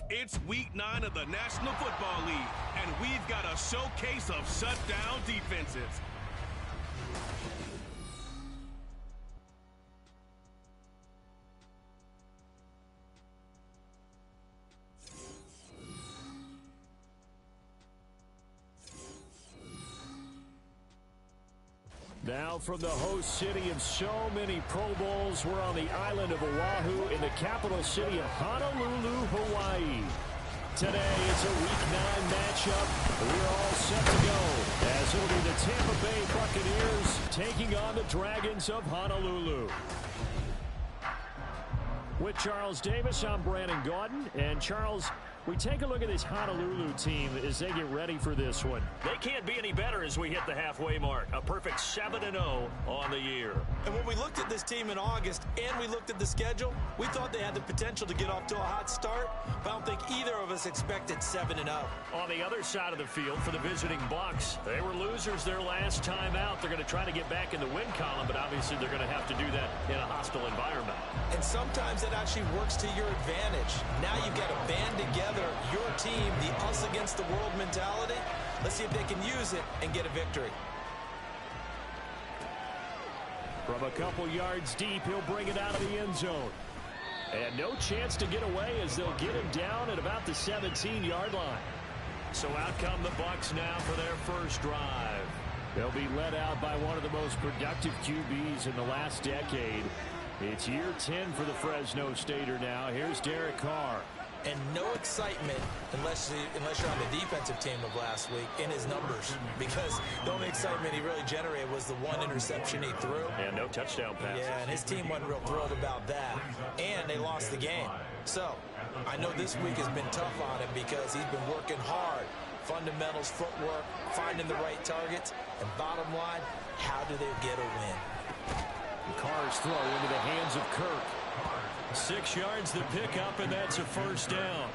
It's week 9 of the National Football League, and we've got a showcase of shutdown defenses. Now from the host city of so many Pro Bowls, we're on the island of Oahu in the capital city of Honolulu, Hawaii. Today it's a Week 9 matchup. We're all set to go as it'll be the Tampa Bay Buccaneers taking on the Dragons of Honolulu. With Charles Davis, I'm Brandon Gaudin. And Charles, we take a look at this Honolulu team as they get ready for this one. They can't be any better as we hit the halfway mark. A perfect 7-0 on the year. And when we looked at this team in August and we looked at the schedule, we thought they had the potential to get off to a hot start, but I don't think either of us expected 7-0. On the other side of the field for the visiting Bucs, they were losers their last time out. They're going to try to get back in the win column, but obviously they're going to have to do that in a hostile environment. And sometimes that actually works to your advantage. Now you've got to band together your team, the us against the world mentality. Let's see if they can use it and get a victory. From a couple yards deep, he'll bring it out of the end zone. And no chance to get away as they'll get him down at about the 17-yard line. So out come the Bucs now for their first drive. They'll be led out by one of the most productive QBs in the last decade. It's year 10 for the Fresno Stater now. Here's Derek Carr. And no excitement unless you're on the defensive team of last week in his numbers, because the only excitement he really generated was the one interception he threw. And no touchdown passes. Yeah, and his team wasn't real thrilled about that. And they lost the game. So I know this week has been tough on him because he's been working hard. Fundamentals, footwork, finding the right targets. And bottom line, how do they get a win? Carr's throw into the hands of Kirk. 6 yards the pickup, and that's a first down.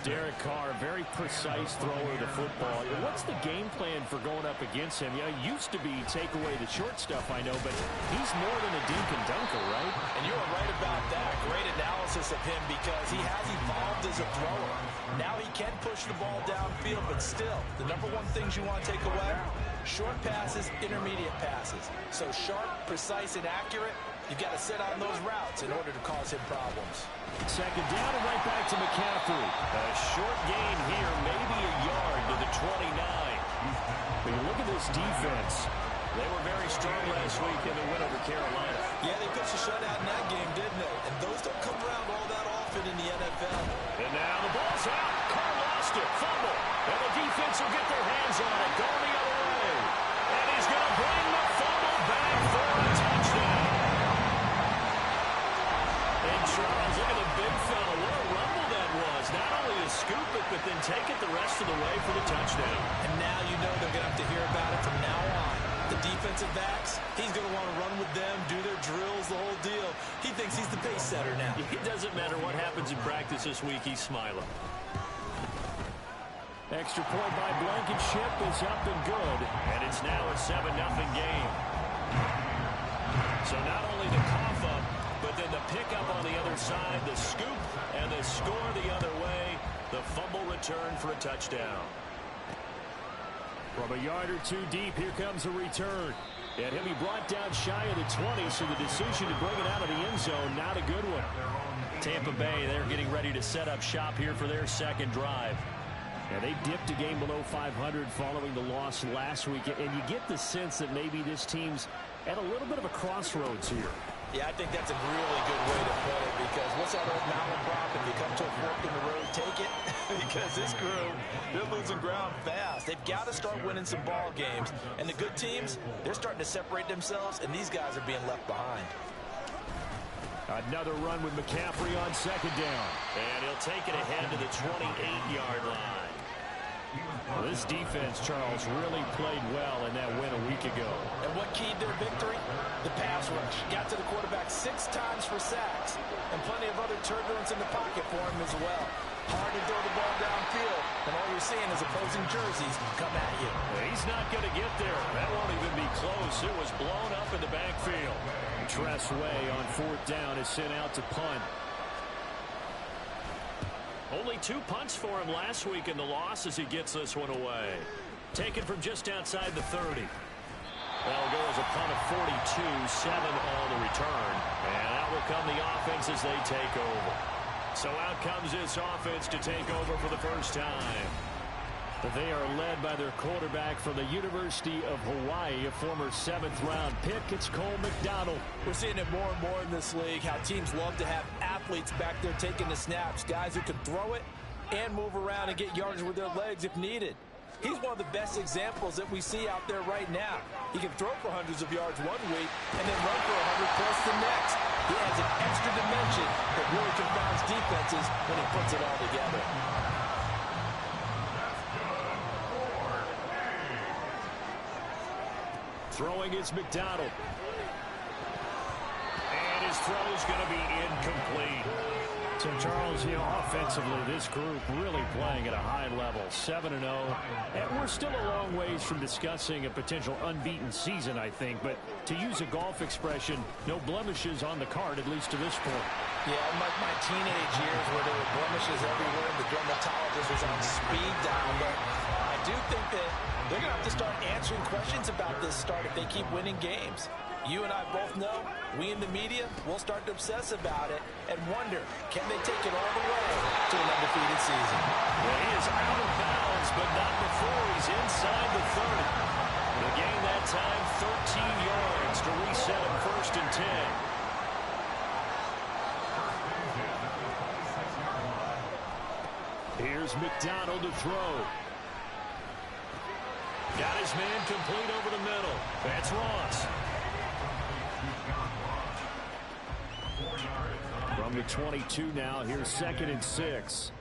Derek Carr, very precise thrower of the football. What's the game plan for going up against him? Yeah, it used to be take away the short stuff, I know, but he's more than a dink and dunker, right? And you are right about that. Great analysis of him because he has evolved as a thrower. Now he can push the ball downfield, but still, the number one things you want to take away, short passes, intermediate passes. So sharp, precise, and accurate. You've got to sit on those routes in order to cause him problems. Second down and right back to McCaffrey. A short gain here, maybe a yard to the 29. But you look at this defense. They were very strong last week in the win over Carolina. Yeah, they pitched a shutout in that game, didn't they? And those don't come around all that often in the NFL. And now the ball's out. Carr lost it. Fumble. And the defense will get their hands on it. Going the other way. And he's going to bring the fumble back for a touchdown. Charles, look at the big fella. What a rumble that was. Not only to scoop it, but then take it the rest of the way for the touchdown. And now you know they're going to have to hear about it from now on. The defensive backs, he's going to want to run with them, do their drills, the whole deal. He thinks he's the pace setter now. It doesn't matter what happens in practice this week. He's smiling. Extra point by Blankenship is up and good. And it's now a 7-0 game. So not only the cough up, but then the pickup on the other side, the scoop, and the score the other way. The fumble return for a touchdown. From a yard or two deep, here comes a return. And he'll be brought down shy of the 20, so the decision to bring it out of the end zone, not a good one. Tampa Bay, they're getting ready to set up shop here for their second drive. And they dipped a game below 500 following the loss last week. And you get the sense that maybe this team's at a little bit of a crossroads here. Yeah, I think that's a really good way to put it, because what's that old mountain prop? If you come to a fork in the road, take it. Because this crew, they're losing ground fast. They've got to start winning some ball games. And the good teams, they're starting to separate themselves, and these guys are being left behind. Another run with McCaffrey on second down. And he'll take it ahead to the 28-yard line. This defense, Charles, really played well in that win a week ago. And what keyed their victory? The pass rush. Got to the quarterback 6 times for sacks. And plenty of other turbulence in the pocket for him as well. Hard to throw the ball downfield. And all you're seeing is opposing jerseys come at you. He's not going to get there. That won't even be close. It was blown up in the backfield. Tress Way on fourth down is sent out to punt. Only 2 punts for him last week in the loss as he gets this one away. Taken from just outside the 30. That'll go as a punt of 42, 7 on the return. And out will come the offense as they take over. So out comes this offense to take over for the first time. They are led by their quarterback from the University of Hawaii, a former 7th-round pick. It's Cole McDonald. We're seeing it more and more in this league, how teams love to have athletes back there taking the snaps, guys who can throw it and move around and get yards with their legs if needed. He's one of the best examples that we see out there right now. He can throw for hundreds of yards one week and then run for 100 plus the next. He adds an extra dimension that really confounds defenses when he puts it all together. Throwing is McDonald. And his throw is going to be incomplete. So, Charles, offensively, this group really playing at a high level, 7-0. And we're still a long ways from discussing a potential unbeaten season, I think. But to use a golf expression, no blemishes on the card, at least to this point. Yeah, unlike my teenage years where there were blemishes everywhere and the dermatologist was on speed dial. But I do think that they're going to have to start answering questions about this start if they keep winning games. You and I both know, we in the media, will start to obsess about it and wonder, can they take it all the way to an undefeated season? Well, he is out of bounds, but not before he's inside the 30. The gain that time, 13 yards to reset him 1st and 10. Here's McDonald to throw. Got his man complete over the middle. That's Ross. From the 22 now, here's 2nd and 6.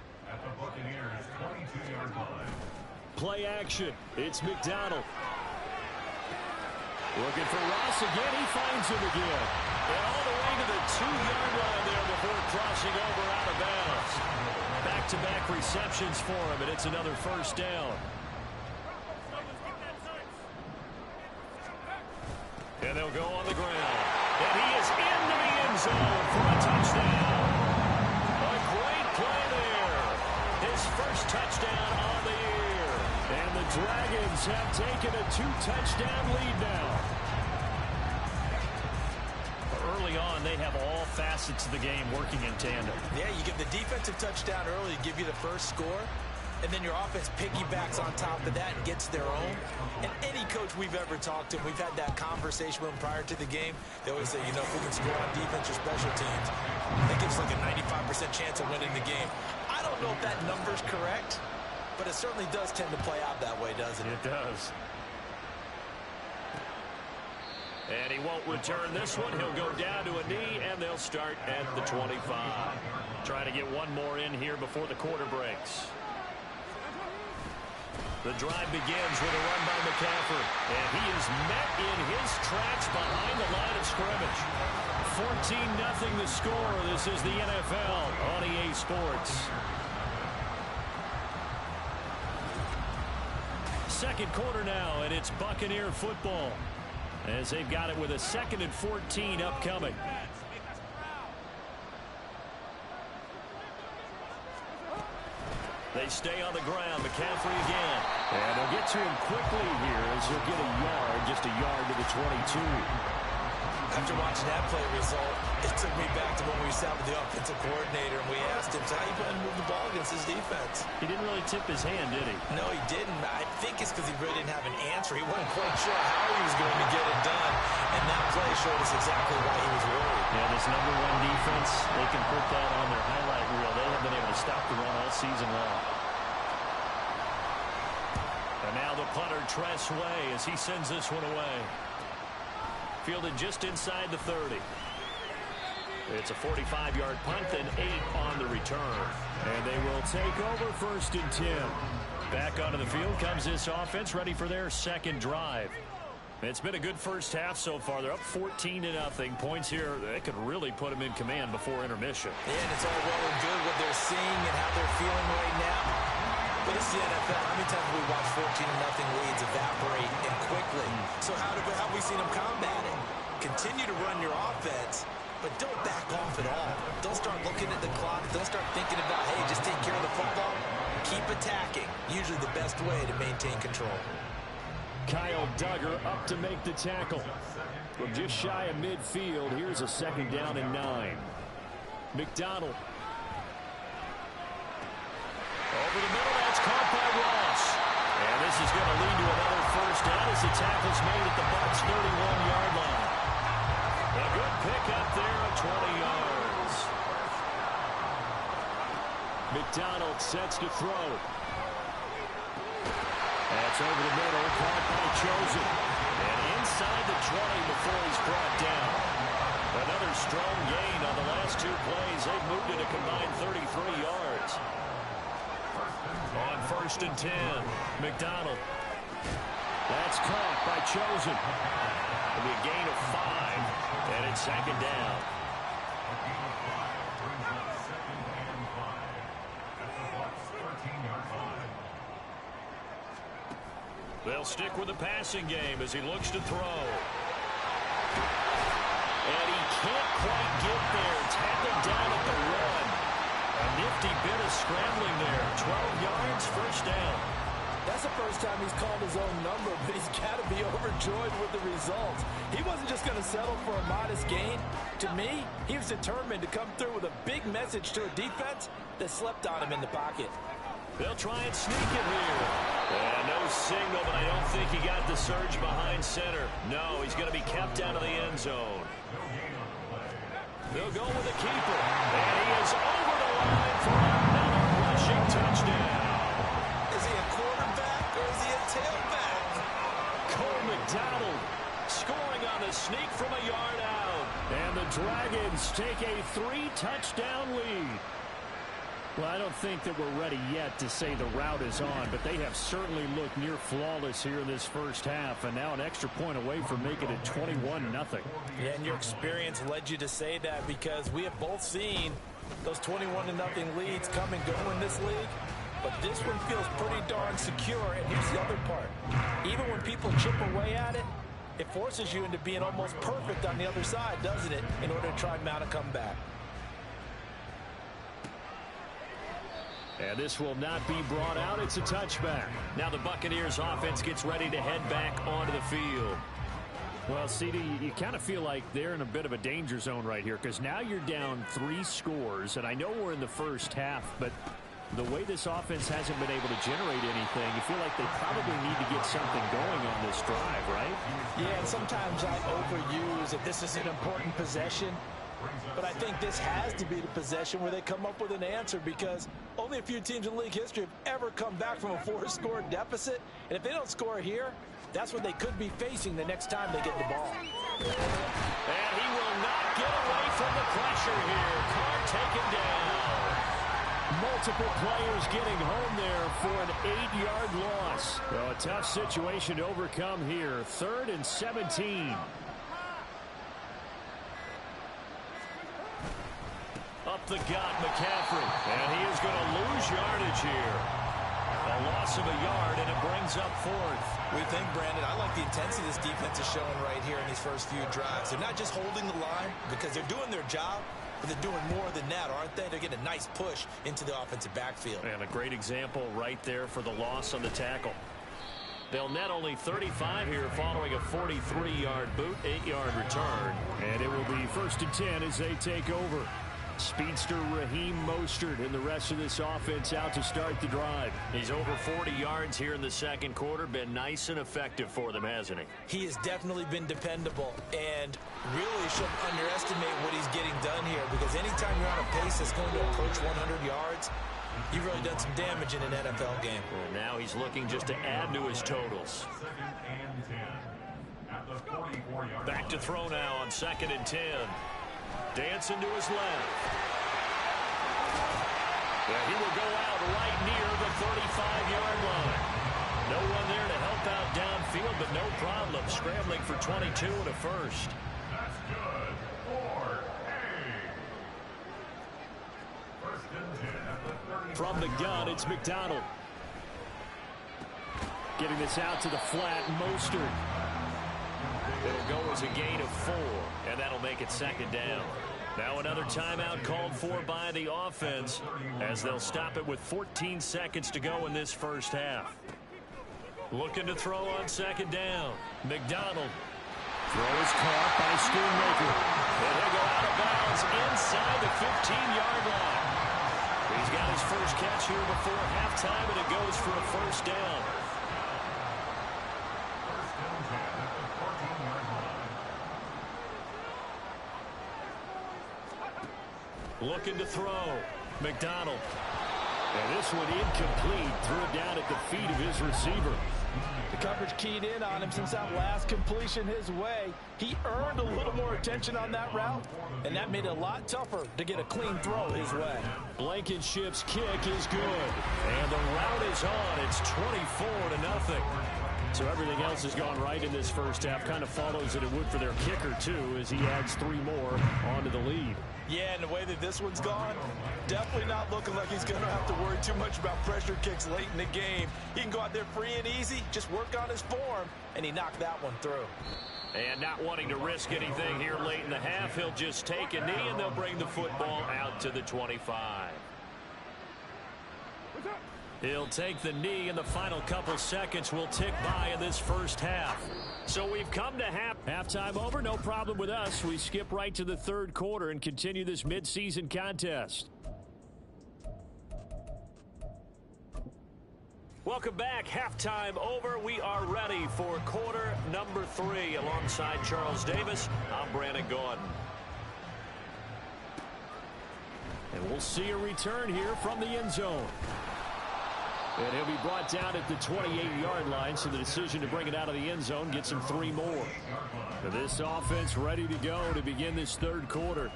Play action. It's McDonald. Looking for Ross again. He finds him again. And all the way to the 2-yard line there before crossing over out of bounds. Back-to-back receptions for him, and it's another 1st down. And they'll go on the ground. And he is into the end zone for a touchdown. A great play there. His first touchdown on the year. And the Dragons have taken a 2-touchdown lead now. Early on, they have all facets of the game working in tandem. Yeah, you get the defensive touchdown early to give you the first score. And then your offense piggybacks on top of that and gets their own. And any coach we've ever talked to, we've had that conversation with them prior to the game. They always say, if we can score on defense or special teams, that gives like a 95% chance of winning the game. I don't know if that number's correct, but it certainly does tend to play out that way, doesn't it? It does. And he won't return this one. He'll go down to a knee, and they'll start at the 25. Trying to get one more in here before the quarter breaks. The drive begins with a run by McCaffrey. And he is met in his tracks behind the line of scrimmage. 14-0 the score. This is the NFL on EA Sports. Second quarter now, and it's Buccaneer football. As they've got it with a 2nd and 14 upcoming. They stay on the ground. McCaffrey again. And they'll get to him quickly here as he'll get a yard, just a yard to the 22. After watching that play result, it took me back to when we sat with the offensive coordinator and we asked him, so how you plan to move the ball against his defense? He didn't really tip his hand, did he? No, he didn't. I think it's because he really didn't have an answer. He wasn't quite sure how he was going to get it done. And that play showed us exactly why he was worried. Yeah, this number 1 defense, they can put that on their highlight reel. They have been able to stop the run all season long. And now the punter, Tress Way, as he sends this one away. Fielded just inside the 30. It's a 45-yard punt and 8 on the return. And they will take over 1st and 10. Back onto the field comes this offense, ready for their second drive. It's been a good first half so far. They're up 14-0. Points here, they could really put them in command before intermission. Yeah, and it's all well and good what they're seeing and how they're feeling right now. But it's the NFL. How many times have we watched 14-0 leads evaporate and quickly? So how have we seen them combat it? Continue to run your offense but don't back off at all. Don't start looking at the clock. Don't start thinking about, hey, just take care of the football. Keep attacking. Usually the best way to maintain control. Kyle Duggar up to make the tackle. From just shy of midfield, here's a 2nd down and 9. McDonald. Over the middle, that's caught by Ross. And this is going to lead to another first down as the tackle's made at the Bucs' 31-yard line. A good pickup there of 20 yards. McDonald sets to throw. That's over the middle, caught by Chosen. And inside the 20 before he's brought down. Another strong gain on the last 2 plays. They've moved it a combined 33 yards. On 1st and 10, McDonald. That's caught by Chosen. It'll be a gain of 5, and it's 2nd down. They'll stick with the passing game as he looks to throw. And he can't quite get there. Tackled down at the 1. A nifty bit of scrambling there. 12 yards, first down. That's the first time he's called his own number, but he's got to be overjoyed with the result. He wasn't just going to settle for a modest gain. To me, he was determined to come through with a big message to a defense that slept on him in the pocket. They'll try and sneak it here. And no signal, but I don't think he got the surge behind center. No, he's going to be kept out of the end zone. They'll go with the keeper. And he is over the line for another rushing touchdown. Is he a quarterback or is he a tailback? Cole McDonald scoring on the sneak from a yard out. And the Dragons take a 3-touchdown lead. Well, I don't think that we're ready yet to say the route is on, but they have certainly looked near flawless here in this first half, and now an extra point away from making it 21-0. Yeah, and your experience led you to say that because we have both seen those 21-0 leads come and go in this league, but this one feels pretty darn secure, and here's the other part. Even when people chip away at it, it forces you into being almost perfect on the other side, doesn't it, in order to try and mount a comeback. And this will not be brought out. It's a touchback. Now the Buccaneers offense gets ready to head back onto the field. Well, CD, you kind of feel like they're in a bit of a danger zone right here because now you're down 3 scores, and I know we're in the first half, but the way this offense hasn't been able to generate anything, you feel like they probably need to get something going on this drive, right? Yeah, and sometimes I overuse that this is an important possession. But I think this has to be the possession where they come up with an answer because only a few teams in league history have ever come back from a 4-score deficit. And if they don't score here, that's what they could be facing the next time they get the ball. And he will not get away from the pressure here. Carr taken down. Multiple players getting home there for an 8-yard loss. Well, a tough situation to overcome here. 3rd and 17. Up the gut, McCaffrey. And he is going to lose yardage here. A loss of a yard, and it brings up 4th. We think, Brandon, I like the intensity this defense is showing right here in these first few drives. They're not just holding the line because they're doing their job, but they're doing more than that, aren't they? They're getting a nice push into the offensive backfield. And a great example right there for the loss on the tackle. They'll net only 35 here following a 43-yard boot, 8-yard return. And it will be 1st and 10 as they take over. Speedster Raheem Mostert and the rest of this offense out to start the drive. He's over 40 yards here in the second quarter. Been nice and effective for them, hasn't he? He has definitely been dependable and really shouldn't underestimate what he's getting done here because anytime you're on a pace that's going to approach 100 yards, you've really done some damage in an NFL game. Well, now he's looking just to add to his totals. Back to throw now on 2nd and 10. Dancing to his left. Yeah, he will go out right near the 35-yard line. No one there to help out downfield, but no problem. Scrambling for 22 and a first. That's good for a 1st and 10 at the 30. From the gun, it's McDonald. Getting this out to the flat, Mostert. It'll go as a gain of 4, and that'll make it second down. Now another timeout called for by the offense as they'll stop it with 14 seconds to go in this first half. Looking to throw on second down. McDonald. Throw is caught by Schoonmaker. And he'll go out of bounds inside the 15-yard line. He's got his first catch here before halftime, and it goes for a first down. Looking to throw. McDonald. And this one incomplete. Threw it down at the feet of his receiver. The coverage keyed in on him since that last completion his way. He earned a little more attention on that route, and that made it a lot tougher to get a clean throw his way. Blankenship's kick is good. And the route is on. It's 24-0. So everything else has gone right in this first half. Kind of follows that it would for their kicker, too, as he adds 3 more onto the lead. Yeah, and the way that this one's gone, definitely not looking like he's going to have to worry too much about pressure kicks late in the game. He can go out there free and easy, just work on his form, and he knocked that one through. And not wanting to risk anything here late in the half, he'll just take a knee, and they'll bring the football out to the 25. He'll take the knee, and the final couple seconds will tick by in this first half. So we've come to halftime over. No problem with us. We skip right to the third quarter and continue this midseason contest. Welcome back. Halftime over. We are ready for quarter number 3. Alongside Charles Davis, I'm Brandon Gordon. And we'll see a return here from the end zone. And he'll be brought down at the 28-yard line, so the decision to bring it out of the end zone gets him 3 more. So this offense ready to go to begin this third quarter.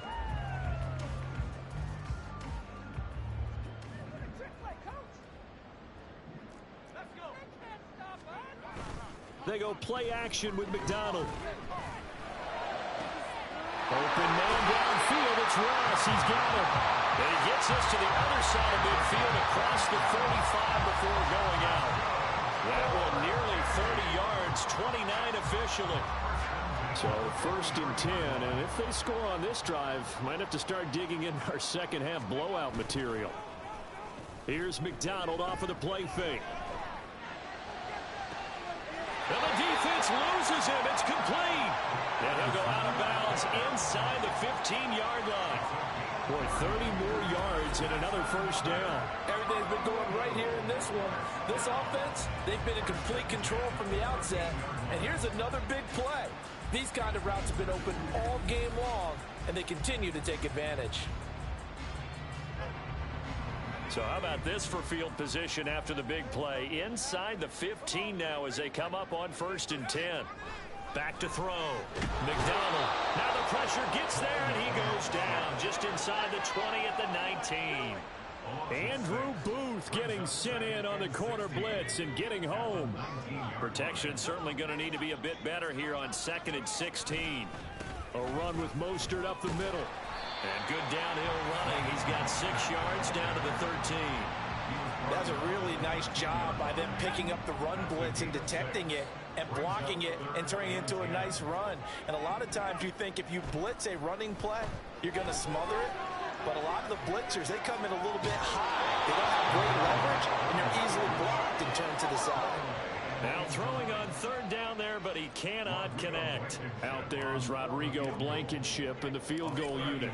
They go play action with McDonald. Open man downfield. It's Ross. He's got him. And he gets us to the other side of midfield across the 45 before going out. That one nearly 30 yards, 29 officially. So 1st and 10, and if they score on this drive, might have to start digging in our second half blowout material. Here's McDonald off of the play fake. And the defense loses him. It's complete. And he'll go out of bounds inside the 15-yard line. Boy, 30 more yards and another first down. Everything's been going right here in this one. This offense, they've been in complete control from the outset. And here's another big play. These kind of routes have been open all game long, and they continue to take advantage. So how about this for field position after the big play? Inside the 15 now as they come up on 1st and 10. Back to throw. McDonald. Now the pressure gets there, and he goes down just inside the 20 at the 19. Andrew Booth getting sent in on the corner blitz and getting home. Protection certainly going to need to be a bit better here on 2nd and 16. A run with Mostert up the middle. And good downhill running. He's got 6 yards down to the 13. That's a really nice job by them picking up the run blitz and detecting it and blocking it and turning it into a nice run. And a lot of times you think if you blitz a running play, you're going to smother it. But a lot of the blitzers, they come in a little bit high. They don't have great leverage, and they're easily blocked and turned to the side. Now throwing on 3rd down there, but he cannot connect. Out there is Rodrigo Blankenship in the field goal unit.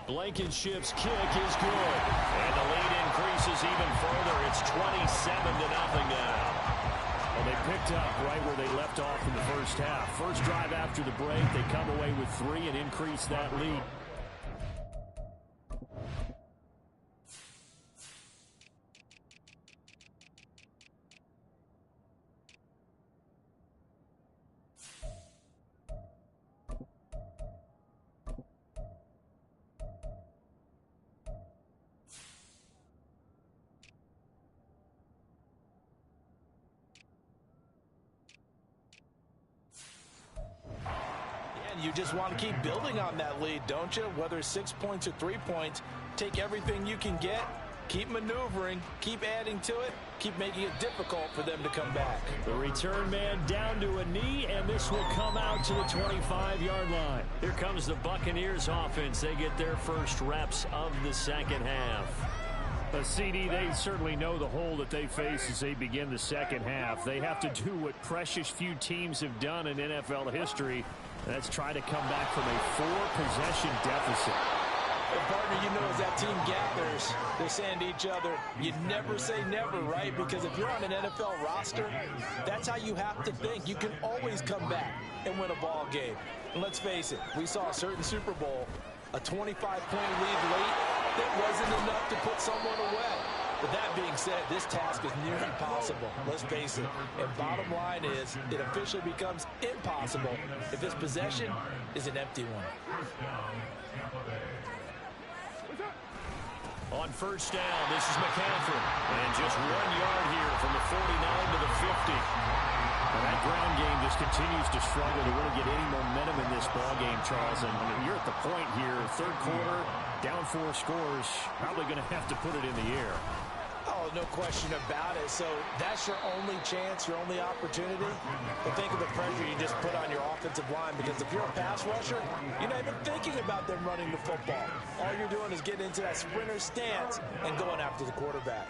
Blankenship's kick is good. And the lead increases even further. It's 27-0 now. Well, they picked up right where they left off in the first half. First drive after the break, they come away with 3 and increase that lead. You just want to keep building on that lead, don't you? Whether 6 points or 3 points, take everything you can get Keep maneuvering, keep adding to it, keep making it difficult for them to come back. The return man down to a knee, and this will come out to the 25-yard line. Here comes the Buccaneers offense. They get their first reps of the second half. A CD, they certainly know the hole that they face as they begin the second half. They have to do what precious few teams have done in NFL history. That's try to come back from a 4-possession deficit. Hey, partner, you know, as that team gathers, they're saying to each other, you never say never, right? Because if you're on an NFL roster, that's how you have to think. You can always come back and win a ball game. And let's face it, we saw a certain Super Bowl, a 25-point lead late, that wasn't enough to put someone away. But that being said, this task is near impossible. Let's face it. And bottom line is, it officially becomes impossible if this possession is an empty one. On first down, this is McCaffrey. And just 1 yard here from the 49 to the 50. And that ground game just continues to struggle to really get any momentum in this ball game, Charles. And you're at the point here, third quarter, down 4 scores, probably going to have to put it in the air. Oh, no question about it. So that's your only chance, your only opportunity. But think of the pressure you just put on your offensive line, because if you're a pass rusher, you're not even thinking about them running the football. All you're doing is getting into that sprinter stance and going after the quarterback.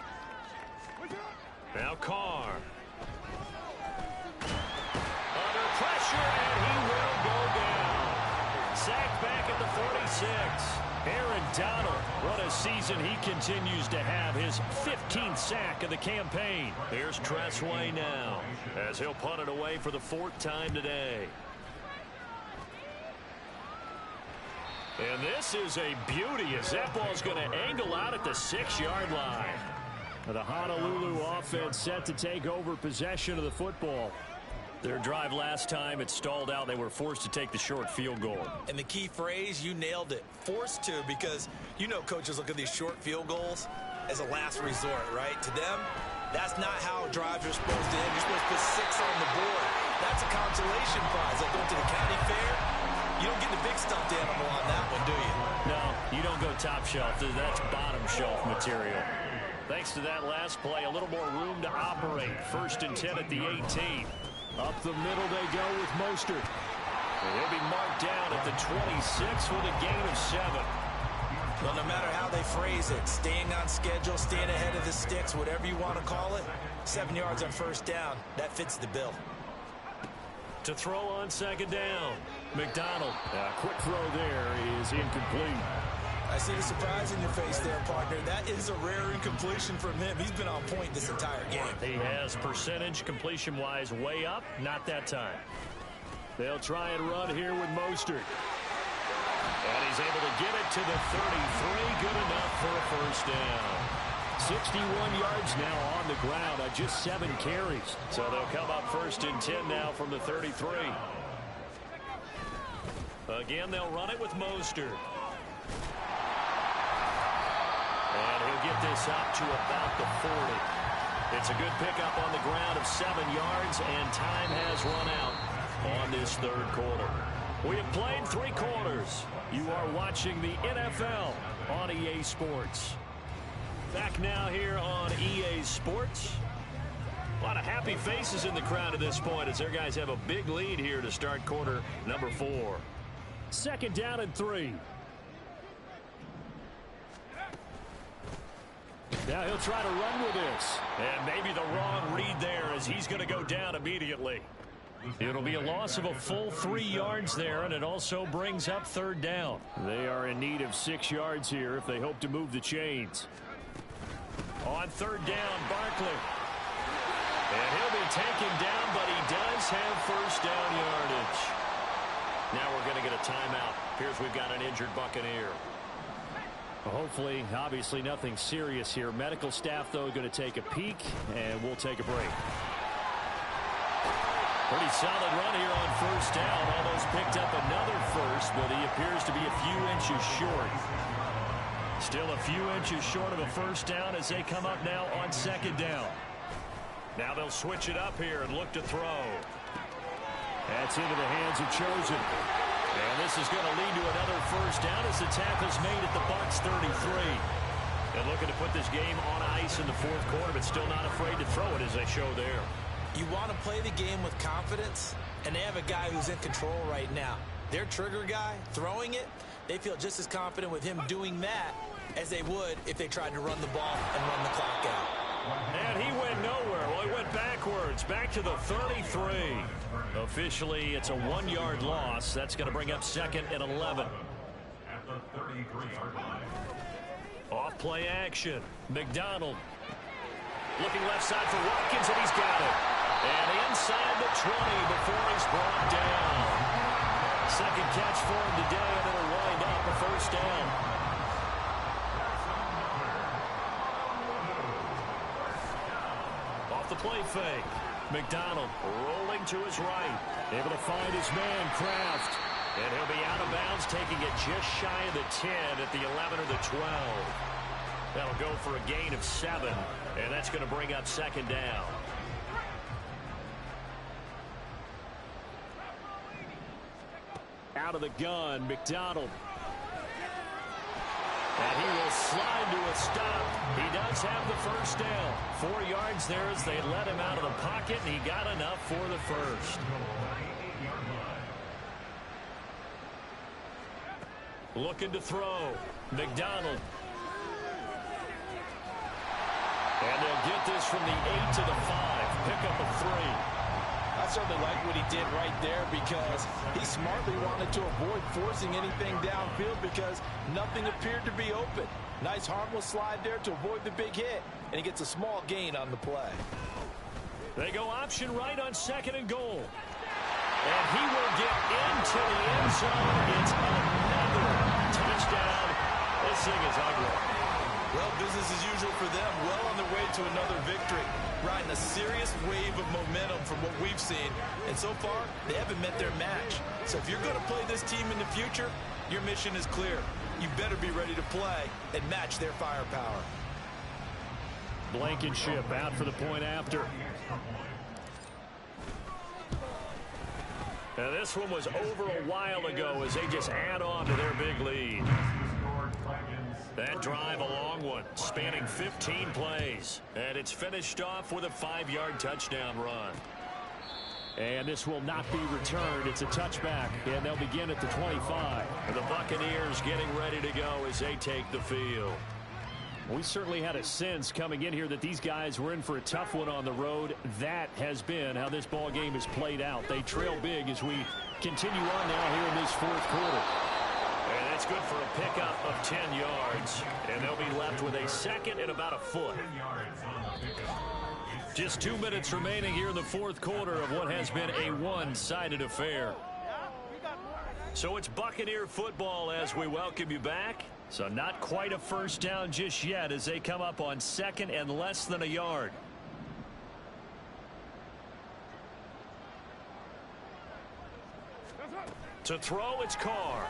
Now Carr. Under pressure, and he will go down. Sacked back at the 46. Aaron Donald, what a season he continues to have, his 15th sack of the campaign. Here's Tressway now, as he'll punt it away for the 4th time today. And this is a beauty, as that ball's going to angle out at the 6-yard line. The Honolulu offense set to take over possession of the football. Their drive last time, it stalled out. They were forced to take the short field goal. And the key phrase, you nailed it, forced to, because you know coaches look at these short field goals as a last resort, right? To them, that's not how drives are supposed to end. You're supposed to put 6 on the board. That's a consolation prize. Like going to the county fair, you don't get the big stuffed animal on that one, do you? No, you don't go top shelf. That's bottom shelf material. Thanks to that last play, a little more room to operate. 1st and 10 at the 18. Up the middle they go with Mostert. And he'll be marked down at the 26 with a gain of 7. Well, no matter how they phrase it, staying on schedule, staying ahead of the sticks, whatever you want to call it, 7 yards on first down, that fits the bill. To throw on 2nd down, McDonald. Quick throw there is incomplete. I see the surprise in your face there, partner. That is a rare incompletion from him. He's been on point this entire game. He has percentage completion-wise way up. Not that time. They'll try and run here with Mostert. And he's able to get it to the 33. Good enough for a first down. 61 yards now on the ground on just 7 carries. So they'll come up 1st and 10 now from the 33. Again, they'll run it with Mostert. And he'll get this up to about the 40. It's a good pickup on the ground of 7 yards, and time has run out on this 3rd quarter. We have played 3 quarters. You are watching the NFL on EA Sports. Back now here on EA Sports. A lot of happy faces in the crowd at this point as their guys have a big lead here to start quarter number 4. 2nd down and 3. Now he'll try to run with this. And maybe the wrong read there as he's going to go down immediately. It'll be a loss of a full 3 yards there, and it also brings up 3rd down. They are in need of 6 yards here if they hope to move the chains. On 3rd down, Barkley. And he'll be taken down, but he does have 1st down yardage. Now we're going to get a timeout. Here's we've got an injured Buccaneer. Hopefully, obviously nothing serious here. Medical staff, though, going to take a peek, and we'll take a break. Pretty solid run here on 1st down. Almost picked up another first, but he appears to be a few inches short. Still a few inches short of a 1st down as they come up now on 2nd down. Now they'll switch it up here and look to throw. That's into the hands of Chosen. And this is going to lead to another 1st down as the tackle's made at the Bucs 33. And looking to put this game on ice in the fourth quarter, but still not afraid to throw it as they show there. You want to play the game with confidence, and they have a guy who's in control right now. Their trigger guy throwing it, they feel just as confident with him doing that as they would if they tried to run the ball and run the clock out. And he went nowhere. Well, he went backwards, back to the 33. Officially, it's a 1-yard loss. That's going to bring up 2nd and 11. At the 33-yard line. Off play action. McDonald. Looking left side for Watkins, and he's got it. And inside the 20 before he's brought down. Second catch for him today, and it'll wind up a first down. Off the play fake. McDonald rolling to his right. Able to find his man, Kraft. And he'll be out of bounds, taking it just shy of the 10 at the 11 or the 12. That'll go for a gain of 7, and that's going to bring up 2nd down. Out of the gun, McDonald. And he will slide to a stop. He does have the first down. 4 yards there as they let him out of the pocket, and he got enough for the first. Looking to throw. McDonald. And they'll get this from the 8 to the 5. Pickup of 3. I certainly like what he did right there because he smartly wanted to avoid forcing anything downfield because nothing appeared to be open. Nice harmless slide there to avoid the big hit, and he gets a small gain on the play. They go option right on 2nd and goal. And he will get into the end zone. It's another touchdown. This thing is ugly. Well, business as usual for them. Well on their way to another victory. Riding a serious wave of momentum from what we've seen. And so far, they haven't met their match. So if you're going to play this team in the future, your mission is clear. You better be ready to play and match their firepower. Blankenship out for the point after. Now this one was over a while ago as they just add on to their big lead. That drive, a long one, spanning 15 plays. And it's finished off with a 5-yard touchdown run. And this will not be returned. It's a touchback, and they'll begin at the 25. And the Buccaneers getting ready to go as they take the field. We certainly had a sense coming in here that these guys were in for a tough one on the road. That has been how this ball game is played out. They trail big as we continue on now here in this fourth quarter. And that's good for a pickup of 10 yards. And they'll be left with a 2nd and about a foot. Just 2 minutes remaining here in the fourth quarter of what has been a one-sided affair. So it's Buccaneer football as we welcome you back. So not quite a first down just yet as they come up on 2nd and less than a yard. To throw, it's Carr.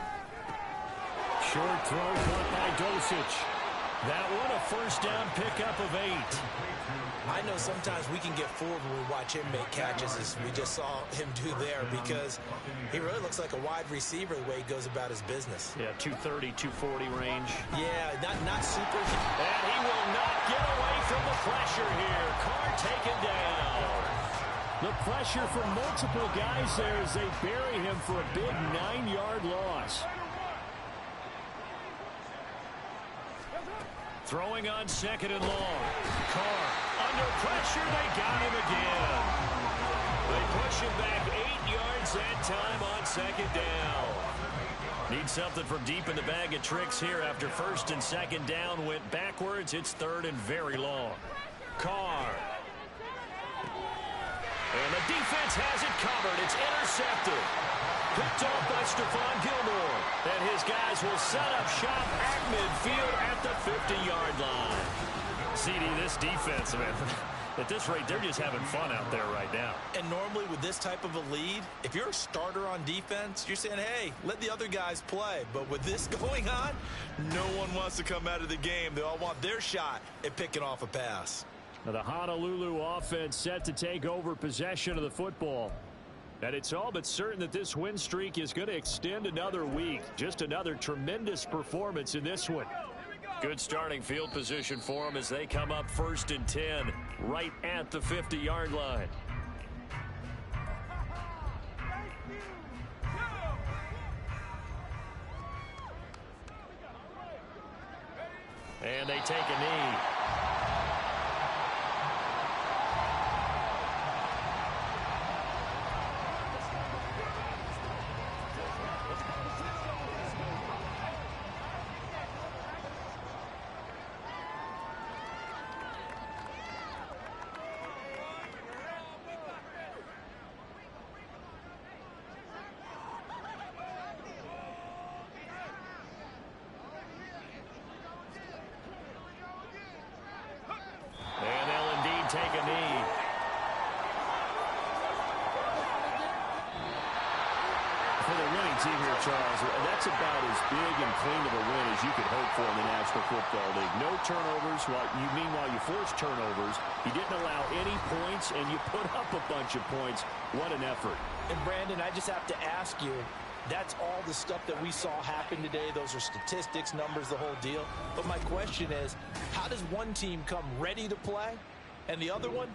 Short throw caught by Dosich. That one a first down pickup of 8. I know sometimes we can get fooled when we watch him make catches as we just saw him do there because he really looks like a wide receiver the way he goes about his business. Yeah, 230, 240 range. Yeah, not super. And he will not get away from the pressure here. Carr taken down. The pressure from multiple guys there as they bury him for a big 9-yard loss. Throwing on 2nd and long. Carr under pressure. They got him again. They push him back 8 yards that time on 2nd down. Need something from deep in the bag of tricks here after 1st and 2nd down went backwards. It's 3rd and very long. Carr. And the defense has it covered. It's intercepted. Picked off by Stephon Gilmore. And his guys will set up shop at midfield at the 50-yard line. CD, this defense, man, at this rate, they're just having fun out there right now. And normally with this type of a lead, if you're a starter on defense, you're saying, hey, let the other guys play. But with this going on, no one wants to come out of the game. They all want their shot at picking off a pass. Now the Honolulu offense set to take over possession of the football. And it's all but certain that this win streak is going to extend another week. Just another tremendous performance in this one. Good starting field position for them as they come up 1st and 10, right at the 50-yard line. And they take a knee. Take a knee. For the winning team here, Charles, that's about as big and clean of a win as you could hope for in the National Football League. No turnovers. Meanwhile, you forced turnovers. You didn't allow any points, and you put up a bunch of points. What an effort. And, Brandon, I just have to ask you, that's all the stuff that we saw happen today. Those are statistics, numbers, the whole deal. But my question is, how does one team come ready to play and the other one?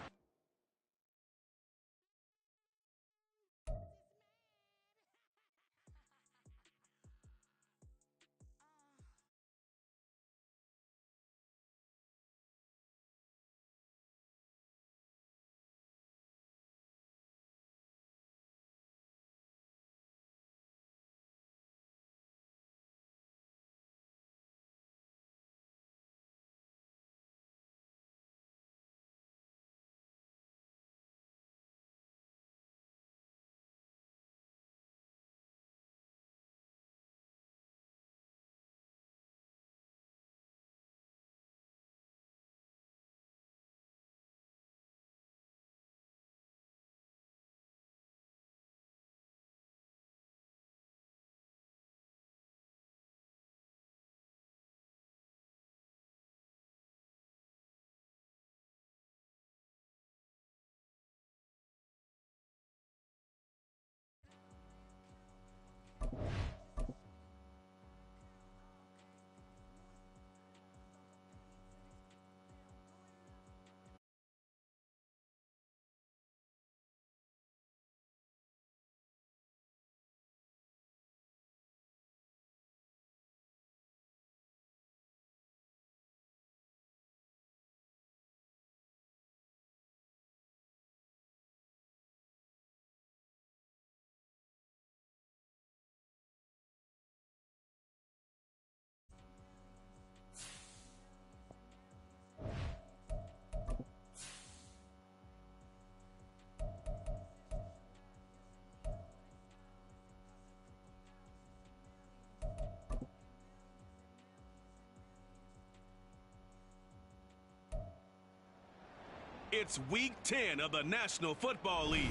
It's Week 10 of the National Football League.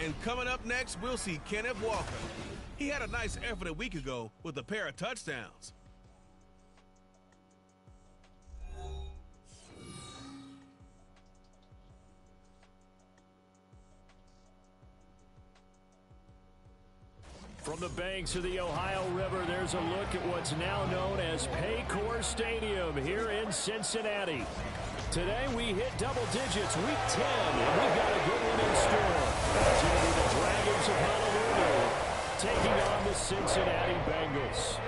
And coming up next, we'll see Kenneth Walker. He had a nice effort a week ago with a pair of touchdowns. From the banks of the Ohio River, there's a look at what's now known as Paycor Stadium here in Cincinnati. Today we hit double digits, Week 10, and we've got a good one in store. It's going to be the Dragons of Honolulu taking on the Cincinnati Bengals.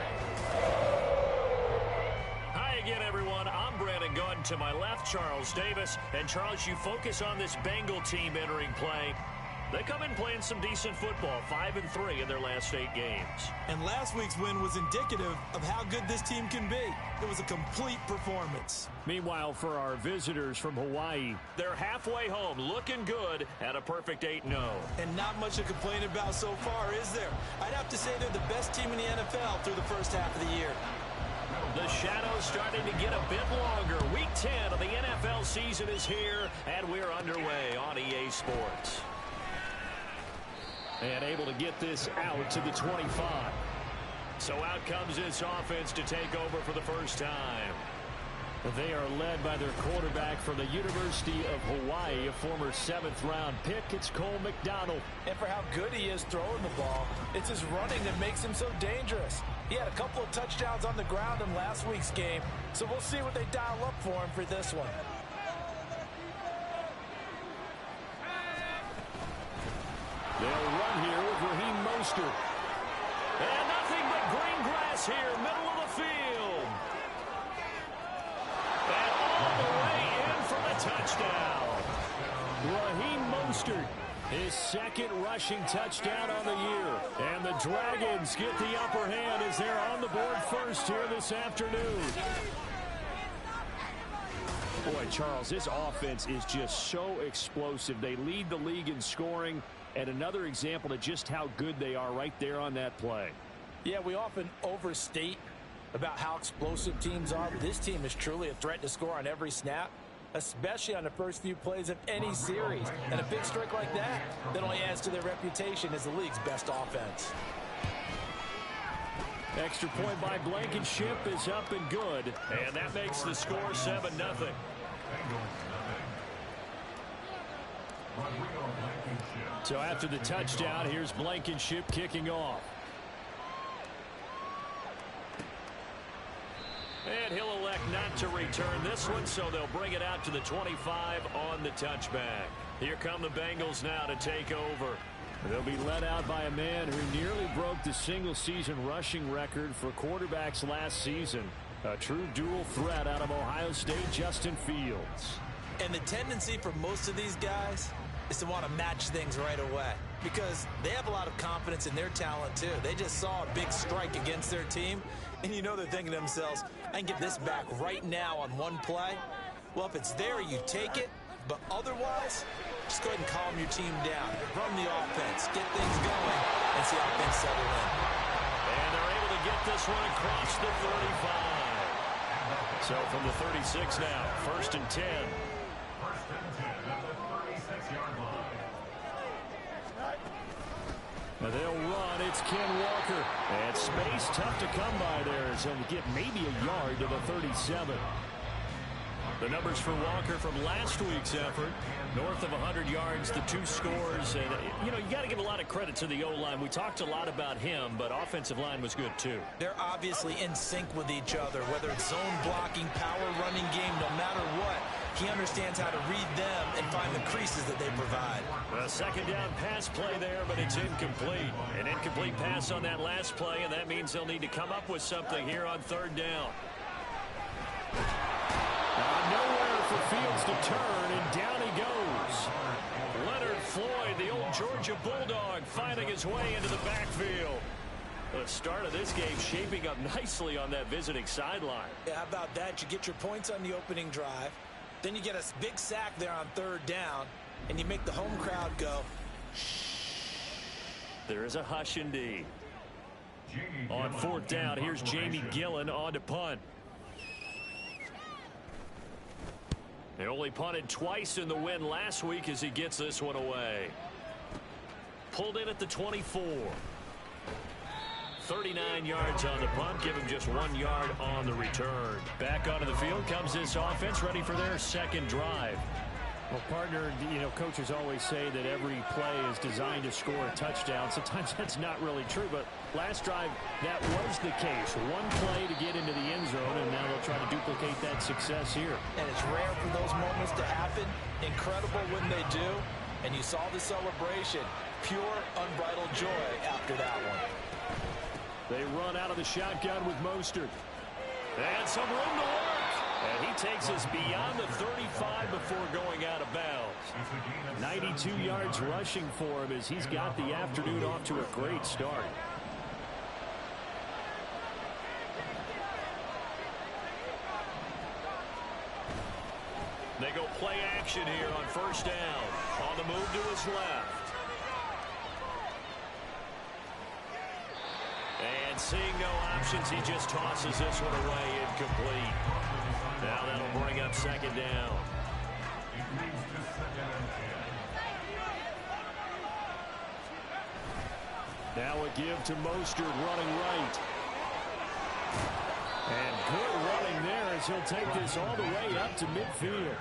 Hi again, everyone. I'm Brandon Gunn. To my left, Charles Davis. And, Charles, you focus on this Bengal team entering play. They come in playing some decent football, 5-3 in their last 8 games. And last week's win was indicative of how good this team can be. It was a complete performance. Meanwhile, for our visitors from Hawaii, they're halfway home, looking good at a perfect 8-0. And not much to complain about so far, is there? I'd have to say they're the best team in the NFL through the first half of the year. The shadow's starting to get a bit longer. Week 10 of the NFL season is here, and we're underway on EA Sports. And able to get this out to the 25. So out comes this offense to take over for the first time. They are led by their quarterback from the University of Hawaii, a former 7th-round pick. It's Cole McDonald. And for how good he is throwing the ball, it's his running that makes him so dangerous. He had a couple of touchdowns on the ground in last week's game, so we'll see what they dial up for him for this one. They'll run here with Raheem Mostert. And nothing but green grass here, middle of the field. And all the way in for the touchdown. Raheem Mostert, his second rushing touchdown on the year. And the Dragons get the upper hand as they're on the board first here this afternoon. Boy, Charles, this offense is just so explosive. They lead the league in scoring, and another example of just how good they are right there on that play. Yeah, we often overstate about how explosive teams are, but this team is truly a threat to score on every snap, especially on the first few plays of any series. And a big strike like that only adds to their reputation as the league's best offense. Extra point by Blankenship is up and good. And that makes the score 7-0. So after the touchdown, here's Blankenship kicking off. And he'll elect not to return this one, so they'll bring it out to the 25 on the touchback. Here come the Bengals now to take over. They'll be led out by a man who nearly broke the single-season rushing record for quarterbacks last season. A true dual threat out of Ohio State, Justin Fields. And the tendency for most of these guys is to want to match things right away because they have a lot of confidence in their talent too. They just saw a big strike against their team, and you know they're thinking to themselves, I can get this back right now on one play. Well, if it's there, you take it, but otherwise, just go ahead and calm your team down. Run the offense, get things going, and see how things settle in. And they're able to get this one across the 35. So from the 36 now, 1st and 10. First and 10 at the 36-yard line. Now they'll run. It's Ken Walker. And space tough to come by there. So get maybe a yard to the 37. The numbers for Walker from last week's effort, north of 100 yards, the 2 scores. And, you know, you got to give a lot of credit to the O-line. We talked a lot about him, but offensive line was good, too. They're obviously in sync with each other, whether it's zone blocking, power running game, no matter what. He understands how to read them and find the creases that they provide. A second down pass play there, but it's incomplete. An incomplete pass on that last play, and that means they'll need to come up with something here on 3rd down. Nowhere for Fields to turn, and down he goes. Leonard Floyd, the old Georgia Bulldog, finding his way into the backfield. The start of this game shaping up nicely on that visiting sideline. Yeah, how about that? You get your points on the opening drive. Then you get a big sack there on 3rd down, and you make the home crowd go, shh. There is a hush indeed. On 4th down, here's Jamie Gillen on to punt. They only punted twice in the win last week as he gets this one away. Pulled in at the 24. 39 yards on the punt. Give him just 1 yard on the return. Back onto the field comes this offense, ready for their second drive. Well, partner, you know, coaches always say that every play is designed to score a touchdown. Sometimes that's not really true, but last drive, that was the case. One play to get into the end zone, and now they'll try to duplicate that success here. And it's rare for those moments to happen. Incredible when they do. And you saw the celebration. Pure, unbridled joy after that one. They run out of the shotgun with Mostert. And some room to work. And he takes us beyond the 35 before going out of bounds. 92 yards rushing for him as he's got the afternoon off to a great start. They go play action here on 1st down. On the move to his left. And seeing no options, he just tosses this one away incomplete. Now that'll bring up 2nd down. Now a give to Mostert running right. And good running there as he'll take this all the way up to midfield.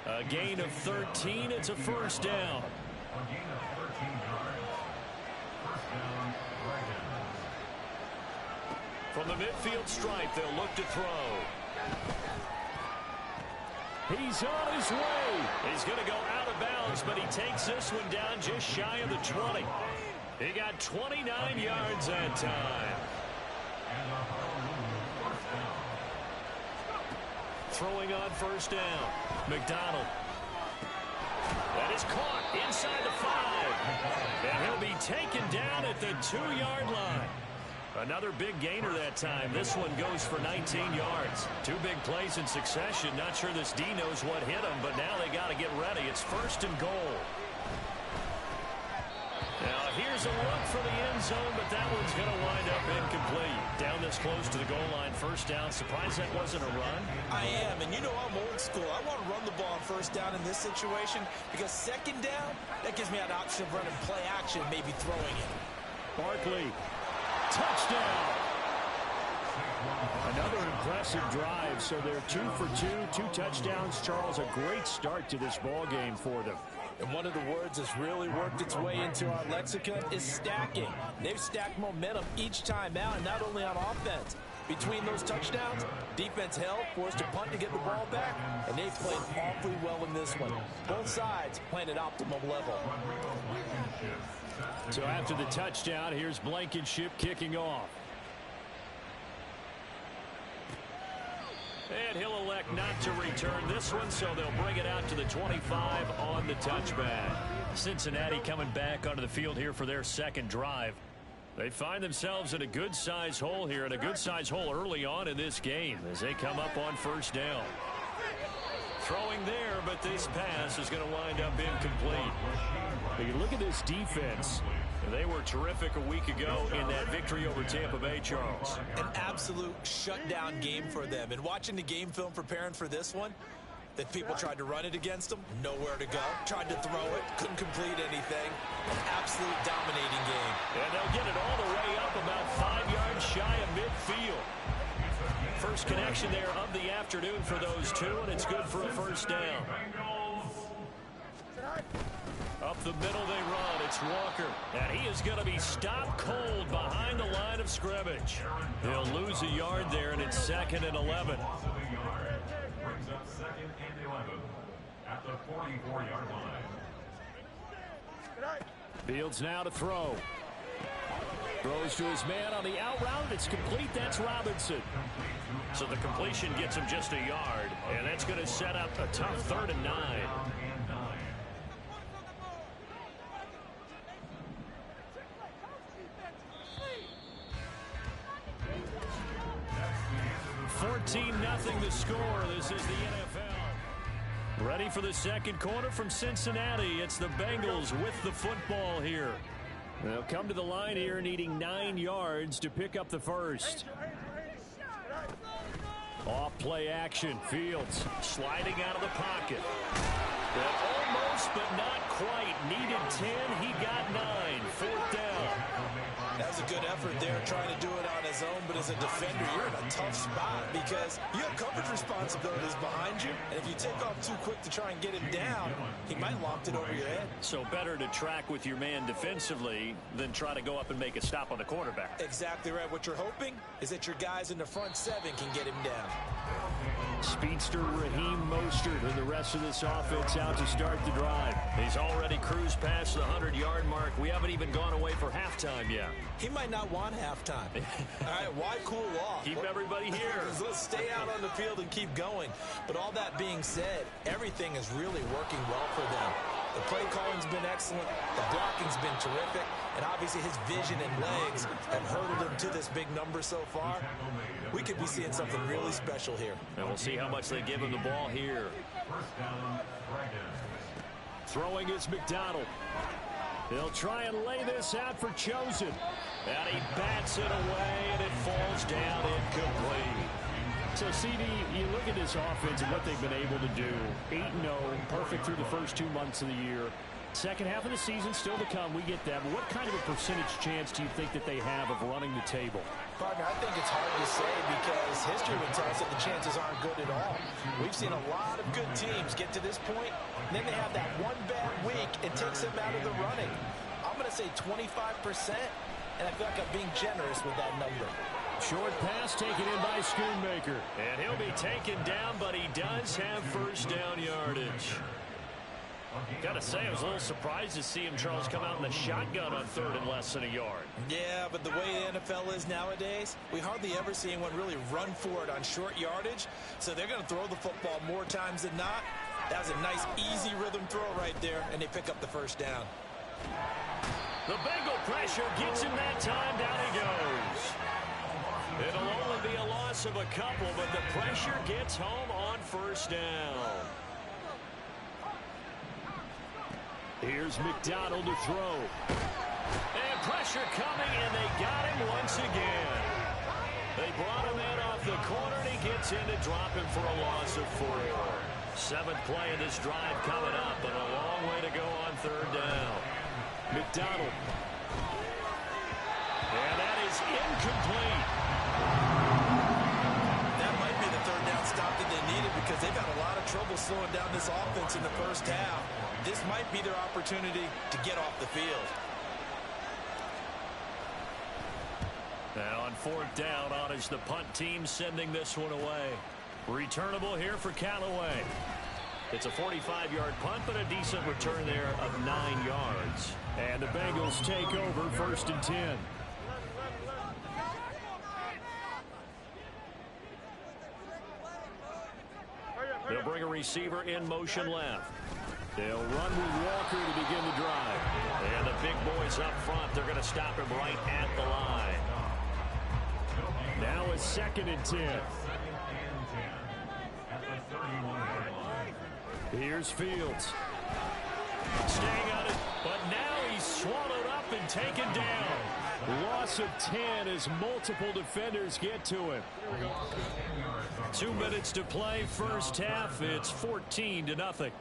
A gain of 13. It's a first down. A gain of 13 yards. First down, Dragons. From the midfield stripe, they'll look to throw. He's on his way. He's going to go out of bounds, but he takes this one down just shy of the 20. He got 29 yards that time. And a first down. Throwing on first down. McDonald. That is caught inside the 5. And he'll be taken down at the 2-yard line. Another big gainer that time. This one goes for 19 yards. 2 big plays in succession. Not sure this D knows what hit him, but now they got to get ready. It's first and goal. Now here's a look for the end zone, but that one's going to wind up incomplete. Down this close to the goal line, first down. Surprised that wasn't a run? I am, and you know I'm old school. I want to run the ball on first down in this situation because second down, that gives me an option of running play action, maybe throwing it. Barkley. Touchdown. Another impressive drive, so they're 2 for 2, 2 touchdowns. Charles, a great start to this ball game for them. And one of the words that's really worked its way into our lexicon is stacking. They've stacked momentum each time out, and not only on offense. Between those touchdowns, defense held, forced a punt to get the ball back, and they've played awfully well in this one. Both sides playing at optimum level. So after the touchdown, here's Blankenship kicking off. And he'll elect not to return this one, so they'll bring it out to the 25 on the touchback. Cincinnati coming back onto the field here for their second drive. They find themselves in a good-sized hole here, and a good-sized hole early on in this game as they come up on first down. Throwing there, but this pass is going to wind up incomplete. You look at this defense. They were terrific a week ago in that victory over Tampa Bay, Charles. An absolute shutdown game for them. And watching the game film preparing for this one, that people tried to run it against them, nowhere to go. Tried to throw it, couldn't complete anything. An absolute dominating game. And they'll get it all the way up about 5 yards shy of midfield. First connection there of the afternoon for those two, and it's good for a first down. Up the middle they run. It's Walker. And he is going to be stopped cold behind the line of scrimmage. He'll lose a yard there, and it's 2nd and 11. Brings up 2nd and 11 at the 44-yard line. Fields now to throw. Throws to his man on the out route. It's complete. That's Robinson. So the completion gets him just a yard, and that's going to set up a tough 3rd and 9. 14-0 the score. This is the NFL. Ready for the second quarter from Cincinnati. It's the Bengals with the football here. They'll come to the line here needing 9 yards to pick up the first. Off play action. Fields sliding out of the pocket. Almost, but not quite. Needed 10. He got 9. 4th down. That was a good effort there, trying to do it on his own, but as a defender, you're in a tough spot because you have coverage responsibilities behind you, and if you take off too quick to try and get him down, he might loft it over your head. So better to track with your man defensively than try to go up and make a stop on the quarterback. Exactly right. What you're hoping is that your guys in the front 7 can get him down. Speedster Raheem Mostert and the rest of this offense out to start the drive. He's already cruised past the 100-yard mark. We haven't even gone away for halftime yet. He might not want halftime. All right, why cool off? Keep everybody here. Let's stay out on the field and keep going. But all that being said, everything is really working well for them. The play calling's been excellent. The blocking's been terrific. And obviously his vision and legs have hurdled him to this big number so far. We could be seeing something really special here. And we'll see how much they give him the ball here. First down, Dragons. Throwing is McDonald. He'll try and lay this out for Chosen. And he bats it away, and it falls down incomplete. So, CD, you look at this offense and what they've been able to do. 8-0, perfect through the first 2 months of the year. Second half of the season still to come. We get that. But what kind of a percentage chance do you think that they have of running the table? Partner, I think it's hard to say because history would tell us that the chances aren't good at all. We've seen a lot of good teams get to this point, and then they have that one bad week and takes them out of the running. I'm going to say 25%, and I feel like I'm being generous with that number. Short pass taken in by Schoonmaker. And he'll be taken down, but he does have first down yardage. Gotta say, I was a little surprised to see him, Charles, come out in the shotgun on third and less than a yard. Yeah, but the way the NFL is nowadays, we hardly ever see anyone really run for it on short yardage. So they're going to throw the football more times than not. That was a nice, easy rhythm throw right there, and they pick up the first down. The Bengal pressure gets him that time. Down he goes. It'll only be a loss of a couple, but the pressure gets home on first down. Here's McDonald to throw. And pressure coming, and they got him once again. They brought him in off the corner, and he gets in to drop him for a loss of 4. 7th play of this drive coming up, but a long way to go on third down. McDonald. And that is incomplete. That might be the third down stop that they needed because they've had a lot of trouble slowing down this offense in the first half. This might be their opportunity to get off the field. Now on 4th down, on is the punt team sending this one away. Returnable here for Callaway. It's a 45-yard punt, but a decent return there of 9 yards. And the Bengals take over 1st and 10. They'll bring a receiver in motion left. They'll run with Walker to begin the drive. And the big boys up front, they're going to stop him right at the line. Now it's 2nd and 10. Here's Fields. Staying on it, but now he's swallowed up and taken down. Loss of 10 as multiple defenders get to him. 2 minutes to play first half. It's 14-0.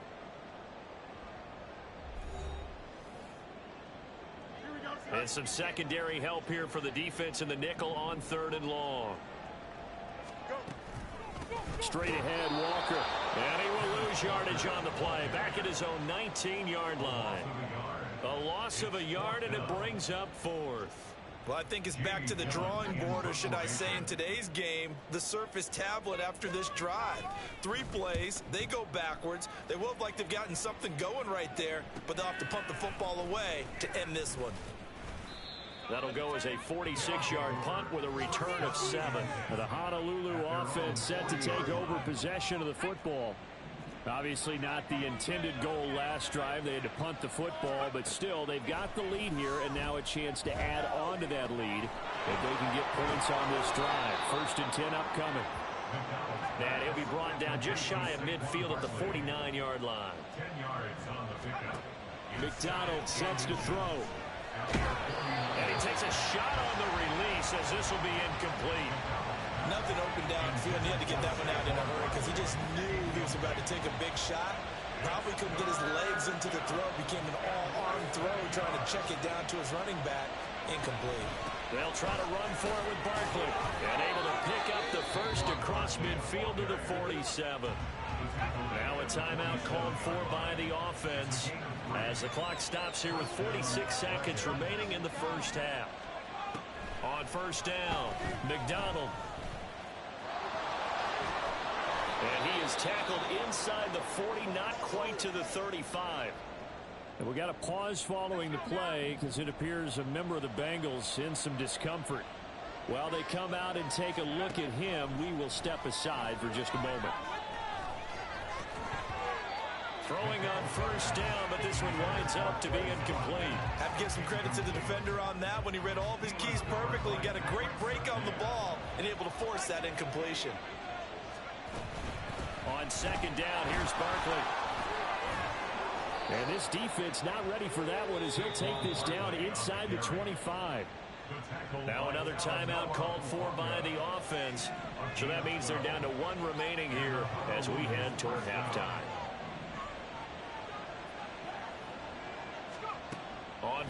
And some secondary help here for the defense in the nickel on 3rd and long. Straight ahead, Walker. And he will lose yardage on the play. Back at his own 19-yard line. A loss of a yard, and it brings up 4th. Well, I think it's back to the drawing board, or should I say in today's game, the Surface tablet after this drive. 3 plays, they go backwards. They will have like they've gotten something going right there, but they'll have to punt the football away to end this one. That'll go as a 46-yard punt with a return of 7. The Honolulu offense set to take over possession of the football. Obviously not the intended goal last drive. They had to punt the football, but still they've got the lead here, and now a chance to add on to that lead if they can get points on this drive. 1st and 10 upcoming. And he'll be brought down just shy of midfield at the 49-yard line. 10 yards on the pickup. McDonald sets to throw. And he takes a shot on the release as this will be incomplete. Nothing open downfield. He had to get that one out in a hurry because he just knew he was about to take a big shot. Probably couldn't get his legs into the throw. Became an all-arm throw trying to check it down to his running back. Incomplete. They'll try to run for it with Barkley. And able to pick up the first across midfield to the 47. Now a timeout called for by the offense as the clock stops here with 46 seconds remaining in the first half. On 1st down, McDonald. And he is tackled inside the 40, not quite to the 35. And we got a pause following the play because it appears a member of the Bengals in some discomfort. While they come out and take a look at him, we will step aside for just a moment. Throwing on 1st down, but this one winds up to be incomplete. Have to give some credit to the defender on that when he read all of his keys perfectly. Got a great break on the ball and able to force that incompletion. On 2nd down, here's Barkley. And this defense not ready for that one as he'll take this down inside the 25. Now another timeout called for by the offense. So that means they're down to 1 remaining here as we head toward halftime.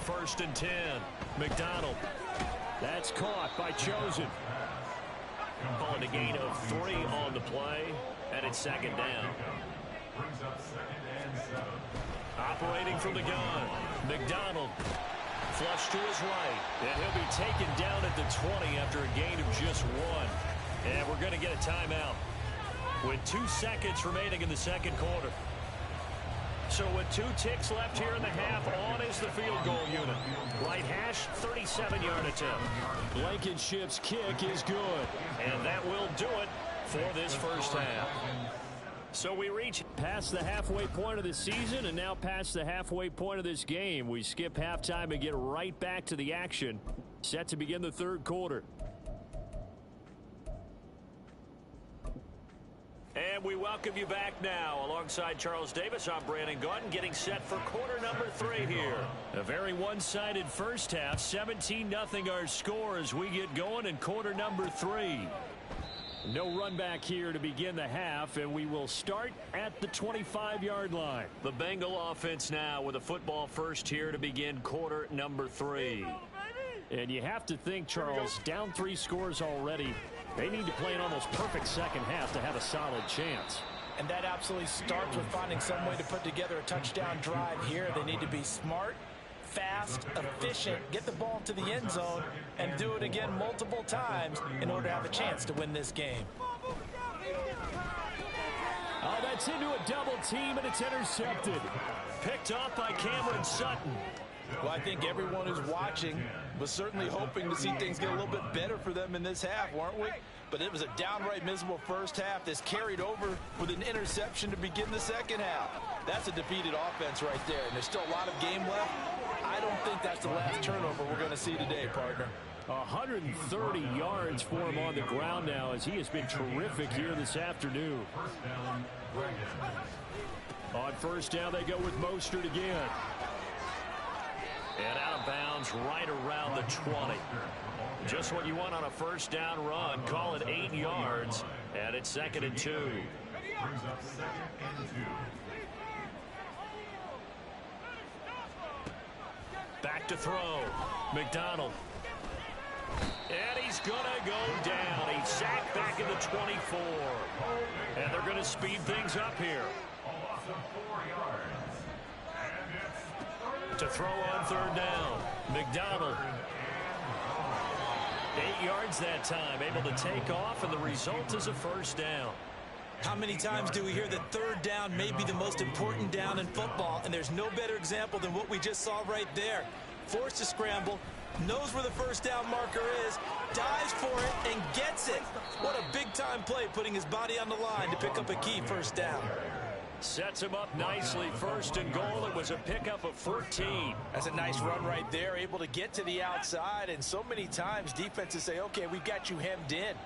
1st and 10. McDonald. That's caught by Chosen. Calling a gain of 3 on the play, and it's 2nd down. Brings up 2nd and 7. Operating from the gun, McDonald. Flush to his right, and he'll be taken down at the 20 after a gain of just 1. And we're going to get a timeout with 2 seconds remaining in the 2nd quarter. So with 2 ticks left here in the half, on is the field goal unit. Right hash, 37-yard attempt. Blankenship's kick is good. And that will do it for this first half. So we reach past the halfway point of the season and now past the halfway point of this game. We skip halftime and get right back to the action. Set to begin the 3rd quarter. And we welcome you back now. Alongside Charles Davis, I'm Brandon Gautin, getting set for quarter number 3 here. A very one-sided first half. 17-0 our score as we get going in quarter number 3. No run back here to begin the half, and we will start at the 25-yard line. The Bengal offense now with a football first here to begin quarter number 3. And you have to think, Charles, down 3 scores already. They need to play an almost perfect second half to have a solid chance. And that absolutely starts with finding some way to put together a touchdown drive here. They need to be smart, fast, efficient, get the ball to the end zone, and do it again multiple times in order to have a chance to win this game. Oh, that's into a double team, and it's intercepted. Picked off by Cameron Sutton. Well, I think everyone who's watching was certainly hoping to see things get a little bit better for them in this half, weren't we? But it was a downright miserable first half. This carried over with an interception to begin the second half. That's a defeated offense right there, and there's still a lot of game left. I don't think that's the last turnover we're going to see today, partner. 130 yards for him on the ground now as he has been terrific here this afternoon. On first down, they go with Mostert again. And out of bounds right around the 20. Just what you want on a first down run. Call it 8 yards. And it's 2nd and 2. Brings up 2nd and 2. Back to throw. McDonald. And he's going to go down. He's sacked back in the 24. And they're going to speed things up here. A loss of 4 yards. To throw on 3rd down. McDonald. 8 yards that time. Able to take off, and the result is a first down. How many times do we hear that 3rd down may be the most important down in football, and there's no better example than what we just saw right there. Forced to scramble, knows where the first down marker is, dives for it, and gets it. What a big-time play, putting his body on the line to pick up a key first down. Sets him up nicely. 1st and goal. It was a pickup of 14. That's a nice run right there, able to get to the outside, and so many times defenses say, okay, we've got you hemmed in.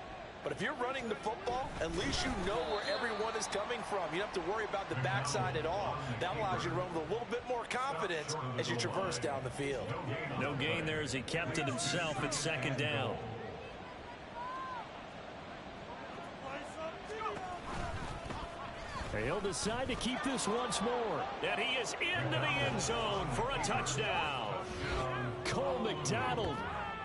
But if you're running the football, at least you know where everyone is coming from. You don't have to worry about the backside at all. That allows you to run with a little bit more confidence as you traverse down the field. No gain there as he kept it himself at 2nd down. He'll decide to keep this once more. And he is into the end zone for a touchdown. Cole McDonald.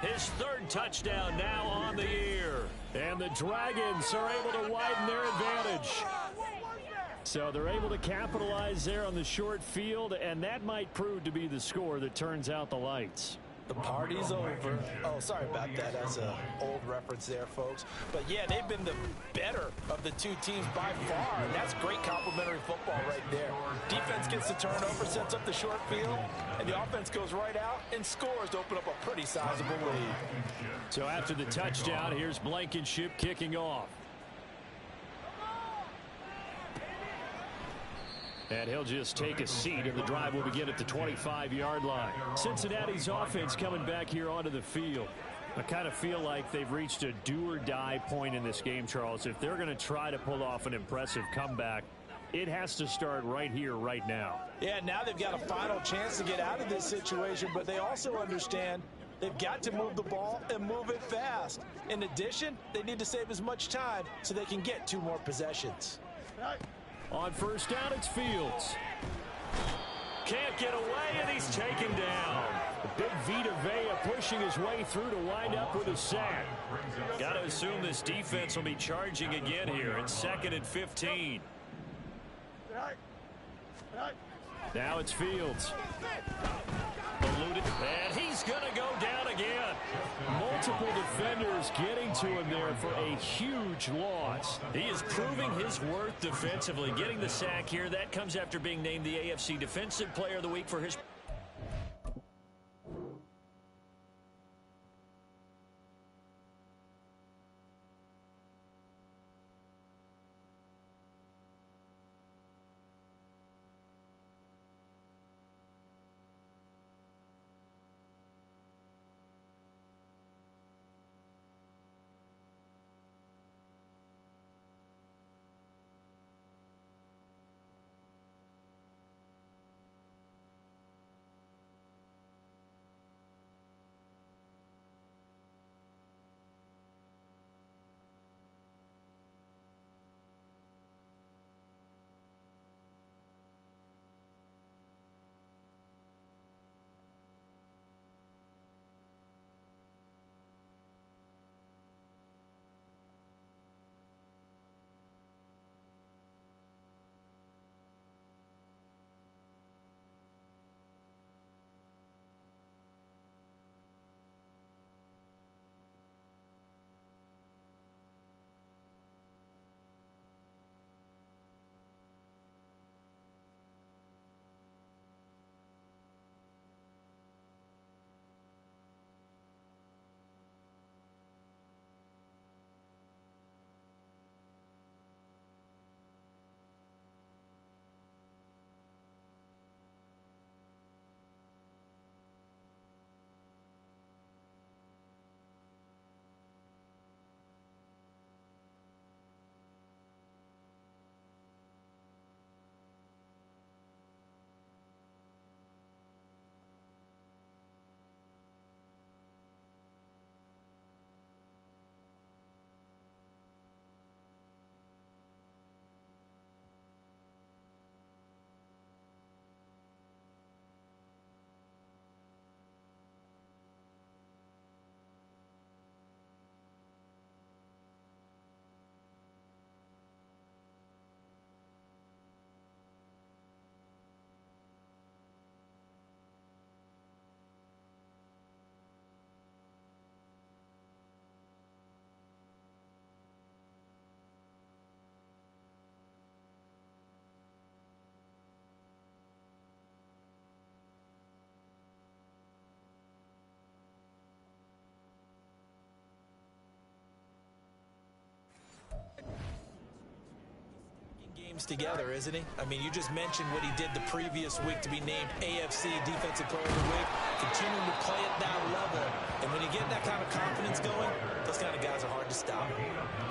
His 3rd touchdown now on the year. And the Dragons are able to widen their advantage. So they're able to capitalize there on the short field, and that might prove to be the score that turns out the lights. The party's over. Oh, sorry about that. That's an old reference there, folks. But, yeah, they've been the better of the 2 teams by far. And that's great complimentary football right there. Defense gets the turnover, sets up the short field, and the offense goes right out and scores to open up a pretty sizable lead. So after the touchdown, here's Blankenship kicking off. And he'll just take a seat, and the drive will begin at the 25-yard line. Cincinnati's offense coming back here onto the field. I kind of feel like they've reached a do-or-die point in this game, Charles. If they're going to try to pull off an impressive comeback, it has to start right here, right now. Yeah, now they've got a final chance to get out of this situation, but they also understand they've got to move the ball and move it fast. In addition, they need to save as much time so they can get 2 more possessions. On first down, it's Fields. Can't get away, and he's taken down. Big Vita Vea pushing his way through to wind up with a sack. Got to assume this defense will be charging again here. It's 2nd and 15. Now it's Fields. Eluded, and he's going to go down again. Multiple defenders getting to him there for a huge loss. He is proving his worth defensively. Getting the sack here, that comes after being named the AFC Defensive Player of the Week for his... Together, isn't he? I mean, you just mentioned what he did the previous week to be named AFC Defensive Player of the Week, continuing to play at that level. And when you get that kind of confidence going, those kind of guys are hard to stop.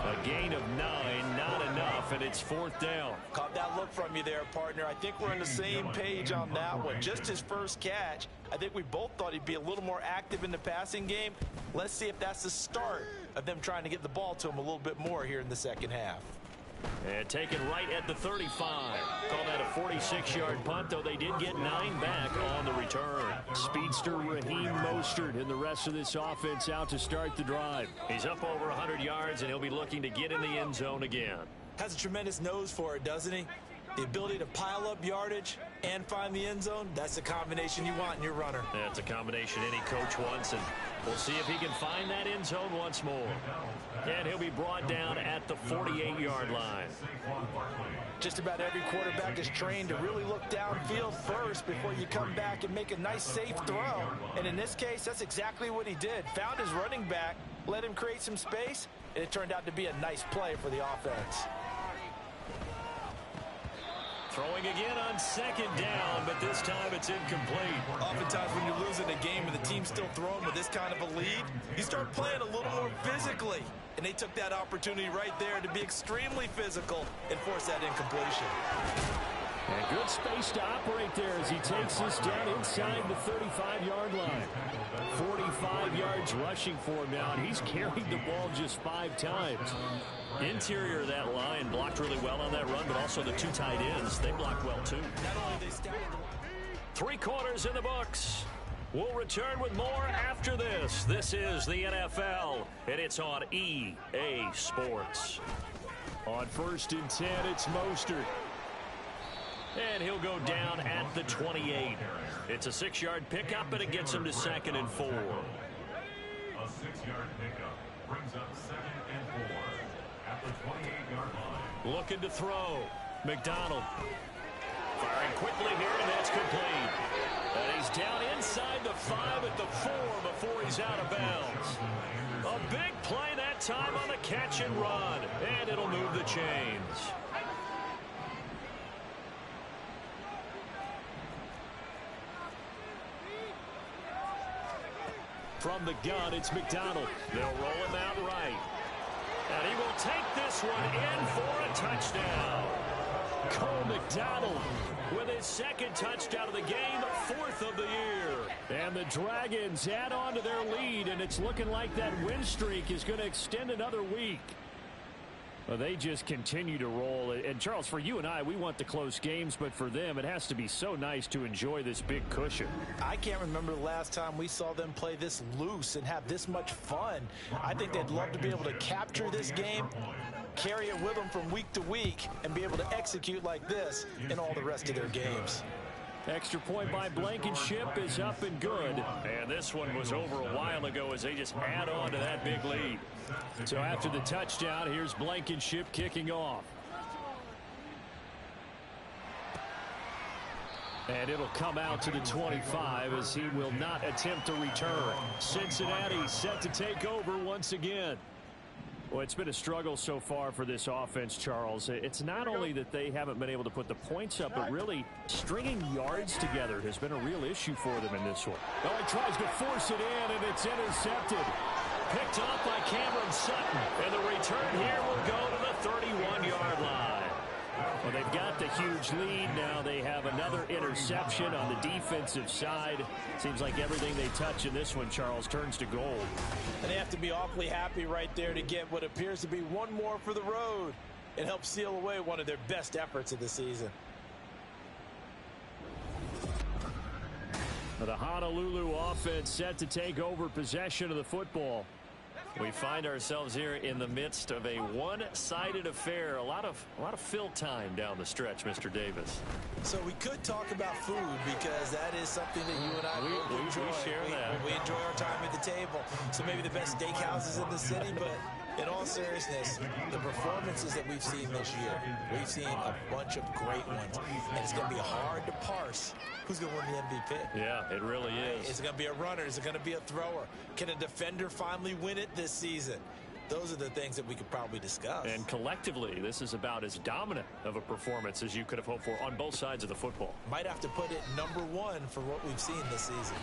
A gain of 9, not enough, and it's 4th down. Caught that look from you there, partner. I think we're on the same page on that one. Just his first catch, I think we both thought he'd be a little more active in the passing game. Let's see if that's the start of them trying to get the ball to him a little bit more here in the second half. And taken right at the 35. Call that a 46-yard punt, though they did get 9 back on the return. Speedster Raheem Mostert and the rest of this offense out to start the drive. He's up over 100 yards, and he'll be looking to get in the end zone again. Has a tremendous nose for it, doesn't he? The ability to pile up yardage and find the end zone, that's the combination you want in your runner. That's a combination any coach wants, and we'll see if he can find that end zone once more. And he'll be brought down at the 48-yard line. Just about every quarterback is trained to really look downfield first before you come back and make a nice, safe throw. And in this case, that's exactly what he did. Found his running back, let him create some space, and it turned out to be a nice play for the offense. Throwing again on 2nd down, but this time it's incomplete. Oftentimes when you're losing a game and the team's still throwing with this kind of a lead, you start playing a little more physically. And they took that opportunity right there to be extremely physical and force that incompletion. And good space to operate there as he takes this down inside the 35-yard line. 45 yards rushing for him now, and he's carried the ball just 5 times. Interior of that line blocked really well on that run, but also the 2 tight ends, they blocked well too. 3 quarters in the books. We'll return with more after this. This is the NFL, and it's on EA Sports. On 1st and 10, it's Mostert. And he'll go down at the 28. It's a 6-yard pickup, and it gets him to 2nd and 4. A 6-yard pickup brings up 2nd and 4 at the 28-yard line. Looking to throw. McDonald. Firing quickly here, and that's complete. And he's down inside the 5 at the 4 before he's out of bounds. A big play that time on the catch and run. And it'll move the chains. From the gun, it's McDonald. They'll roll him out right. And he will take this one in for a touchdown. Cole McDonald with his 2nd touchdown of the game, 4th of the year. And the Dragons add on to their lead, and it's looking like that win streak is going to extend another week. Well, they just continue to roll. And, Charles, for you and I, we want the close games, but for them, it has to be so nice to enjoy this big cushion. I can't remember the last time we saw them play this loose and have this much fun. I think they'd love to be able to capture this game, carry it with them from week to week, and be able to execute like this in all the rest of their games. Extra point by Blankenship is up and good. And this one was over a while ago as they just add on to that big lead. So after the touchdown, here's Blankenship kicking off. And it'll come out to the 25 as he will not attempt to return. Cincinnati set to take over once again. Well, it's been a struggle so far for this offense, Charles. It's not only that they haven't been able to put the points up, but really stringing yards together has been a real issue for them in this one. Oh, he tries to force it in, and it's intercepted. Picked off by Cameron Sutton. And the return here will go to the 31-yard line. Well, they've got the huge lead. Now they have another interception on the defensive side. Seems like everything they touch in this one, Charles, turns to gold. And they have to be awfully happy right there to get what appears to be one more for the road. It helps seal away one of their best efforts of the season. The Honolulu offense set to take over possession of the football. We find ourselves here in the midst of a one-sided affair. A lot of fill time down the stretch, Mr. Davis. So we could talk about food because that is something that you and I enjoy. We share that. We enjoy our time at the table. So maybe the best steakhouses in the city, but in all seriousness, the performances that we've seen this year, we've seen a bunch of great ones. And it's going to be hard to parse who's going to win the MVP. Yeah, it really is. Is it going to be a runner? Is it going to be a thrower? Can a defender finally win it this season? Those are the things that we could probably discuss. And collectively, this is about as dominant of a performance as you could have hoped for on both sides of the football. Might have to put it #1 for what we've seen this season.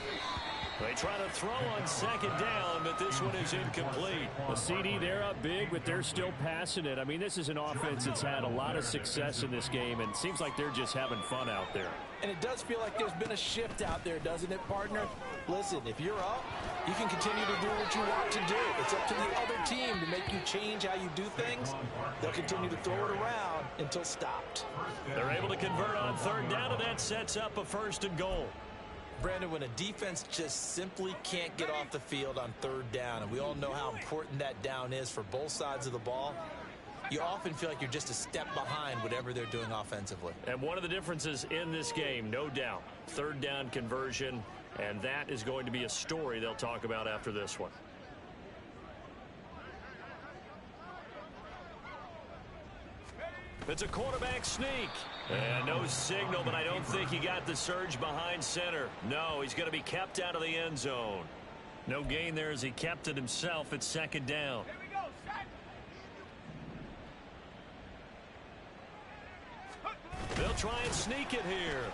They try to throw on 2nd down, but this one is incomplete. The CD, they're up big, but they're still passing it. I mean, this is an offense that's had a lot of success in this game, and it seems like they're just having fun out there. And it does feel like there's been a shift out there, doesn't it, partner? Listen, if you're up, you can continue to do what you want to do. It's up to the other team to make you change how you do things. They'll continue to throw it around until stopped. They're able to convert on 3rd down, and that sets up a 1st and goal. Brandon, when a defense just simply can't get off the field on 3rd down, and we all know how important that down is for both sides of the ball, you often feel like you're just a step behind whatever they're doing offensively. And one of the differences in this game, no doubt, 3rd down conversion, and that is going to be a story they'll talk about after this one. It's a quarterback sneak. And no signal, but I don't think he got the surge behind center. No, he's going to be kept out of the end zone. No gain there as he kept it himself at 2nd down. They'll try and sneak it here.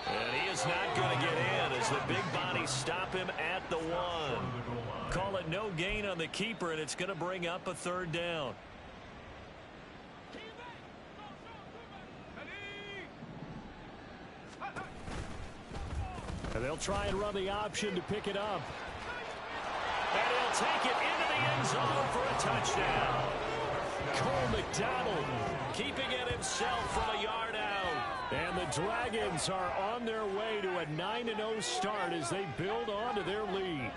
And he is not going to get in as the big bodies stop him at the 1. Call it no gain on the keeper, and it's going to bring up a 3rd down. And they'll try and run the option to pick it up. And he'll take it into the end zone for a touchdown. Cole McDonald keeping it himself from a yard out. And the Dragons are on their way to a 9-0 start as they build on to their lead.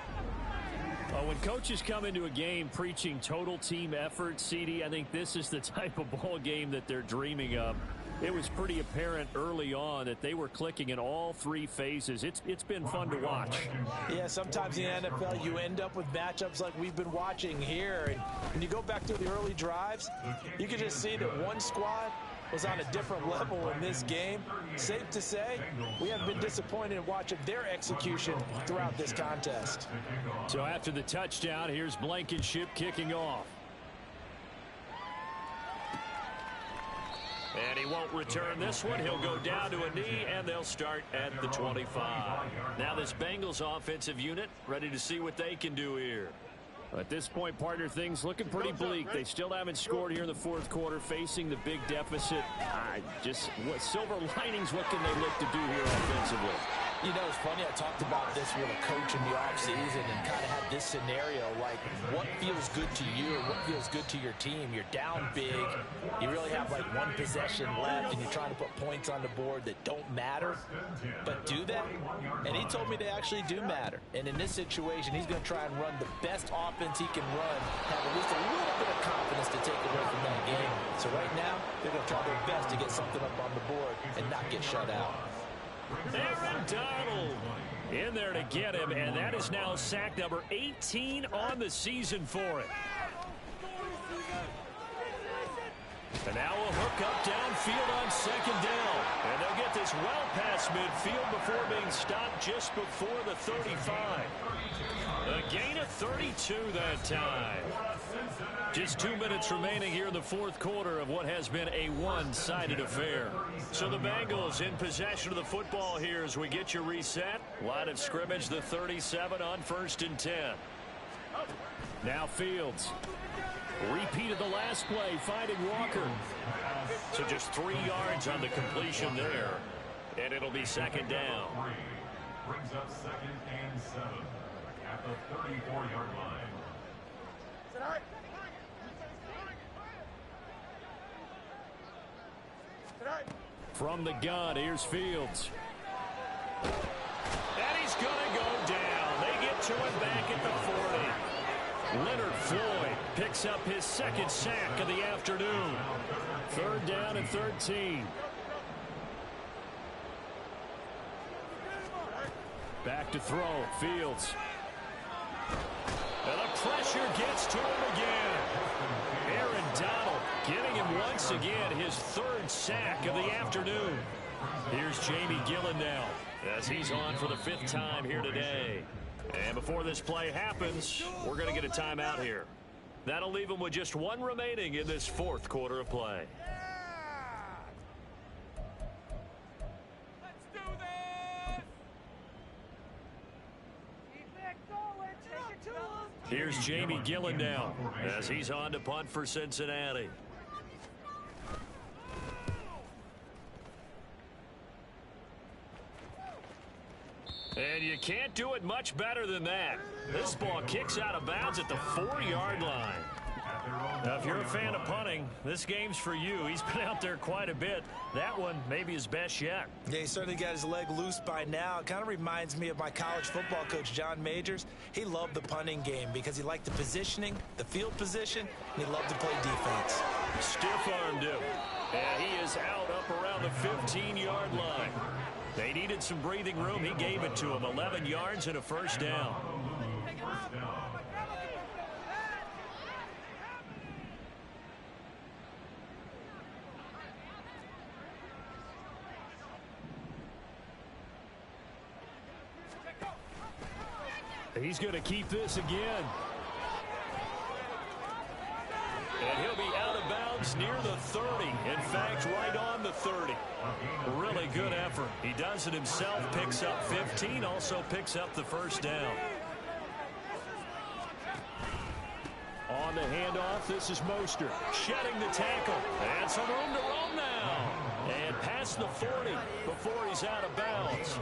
When coaches come into a game preaching total team effort, CD, I think this is the type of ball game that they're dreaming of. It was pretty apparent early on that they were clicking in all three phases. It's been fun to watch. Yeah, sometimes in the NFL you end up with matchups like we've been watching here. And when you go back to the early drives, you can just see that one squad was on a different level in this game. Safe to say, we haven't been disappointed in watching their execution throughout this contest. So after the touchdown, here's Blankenship kicking off. And he won't return this one. He'll go down to a knee, and they'll start at the 25. Now this Bengals offensive unit ready to see what they can do here. At this point, partner, things looking pretty bleak. They still haven't scored here in the fourth quarter, facing the big deficit. What silver linings, what can they look to do here offensively? You know, it's funny, I talked about this with a coach in the offseason and kind of had this scenario, like what feels good to you or what feels good to your team. You're down big, you really have like one possession left, and you're trying to put points on the board that don't matter, but do that? And he told me they actually do matter. And in this situation, he's going to try and run the best offense he can run, have at least a little bit of confidence to take away from that game. So right now, they're going to try their best to get something up on the board and not get shut out. Aaron Donald in there to get him, and that is now sack number 18 on the season for him. And now a hook up downfield on second down. And they'll get this well past midfield before being stopped just before the 35. A gain of 32 that time. Just 2 minutes remaining here in the fourth quarter of what has been a one-sided affair. So the Bengals in possession of the football here as we get you reset. Line of scrimmage, the 37 on 1st and 10. Now Fields. Repeated the last play, finding Walker. So just 3 yards on the completion there. And it'll be second down. Brings up 2nd and 7 at the 34-yard line. From the gun, here's Fields. And he's going to go down. They get to him back at the 40. Leonard Floyd picks up his second sack of the afternoon. 3rd down and 13. Back to throw, Fields. And the pressure gets to him again. Aaron Donald getting him once again, his 3rd sack of the afternoon. Here's Jamie Gillen now, as he's on for the 5th time here today. And before this play happens, we're going to get a timeout here. That'll leave him with just 1 remaining in this 4th quarter of play. Let's do this! Keep it going, take it to him. Here's Jamie Gillen now, as he's on to punt for Cincinnati. And you can't do it much better than that. This ball kicks out of bounds at the 4-yard line. Now, if you're a fan of punting, this game's for you. He's been out there quite a bit. That one may be his best yet. Yeah, he certainly got his leg loose by now. It kind of reminds me of my college football coach, John Majors. He loved the punting game because he liked the positioning, the field position, and he loved to play defense. Stiff-armed him. And he is out up around the 15-yard line. They needed some breathing room. He gave it to him. 11 yards and a 1st down. He's going to keep this again. And he'll be out of bounds near the 30. In fact, right on the 30. Really good effort. He does it himself, picks up 15, also picks up the 1st down. On the handoff, this is Mostert. Shedding the tackle. And some room to roam now. And past the 40 before he's out of bounds.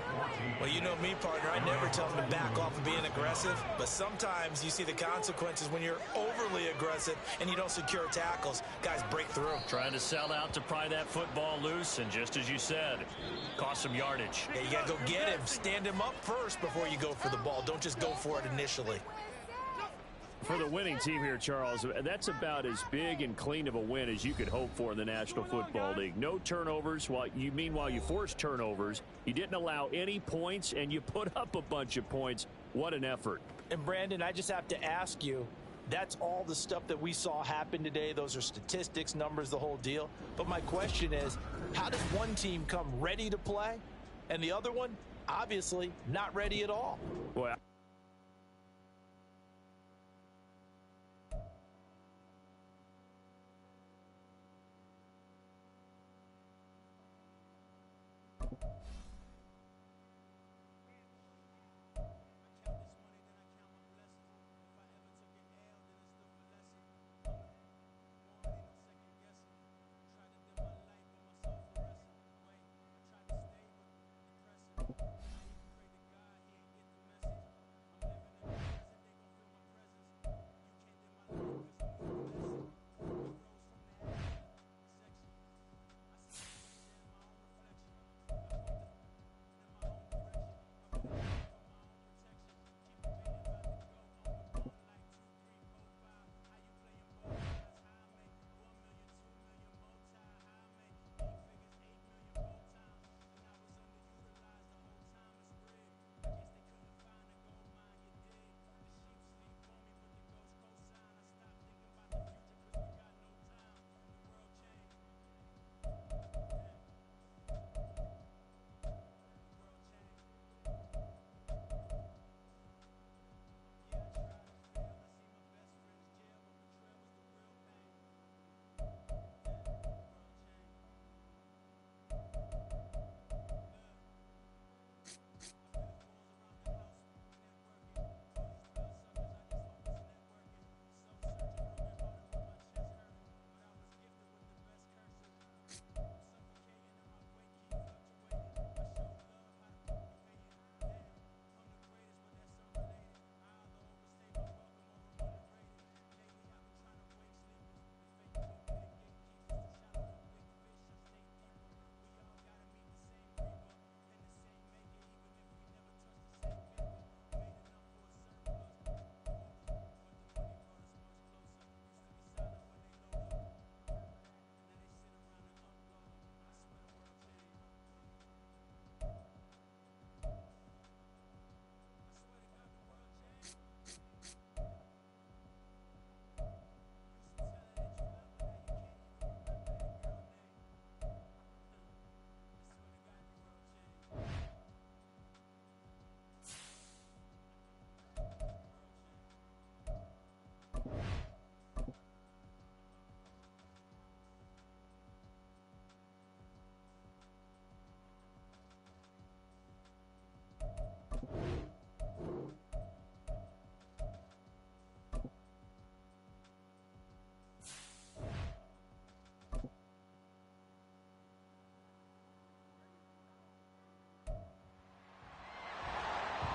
Well, you know me, partner. I never tell them to back off of being aggressive. But sometimes you see the consequences when you're overly aggressive and you don't secure tackles. Guys break through. Trying to sell out to pry that football loose. And just as you said, cost some yardage. Yeah, you got to go get him. Stand him up first before you go for the ball. Don't just go for it initially. For the winning team here, Charles, that's about as big and clean of a win as you could hope for in the National Football League. No turnovers. Meanwhile, you forced turnovers. You didn't allow any points, and you put up a bunch of points. What an effort. And, Brandon, I just have to ask you, that's all the stuff that we saw happen today. Those are statistics, numbers, the whole deal. But my question is, how does one team come ready to play, and the other one, obviously, not ready at all? Well,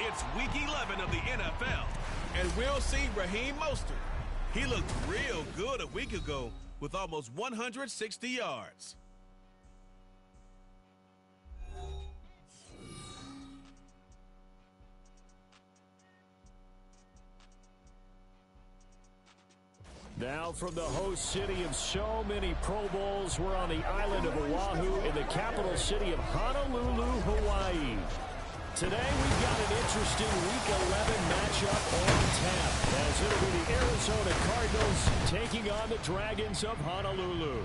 It's Week 11 of the NFL, and we'll see Raheem Mostert. He looked real good a week ago with almost 160 yards. Now from the host city of so many Pro Bowls, we're on the island of Oahu in the capital city of Honolulu, Hawaii. Today we've got an interesting Week 11 matchup on tap, as it'll be the Arizona Cardinals taking on the Dragons of Honolulu.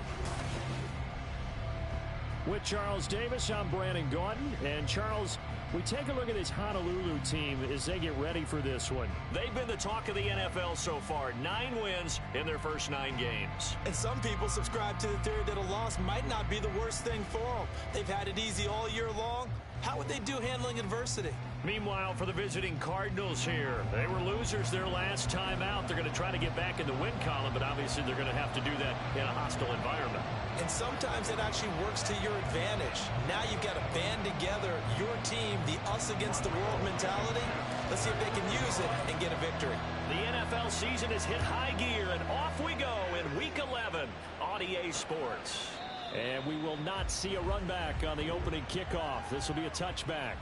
With Charles Davis, I'm Brandon Gauton. And Charles, we take a look at this Honolulu team as they get ready for this one. They've been the talk of the NFL so far. 9 wins in their first 9 games. And some people subscribe to the theory that a loss might not be the worst thing for them. They've had it easy all year long. how would they do handling adversity? Meanwhile, for the visiting Cardinals here, they were losers their last time out. They're going to try to get back in the win column, but obviously they're going to have to do that in a hostile environment. And sometimes it actually works to your advantage. Now you've got to band together your team, the us against the world mentality. Let's see if they can use it and get a victory. The NFL season has hit high gear, and off we go in Week 11 on EA Sports. And we will not see a run back on the opening kickoff. This will be a touchback.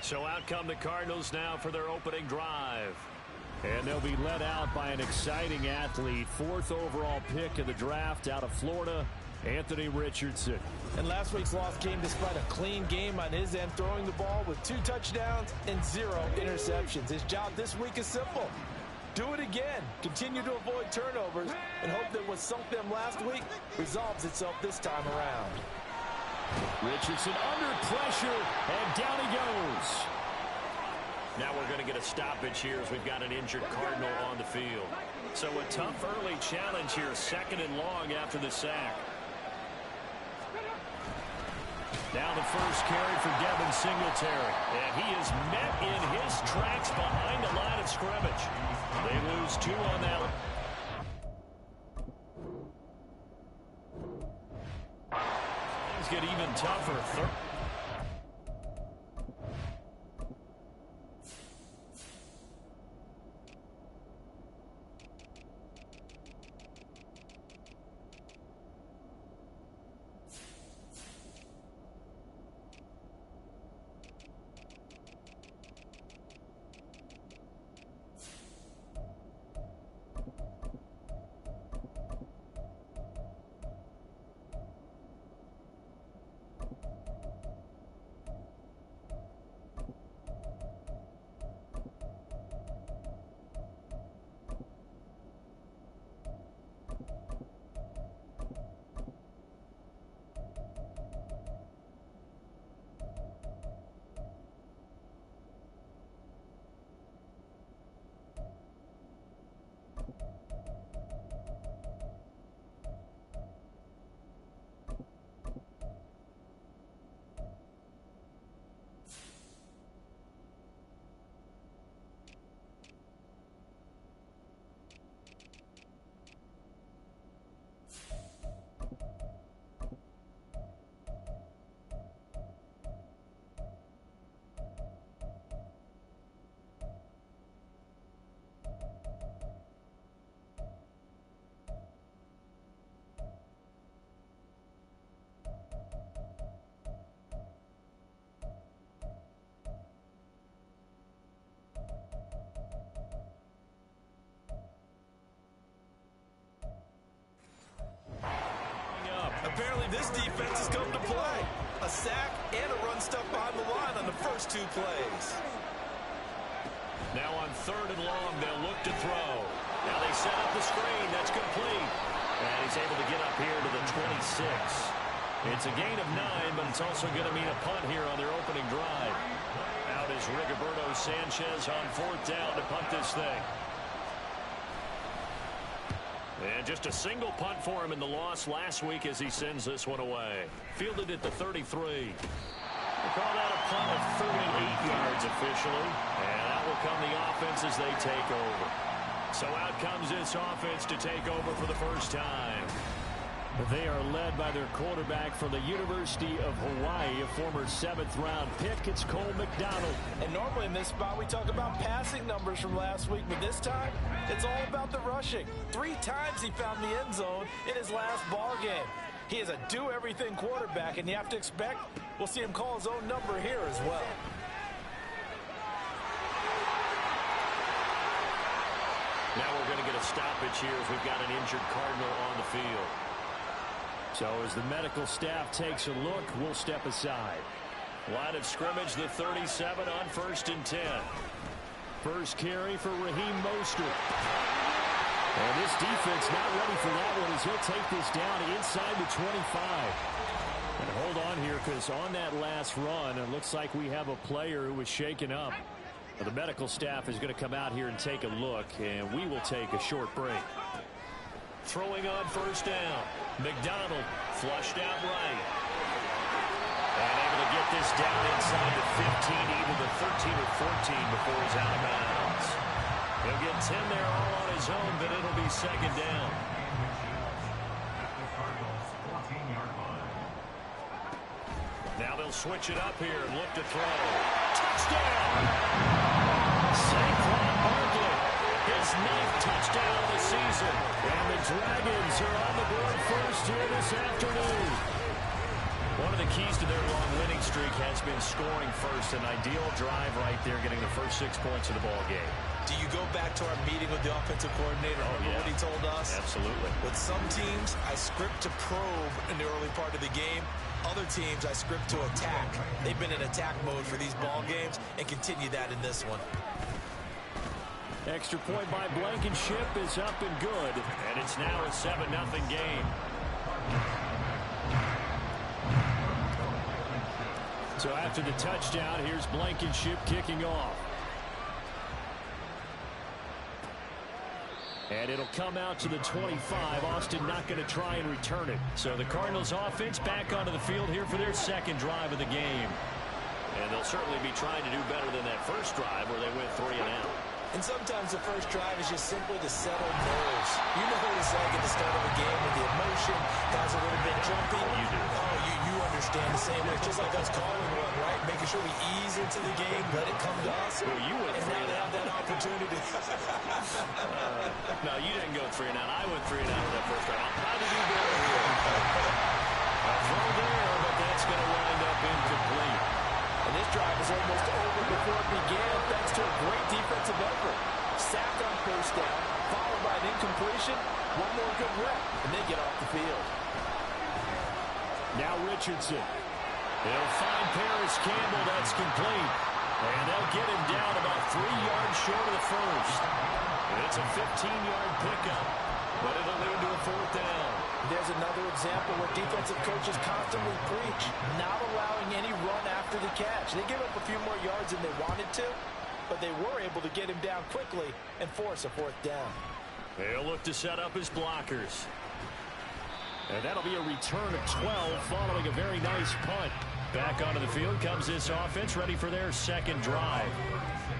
So out come the Cardinals now for their opening drive. And they'll be led out by an exciting athlete. 4th overall pick of the draft out of Florida, Anthony Richardson. And last week's loss came despite a clean game on his end, throwing the ball with 2 touchdowns and 0 interceptions. His job this week is simple. Do it again. Continue to avoid turnovers and hope that what sunk them last week resolves itself this time around. Richardson under pressure, and down he goes. Now we're going to get a stoppage here as we've got an injured Cardinal on the field. So a tough early challenge here, 2nd and long after the sack. Now the first carry for Devin Singletary. And he is met in his tracks behind the line of scrimmage. They lose 2 on that. Things get even tougher. Apparently this defense has come to play. A sack and a run stuck behind the line on the first 2 plays. Now on 3rd and long, they'll look to throw. Now they set up the screen. That's complete. And he's able to get up here to the 26. It's a gain of 9, but it's also going to mean a punt here on their opening drive. Out is Rigoberto Sanchez on 4th down to punt this thing. And just a single punt for him in the loss last week as he sends this one away. Fielded at the 33. We'll call that a punt of 38 yards officially. And that will come the offense as they take over. So out comes this offense to take over for the first time. They are led by their quarterback from the University of Hawaii, a former 7th-round pick. It's Cole McDonald. And normally in this spot we talk about passing numbers from last week, but this time it's all about the rushing. 3 times he found the end zone in his last ball game. He is a do-everything quarterback, and you have to expect we'll see him call his own number here as well. Now we're going to get a stoppage here as we've got an injured Cardinal on the field. So as the medical staff takes a look, we'll step aside. Line of scrimmage, the 37 on 1st and 10. First carry for Raheem Mostert. And this defense not ready for that one as he'll take this down inside the 25. And hold on here because on that last run, it looks like we have a player who was shaken up. The medical staff is going to come out here and take a look, and we will take a short break. Throwing on 1st down. McDonald flushed out right. And able to get this down inside the 15, even the 13 or 14 before he's out of bounds. He'll get 10 there all on his own, but it'll be second down. Now they'll switch it up here and look to throw. Touchdown! Saquon Barkley, his 9th touchdown of the season. And the Dragons are on the board first here this afternoon. One of the keys to their long winning streak has been scoring first. An ideal drive right there, getting the first 6 points of the ball game. Do you go back to our meeting with the offensive coordinator? Remember what he told us? Absolutely. With some teams, I script to probe in the early part of the game. Other teams, I script to attack. They've been in attack mode for these ball games and continue that in this one. Extra point by Blankenship is up and good. And it's now a 7-0 game. So after the touchdown, here's Blankenship kicking off. And it'll come out to the 25. Austin not going to try and return it. So the Cardinals offense back onto the field here for their second drive of the game. And they'll certainly be trying to do better than that first drive where they went 3 and out. And sometimes the first drive is just simply to settle nerves. You know what it's like at the start of a game with the emotion, guys a little bit jumpy. You do. Oh, you understand the same way. It's just like us calling one, right? Making sure we ease into the game, let it come to us. Well, you went and now they have that opportunity. No, you didn't go 3 and out. I went 3 and out with that first drive. How did you do it here? A throw there, but that's going to wind up incomplete. And this drive is almost over before it began, thanks to a great defensive effort. Sacked on first down, followed by an incompletion, one more good rep, and they get off the field. Now Richardson. They'll find Paris Campbell. That's complete. And they'll get him down about 3 yards short of the first. It's a 15-yard pickup, but it'll lead to a 4th down. There's another example where defensive coaches constantly preach, not allowing any run after the catch. They gave up a few more yards than they wanted to, but they were able to get him down quickly and force a 4th down. They'll look to set up his blockers. And that'll be a return of 12 following a very nice punt. Back onto the field comes this offense, ready for their second drive.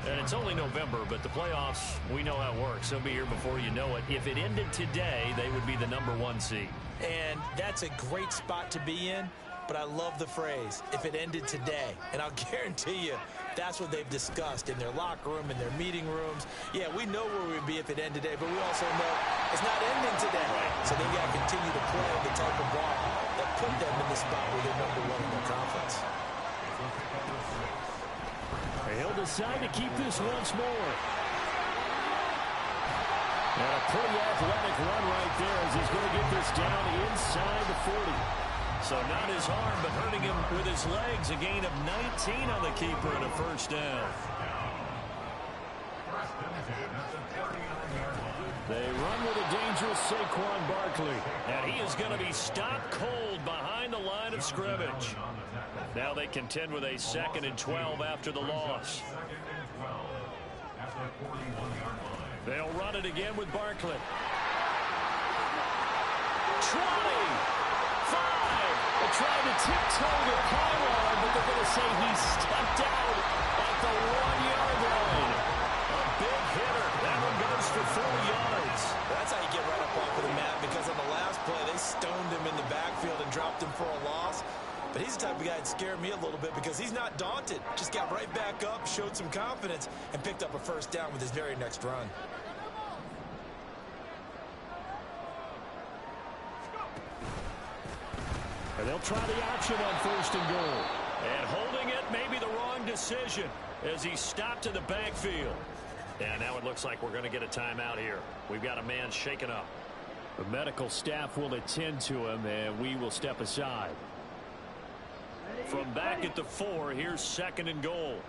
And it's only November, but the playoffs, we know how it works. They'll be here before you know it. If it ended today, they would be the #1 seed. And that's a great spot to be in, but I love the phrase, if it ended today. And I'll guarantee you, that's what they've discussed in their locker room, in their meeting rooms. Yeah, we know where we'd be if it ended today, but we also know it's not ending today. So they've got to continue to play the type of ball that put them in the spot where they're #1 in their conference. He'll decide to keep this once more. And a pretty athletic run right there as he's going to get this down inside the 40. So not his arm, but hurting him with his legs. A gain of 19 on the keeper and a 1st down. They run with a dangerous Saquon Barkley. And he is going to be stopped cold behind the line of scrimmage. Now they contend with a 2nd and 12 after the loss. They'll run it again with Barkley. 20, 5. They tried to tiptoe the pylon, but they're going to say he stepped out at the 1-yard line. A big hitter. That one goes for 4 yards. That's how you get right up off of the mat, because on the last play, they stoned him in the backfield and dropped him for a loss. But he's the type of guy that scared me a little bit because he's not daunted. Just got right back up, showed some confidence, and picked up a 1st down with his very next run. And they'll try the option on 1st and goal. And holding it may be the wrong decision as he stopped in the backfield. And now it looks like we're going to get a timeout here. We've got a man shaken up. The medical staff will attend to him, and we will step aside. From back at the 4, here's 2nd and goal.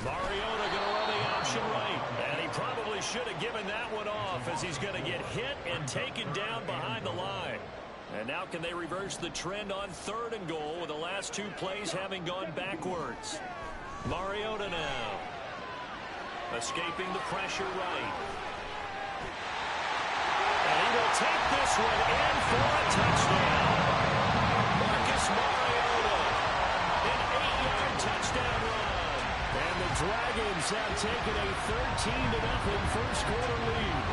Mariota going to run the option right. And he probably should have given that one off as he's going to get hit and taken down behind the line. And now can they reverse the trend on 3rd and goal with the last 2 plays having gone backwards? Mariota now. Escaping the pressure right. And he will take this this one in for a touchdown. Marcus Mariota, an 8-yard touchdown run. And the Dragons have taken a 13-0 first quarter lead.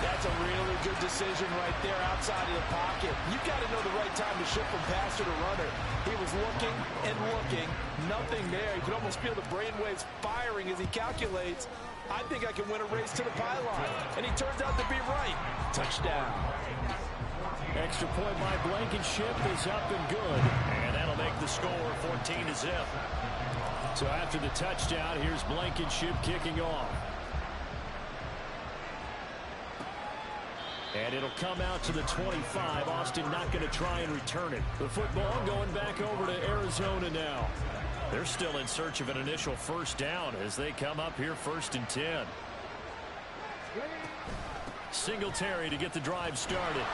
That's a really good decision right there outside of the pocket. You've got to know the right time to shift from passer to runner. He was looking and looking. Nothing there. You can almost feel the brainwaves firing as he calculates, I think I can win a race to the pylon. And he turns out to be right. Touchdown. Extra point by Blankenship is up and good. And that'll make the score 14-0. So after the touchdown, here's Blankenship kicking off. And it'll come out to the 25. Austin not going to try and return it. The football going back over to Arizona now. They're still in search of an initial first down as they come up here 1st and 10. Singletary to get the drive started.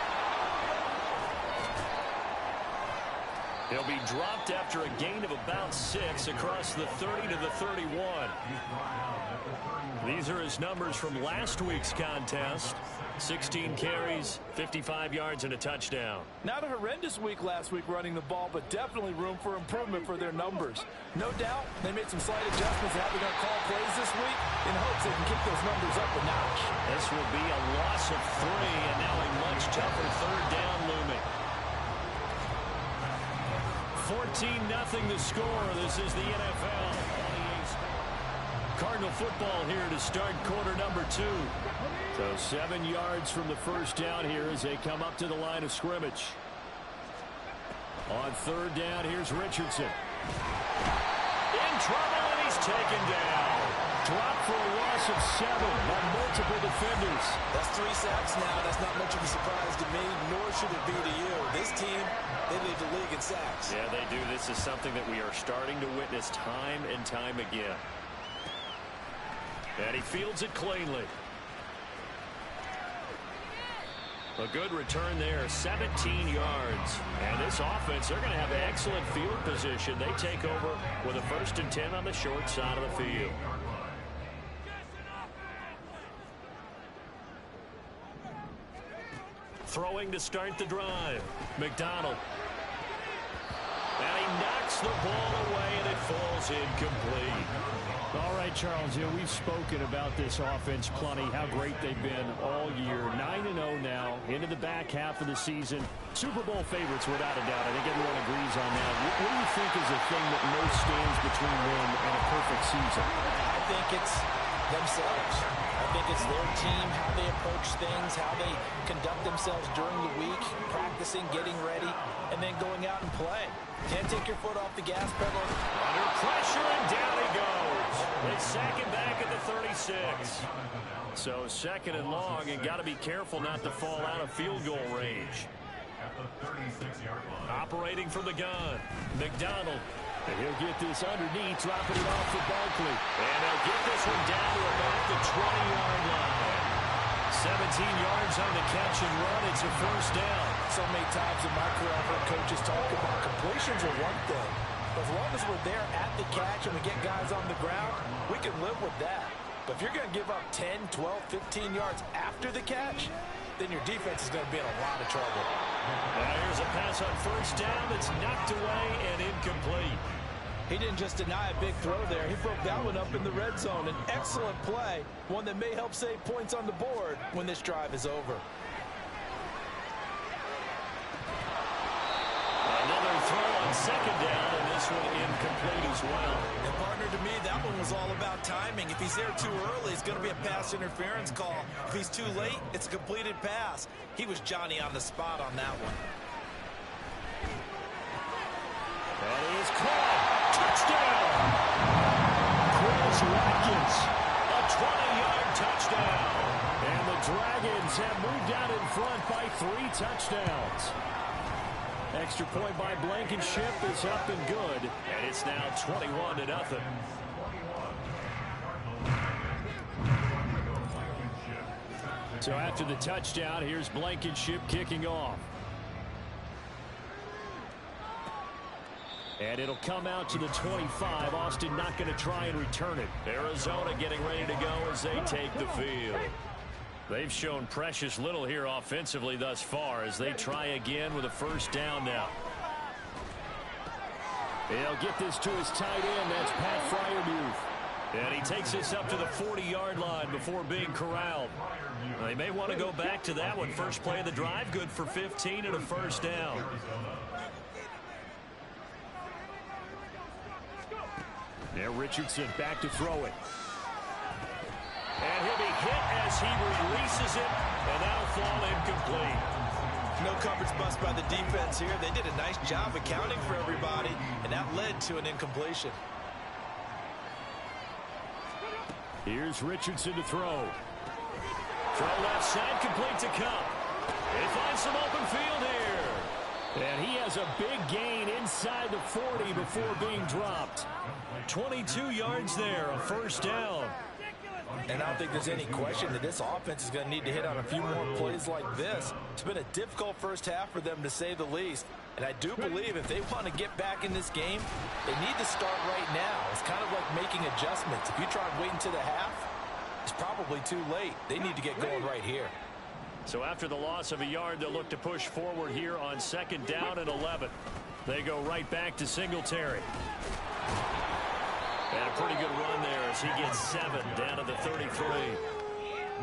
He'll be dropped after a gain of about 6 across the 30 to the 31. These are his numbers from last week's contest. 16 carries, 55 yards, and a touchdown. Not a horrendous week last week running the ball, but definitely room for improvement for their numbers. No doubt they made some slight adjustments to how they're going to call plays this week in hopes they can kick those numbers up a notch. This will be a loss of 3, and now a much tougher 3rd down looming. 14-0 the score. This is the NFL. Cardinal football here to start quarter number 2. So 7 yards from the first down here as they come up to the line of scrimmage. On 3rd down, here's Richardson. In trouble, and he's taken down. Dropped for a loss of 7 by multiple defenders. That's 3 sacks now. That's not much of a surprise to me, nor should it be to you. This team, they lead the league in sacks. Yeah, they do. This is something that we are starting to witness time and time again. And he fields it cleanly. A good return there, 17 yards. And this offense, they're going to have excellent field position. They take over with a 1st and 10 on the short side of the field. Throwing to start the drive. McDonald. And he knocks the ball away, and it falls incomplete. All right, Charles, we've spoken about this offense plenty, how great they've been all year. 9-0 now, into the back half of the season. Super Bowl favorites, without a doubt. I think everyone agrees on that. What do you think is the thing that most stands between them and a perfect season? I think it's themselves. I think it's their team, how they approach things, how they conduct themselves during the week, practicing, getting ready, and then going out and playing. Can't take your foot off the gas pedal. Under pressure, and down he goes. They sack him back at the 36. So 2nd and long, and got to be careful not to fall out of field goal range. At the 36-yard line. Operating from the gun, McDonald. And he'll get this underneath, dropping it off for Barkley. And they'll get this one down to about the 20-yard line. 17 yards on the catch and run. It's a 1st down. So many times in my career I've heard coaches talk about completions are one thing. As long as we're there at the catch and we get guys on the ground, we can live with that. But if you're going to give up 10, 12, 15 yards after the catch, then your defense is going to be in a lot of trouble. Now here's a pass on 1st down that's knocked away and incomplete. He didn't just deny a big throw there. He broke that one up in the red zone. An excellent play, one that may help save points on the board when this drive is over. Another throw on 2nd down, and this one incomplete as well. And partner, to me, that one was all about timing. If he's there too early, it's going to be a pass interference call. If he's too late, it's a completed pass. He was Johnny on the spot on that one. And he is caught. Touchdown! Chris Watkins. A 20-yard touchdown. And the Dragons have moved out in front by 3 touchdowns. Extra point by Blankenship is up and good. And it's now 21-0. So after the touchdown, here's Blankenship kicking off. And it'll come out to the 25. Austin not going to try and return it. Arizona getting ready to go as they take the field. They've shown precious little here offensively thus far as they try again with a first down now. He'll get this to his tight end. That's Pat Fryermuth. And he takes this up to the 40-yard line before being corralled. They may want to go back to that one. First play of the drive, good for 15 and a first down. Now Richardson back to throw it. And he'll be hit as he releases it, and that'll fall incomplete. No coverage bust by the defense here. They did a nice job accounting for everybody, and that led to an incompletion. Here's Richardson to throw. Throw left side, complete to Cup. They find some open field here. And he has a big gain inside the 40 before being dropped. 22 yards there, a first down. And I don't think there's any question that this offense is going to need to hit on a few more plays like this. It's been a difficult first half for them, to say the least. And I do believe if they want to get back in this game, they need to start right now. It's kind of like making adjustments. If you try and wait until the half, it's probably too late. They need to get going right here. So after the loss of a yard, they'll look to push forward here on second down and 11. They go right back to Singletary. And a pretty good run there as he gets 7 down to the 33.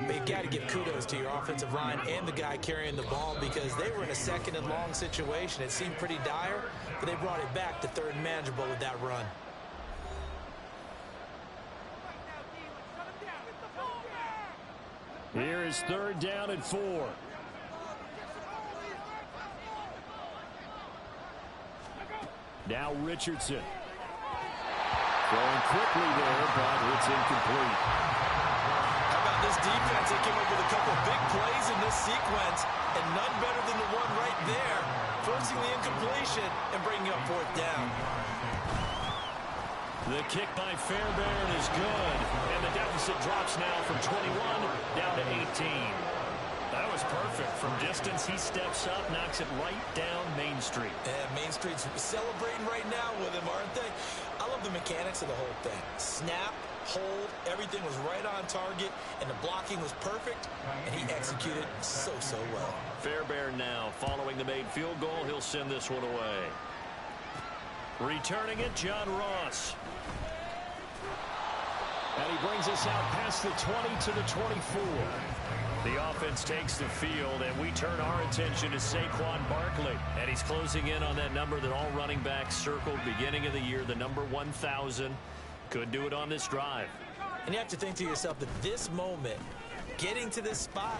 You've got to give kudos to your offensive line and the guy carrying the ball, because they were in a second and long situation. It seemed pretty dire, but they brought it back to third and manageable with that run. Here is third down and 4. Now Richardson. Going quickly there, but it's incomplete. How about this defense? They came up with a couple of big plays in this sequence, and none better than the one right there, forcing the incompletion and bringing up fourth down. The kick by Fairbairn is good, and the deficit drops now from 21 down to 18. That was perfect. From distance, he steps up, knocks it right down Main Street. And Main Street's celebrating right now with him, aren't they? I love the mechanics of the whole thing. Snap, hold, everything was right on target, and the blocking was perfect, and he executed so well. Fairbairn now, following the made field goal, he'll send this one away. Returning it, John Ross. And he brings us out past the 20 to the 24. The offense takes the field, and we turn our attention to Saquon Barkley. And he's closing in on that number that all running backs circled beginning of the year, the number 1,000. Could do it on this drive. And you have to think to yourself that this moment, getting to this spot,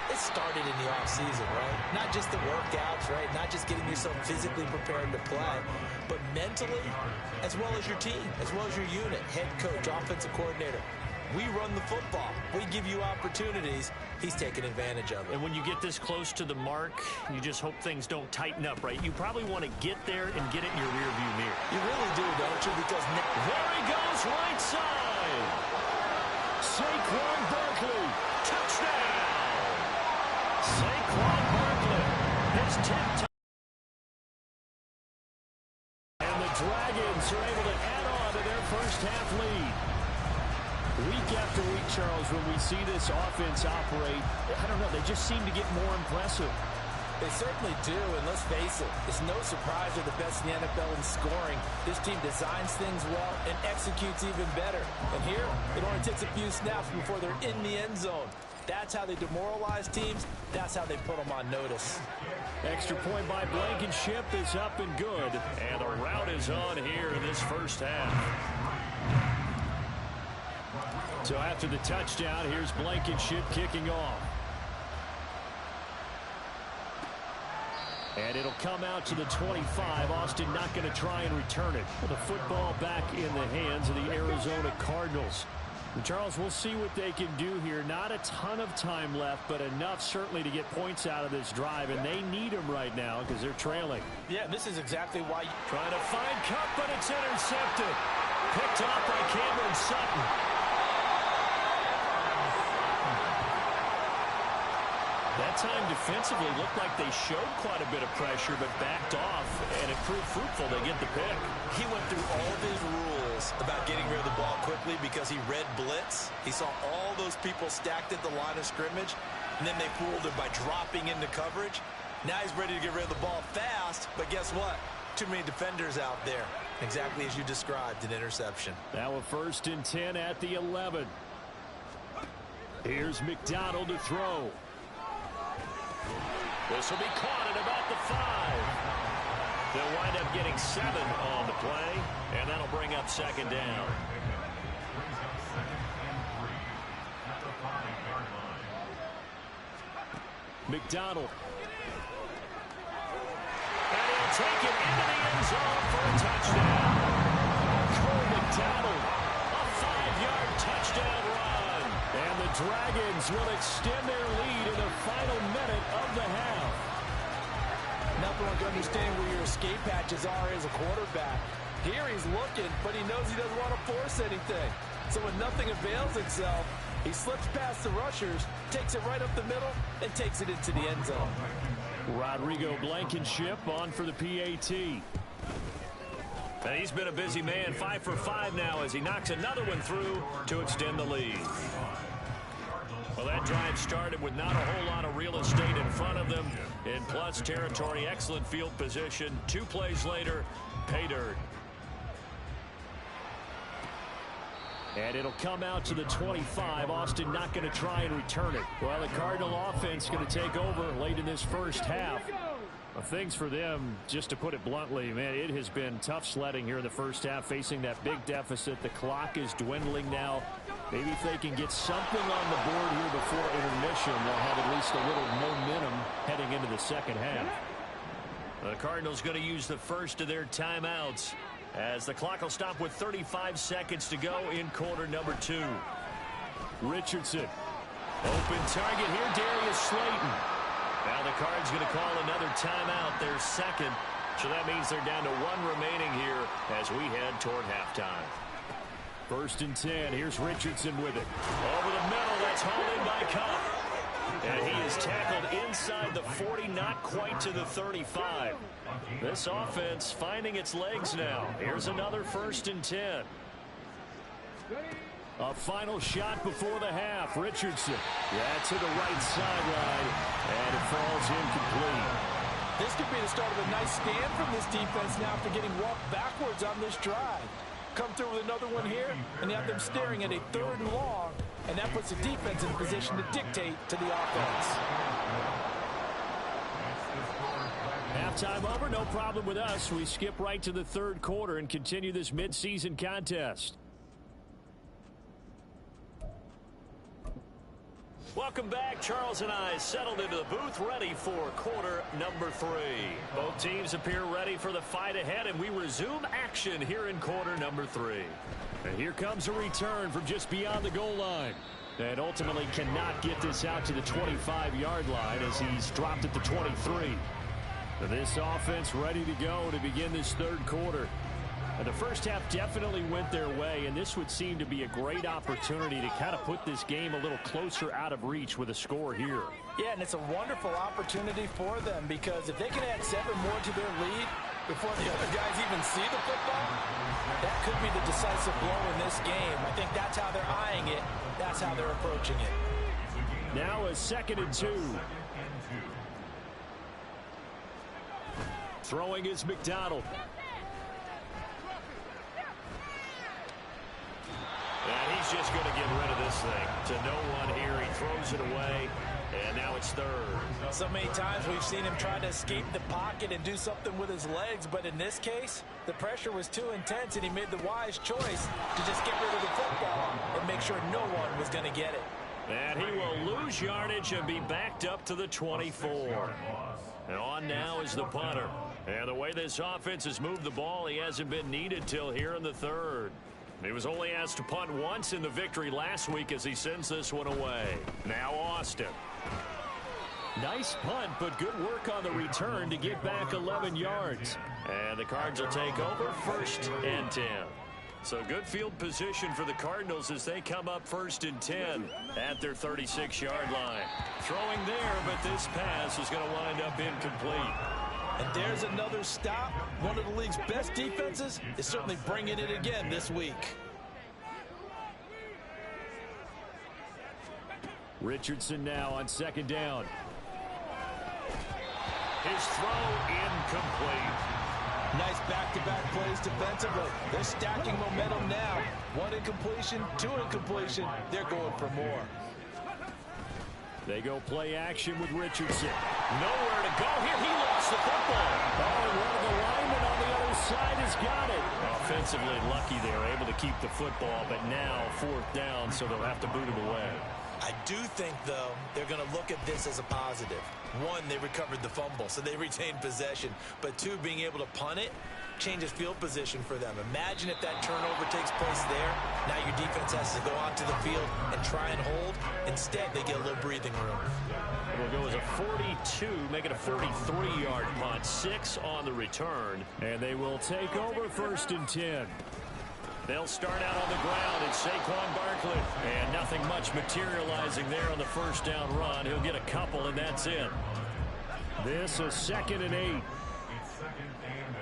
it started in the offseason, right? Not just the workouts, right? Not just getting yourself physically prepared to play, but mentally, as well as your team, as well as your unit, head coach, offensive coordinator. We run the football. We give you opportunities. He's taking advantage of it. And when you get this close to the mark, you just hope things don't tighten up, right? You probably want to get there and get it in your rearview mirror. You really do, don't you? Because there he goes, right side. Saquon Barkley. Touchdown. Saquon Barkley. His 10th. And the Dragons are able to add on to their first half lead. Week after week, Charles, when we see this offense operate, I don't know, they just seem to get more impressive. They certainly do, and let's face it, it's no surprise they're the best in the NFL in scoring. This team designs things well and executes even better. And here, it only takes a few snaps before they're in the end zone. That's how they demoralize teams. That's how they put them on notice. Extra point by Blankenship is up and good. And the route is on here in this first half. So after the touchdown, here's Blankenship kicking off. And it'll come out to the 25. Austin not going to try and return it. The football back in the hands of the Arizona Cardinals. And Charles, we'll see what they can do here. Not a ton of time left, but enough certainly to get points out of this drive. And they need them right now because they're trailing. Yeah, this is exactly why. Trying to find Cup, but it's intercepted. Picked off by Cameron Sutton. That time defensively looked like they showed quite a bit of pressure, but backed off, and it proved fruitful. They get the pick. He went through all of his rules about getting rid of the ball quickly because he read blitz. He saw all those people stacked at the line of scrimmage, and then they fooled him by dropping into coverage. Now he's ready to get rid of the ball fast, but guess what? Too many defenders out there. Exactly as you described, an interception. Now a 1st and 10 at the 11. Here's McDonald to throw. This will be caught at about the 5. They'll wind up getting 7 on the play, and that'll bring up 2nd down. McDonald. And he'll take it into the end zone for a touchdown. Cole McDonald. A 5-yard touchdown run. And the Dragons will extend their lead in the final minute of the half. Nothing like understanding where your escape patches are as a quarterback. Here he's looking, but he knows he doesn't want to force anything. So when nothing avails itself, he slips past the rushers, takes it right up the middle, and takes it into the end zone. Rodrigo Blankenship on for the PAT. And he's been a busy man, 5 for 5 now as he knocks another one through to extend the lead. Well, that drive started with not a whole lot of real estate in front of them. In plus territory, excellent field position. 2 plays later, pay dirt. And it'll come out to the 25. Austin not going to try and return it. Well, the Cardinal offense going to take over late in this first half. Well, things for them, just to put it bluntly, man, it has been tough sledding here in the first half, facing that big deficit. The clock is dwindling now. Maybe if they can get something on the board here before intermission, they'll have at least a little momentum heading into the second half. The Cardinals going to use the first of their timeouts as the clock will stop with 35 seconds to go in quarter number 2. Richardson. Open target here, Darius Slayton. Now the Cards going to call another timeout, their second. So that means they're down to 1 remaining here as we head toward halftime. 1st and 10. Here's Richardson with it. Over the middle, that's hauled in by Cup. And he is tackled inside the 40, not quite to the 35. This offense finding its legs now. Here's another 1st and 10. A final shot before the half. Richardson. Yeah, to the right sideline. And it falls incomplete. This could be the start of a nice stand from this defense now after getting walked backwards on this drive. Come through with another one here, and you have them staring at a 3rd and long, and that puts the defense in position to dictate to the offense. Halftime over, no problem with us. We skip right to the 3rd quarter and continue this midseason contest. Welcome back. Charles and I settled into the booth, ready for quarter number 3. Both teams appear ready for the fight ahead, and we resume action here in quarter number 3. And here comes a return from just beyond the goal line. And ultimately cannot get this out to the 25-yard line as he's dropped at the 23. And this offense ready to go to begin this 3rd quarter. And the first half definitely went their way, and this would seem to be a great opportunity to kind of put this game a little closer out of reach with a score here. Yeah, and it's a wonderful opportunity for them because if they can add 7 more to their lead before the other guys even see the football, that could be the decisive blow in this game. I think that's how they're eyeing it. That's how they're approaching it. Now a 2nd and 2. Throwing is McDonald. And he's just going to get rid of this thing to no one here. He throws it away, and now it's 3rd. So many times we've seen him try to escape the pocket and do something with his legs, but in this case, the pressure was too intense, and he made the wise choice to just get rid of the football and make sure no one was going to get it. And he will lose yardage and be backed up to the 24. And on now is the punter. And the way this offense has moved the ball, he hasn't been needed till here in the 3rd. He was only asked to punt once in the victory last week as he sends this one away. Now Austin. Nice punt, but good work on the return to get back 11 yards. And the Cards will take over 1st and 10. So good field position for the Cardinals as they come up 1st and 10 at their 36-yard line. Throwing there, but this pass is going to wind up incomplete. And there's another stop. One of the league's best defenses is certainly bringing it again this week. Richardson now on 2nd down. His throw incomplete. Nice back-to-back plays defensively. They're stacking momentum now. 1 incompletion, 2 incompletion. They're going for more. They go play action with Richardson. Nowhere to go here. He lost the football. Oh, and one of the linemen on the other side has got it. Offensively lucky they were able to keep the football, but now 4th down, so they'll have to boot it away. I do think, though, they're going to look at this as a positive. 1, they recovered the fumble, so they retained possession. But 2, being able to punt it changes field position for them. Imagine if that turnover takes place there. Now your defense has to go onto the field and try and hold. Instead, they get a little breathing room. It'll go as a 42, make it a 43-yard punt. 6 on the return. And they will take over 1st and 10. They'll start out on the ground. It's Saquon Barkley. And nothing much materializing there on the 1st down run. He'll get a couple, and that's it. This is 2nd and 8. It's 2nd and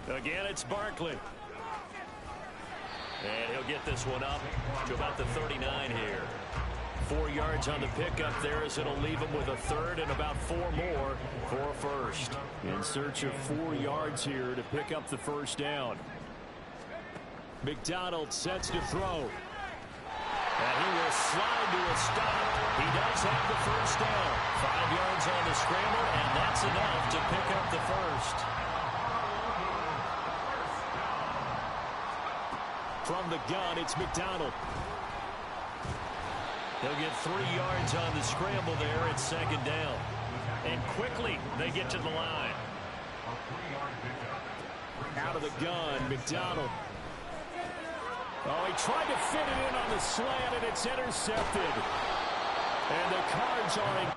8. Again, it's Barkley. And he'll get this one up to about the 39 here. 4 yards on the pickup there as it'll leave him with a 3rd and about 4 more for 1st. In search of 4 yards here to pick up the 1st down. McDonald sets to throw. And he will slide to a stop. He does have the 1st down. 5 yards on the scramble, and that's enough to pick up the 1st. From the gun, it's McDonald. They'll get 3 yards on the scramble there. It's 2nd down. And quickly, they get to the line. Out of the gun, McDonald. Oh, he tried to fit it in on the slant, and it's intercepted. And the Cards are in.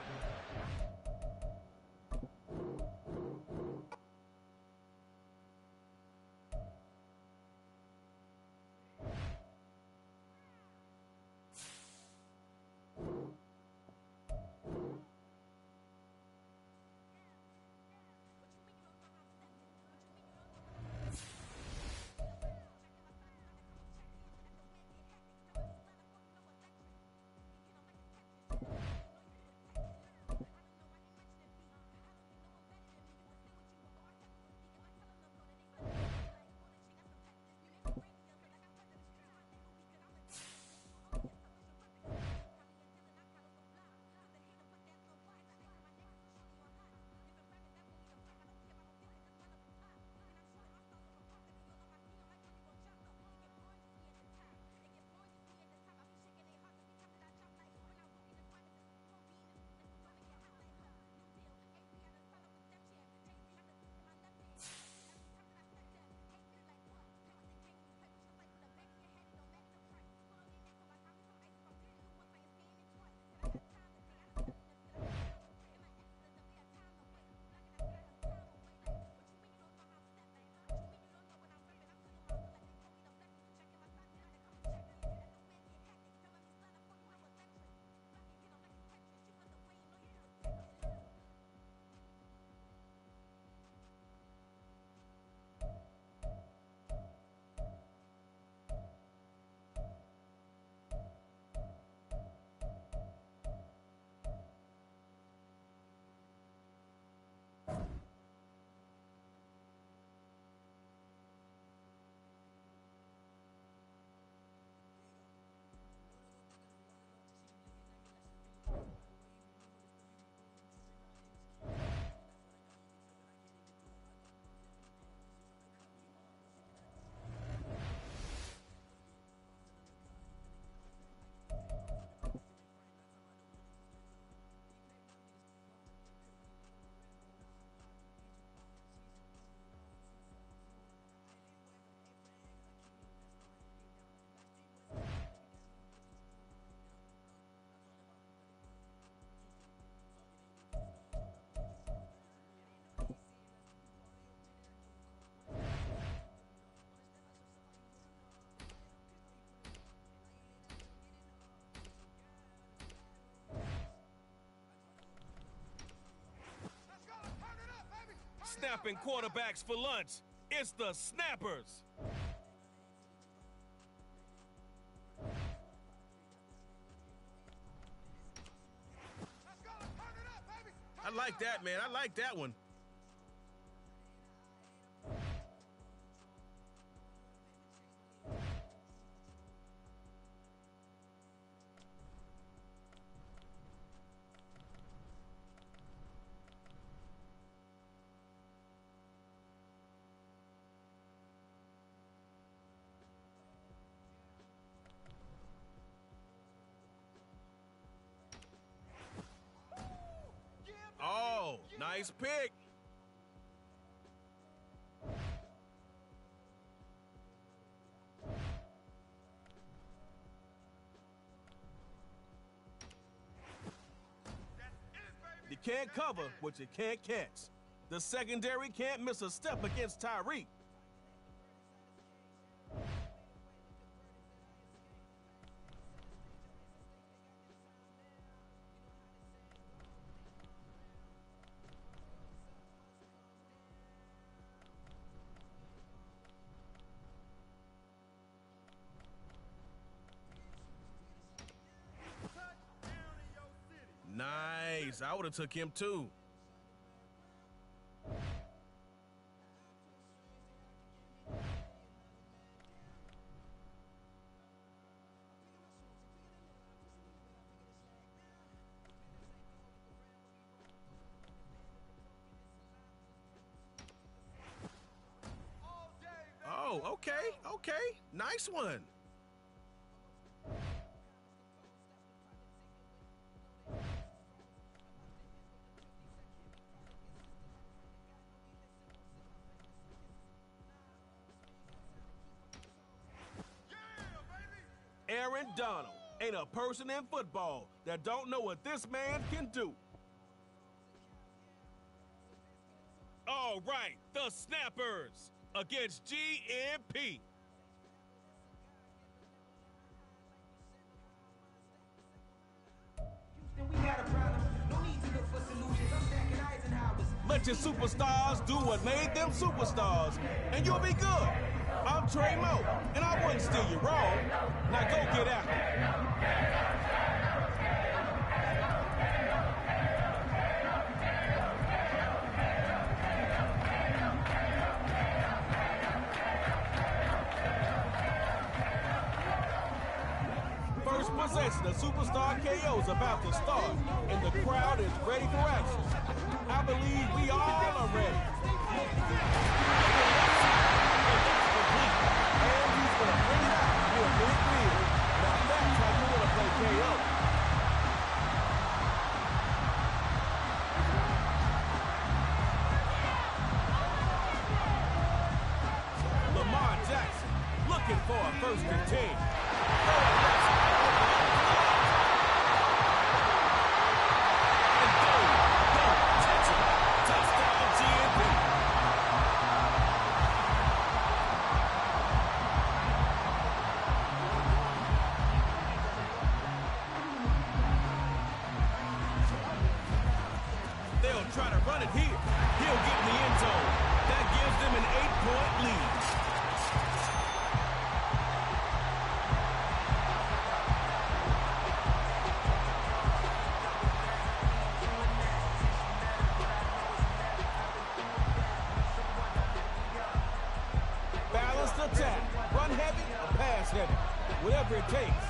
snapping quarterbacks for lunch. It's the snappers. I like that, man. I like that one. Oh, nice pick. You can't cover what you can't catch. The secondary can't miss a step against Tyreek. Nice. I would have took him too. Oh, okay. Nice one. Aaron Donald ain't a person in football that don't know what this man can do. All right, the snappers against GMP. Let your superstars do what made them superstars, and you'll be good. I'm Trey Moe, and I wouldn't steer you wrong. Now go get after it. First possession of Superstar KO's about to start, and the crowd is ready for action. I believe we all are ready. And he's going to bring it out with a big wheel. Now that's how you want to play KO. Lamar Jackson looking for a 1st and 10. They'll try to run it here. He'll get in the end zone. That gives them an 8-point lead. Balanced attack. Run heavy or pass heavy. Whatever it takes.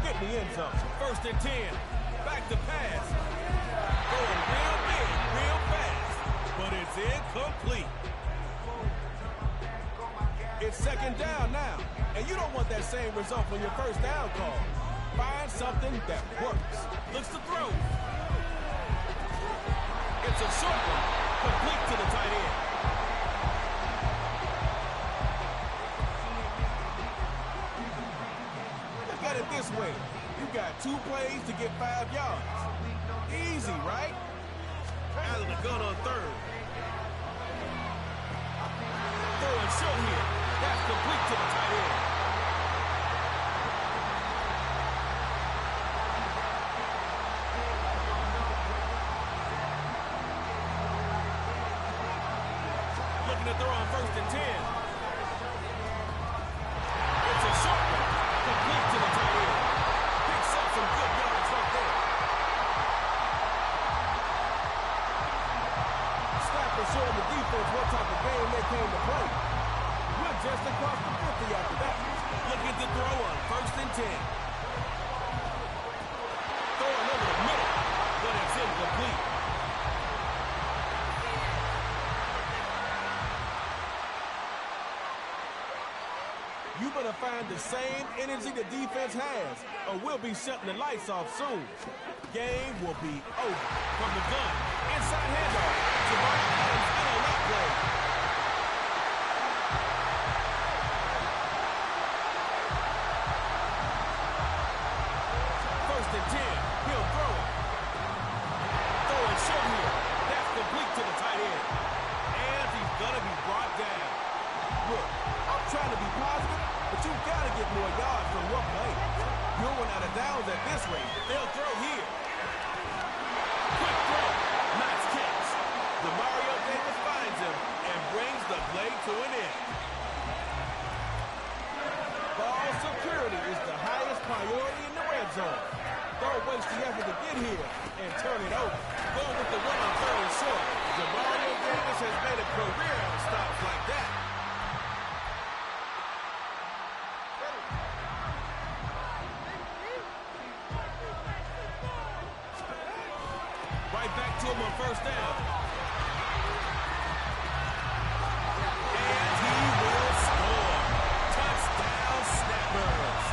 Get in the end zone. 1st and 10. Back to pass. Going real big, real fast. But it's incomplete. It's 2nd down now. And you don't want that same result on your 1st down call. Find something that works. Looks to throw. It's a short one. Complete to the tight end. Look at it this way. You got 2 plays to get 5 yards. Easy, right? Out of the gun on 3rd. Throwing short here. That's complete to the tight end. find the same energy the defense has, or we'll be shutting the lights off soon. Game will be over. From the gun, inside handoff. Jamal Adams in on that play. First and 10, he'll throw it. Throw and show here. That's complete to the tight end. And he's gonna be brought down. Look, I'm trying to be positive, but you've got to get more yards from one play. You'll run out of downs at this rate. They'll throw here. Quick throw. Nice catch. Demario Davis finds him and brings the play to an end. Ball security is the highest priority in the red zone. Don't waste the effort to get here and turn it over. Go with the run on third and short. Demario Davis has made a career out of stops like that. Right back to him on first down. And he will score. Touchdown, Snappers.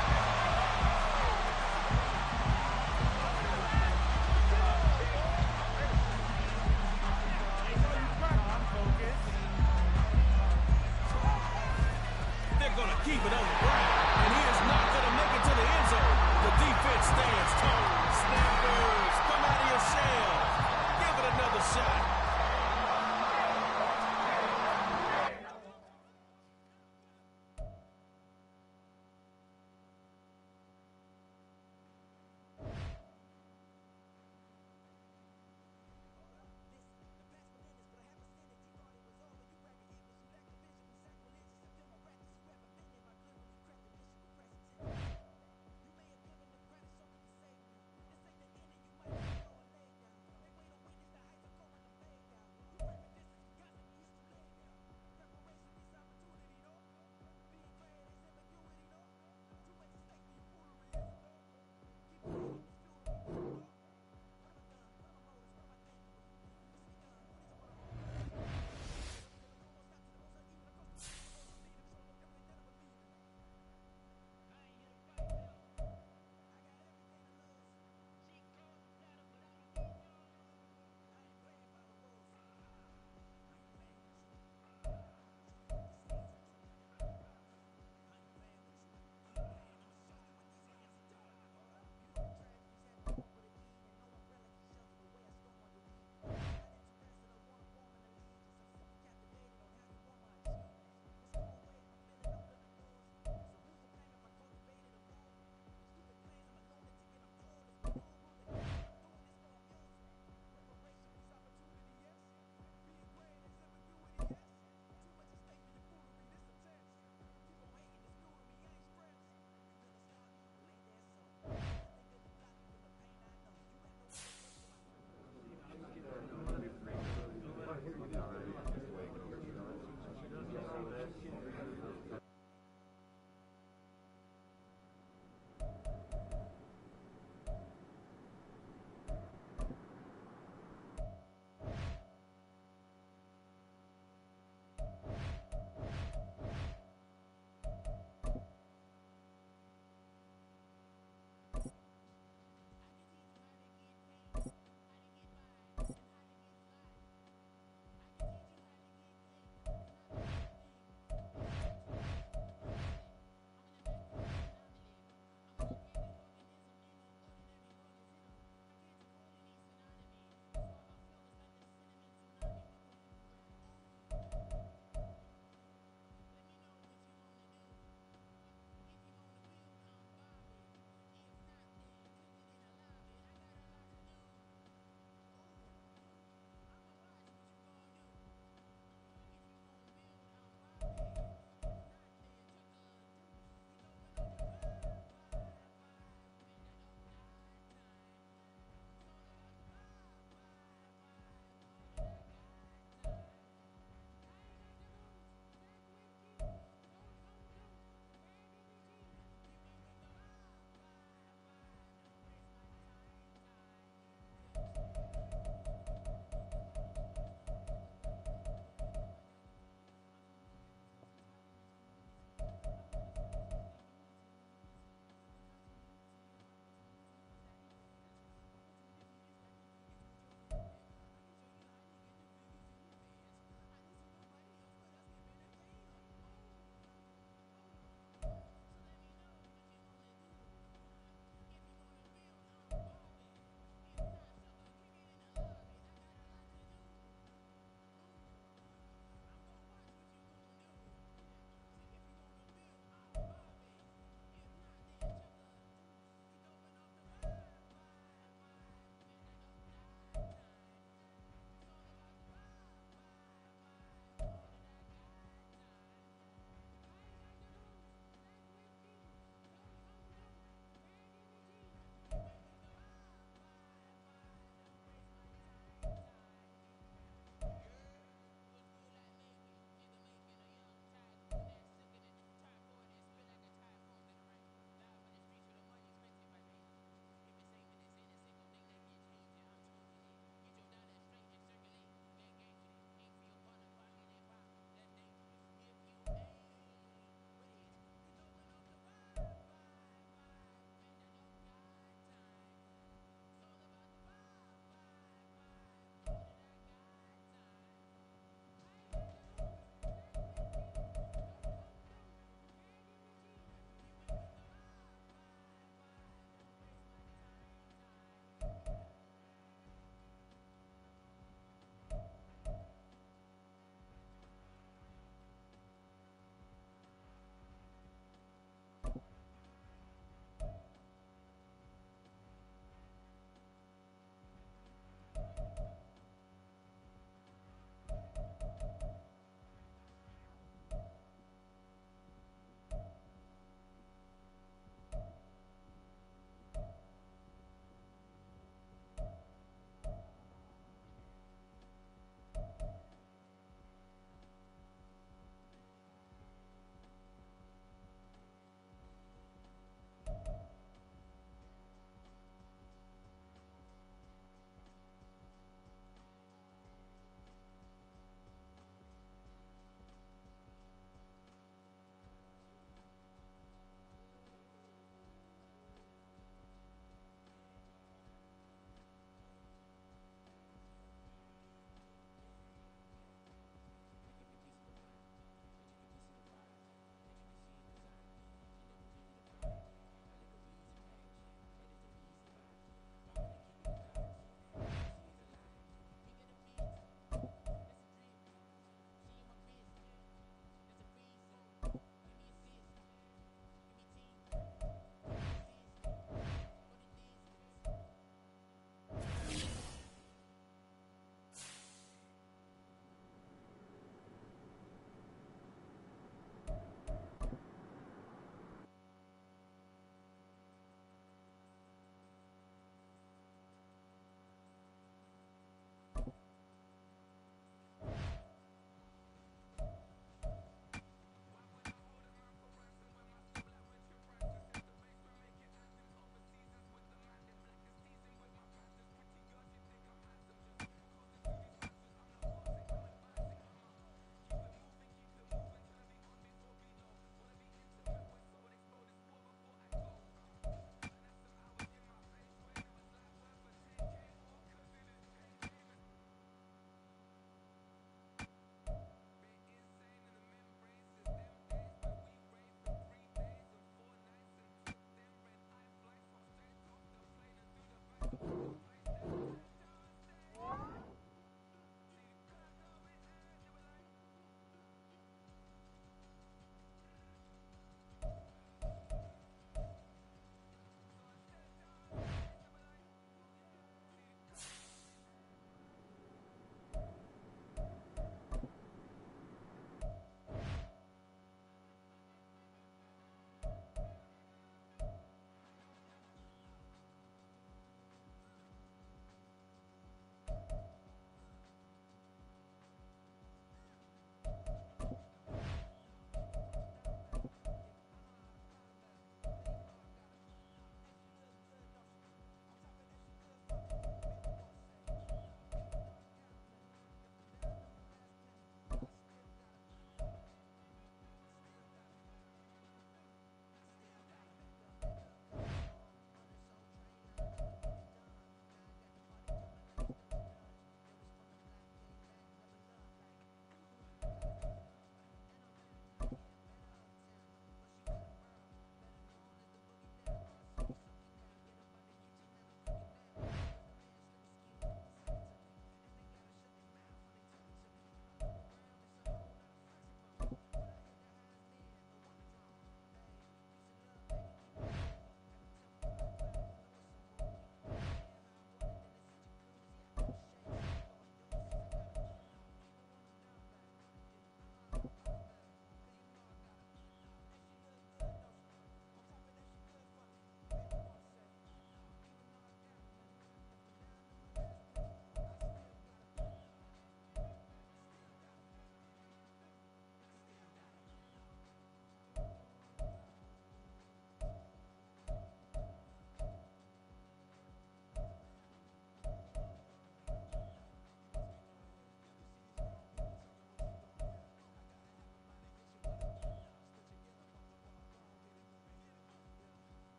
They're going to keep it on the ground, and he is not going to make it to the end zone. The defense stands tall. Snappers, come out of your shell. Give it another shot.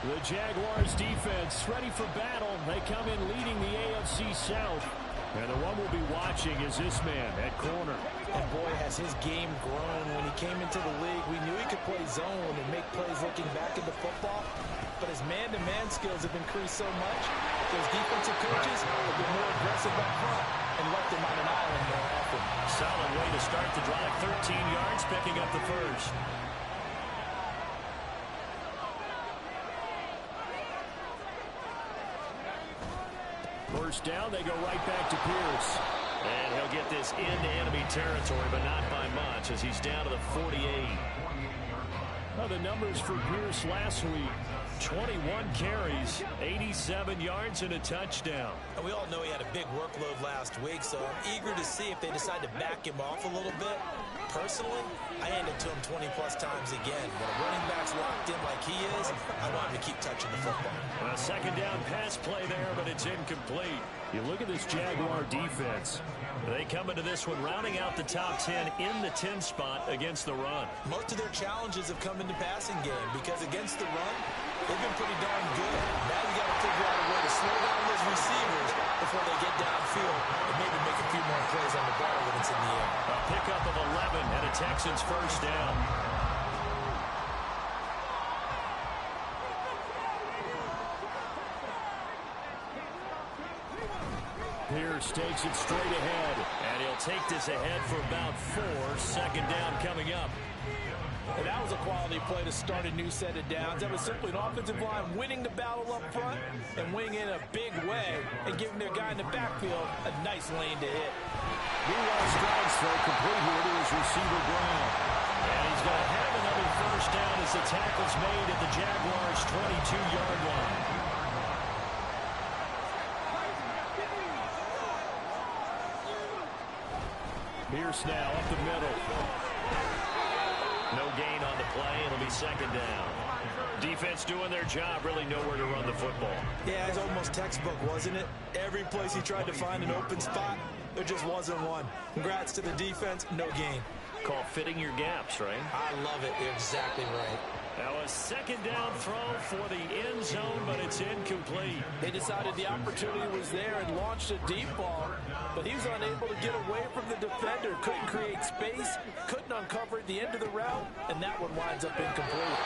The Jaguars defense ready for battle. They come in leading the AFC South. And the one we'll be watching is this man at corner. And boy, has his game grown. When he came into the league, we knew he could play zone and make plays looking back into football. But his man-to-man skills have increased so much, those defensive coaches have been more aggressive up front and left him on an island more often. Solid way to start the drive. 13 yards, picking up the first. First down, they go right back to Pierce. And he'll get this into enemy territory, but not by much as he's down to the 48. Well, the numbers for Pierce last week. 21 carries, 87 yards, and a touchdown. And we all know he had a big workload last week, so I'm eager to see if they decide to back him off a little bit. Personally, I hand it to him 20-plus times again. When a running back's locked in like he is, I want him to keep touching the football. A second down pass play there, but it's incomplete. You look at this Jaguar defense. They come into this one rounding out the top 10 in the 10 spot against the run. Most of their challenges have come in the passing game because against the run, they've been pretty darn good. Now you got to figure out a way to slow down those receivers before they get downfield and maybe make a few more plays on the ball when it's in the air. A pickup of 11 and a Texans first down. Pierce takes it straight ahead. And he'll take this ahead for about 4. Second down coming up. And that was a quality play to start a new set of downs. That was simply an offensive line winning the battle up front and winning in a big way and giving their guy in the backfield a nice lane to hit. Meanwhile, Stroud's throw complete here to his receiver Brown. And he's going to have another first down as the tackle's made at the Jaguars' 22-yard line. Pierce now up the middle. No gain on the play. It'll be second down. Defense doing their job, really nowhere to run the football. Yeah, it's almost textbook, wasn't it? Every place he tried to find an open spot, there just wasn't one. Congrats to the defense, no gain. Called fitting your gaps, right? I love it. You're exactly right. Now a second down throw for the end zone, but it's incomplete. They decided the opportunity was there and launched a deep ball, but he was unable to get away from the defender. Couldn't create space, couldn't uncover at the end of the route, and that one winds up incomplete.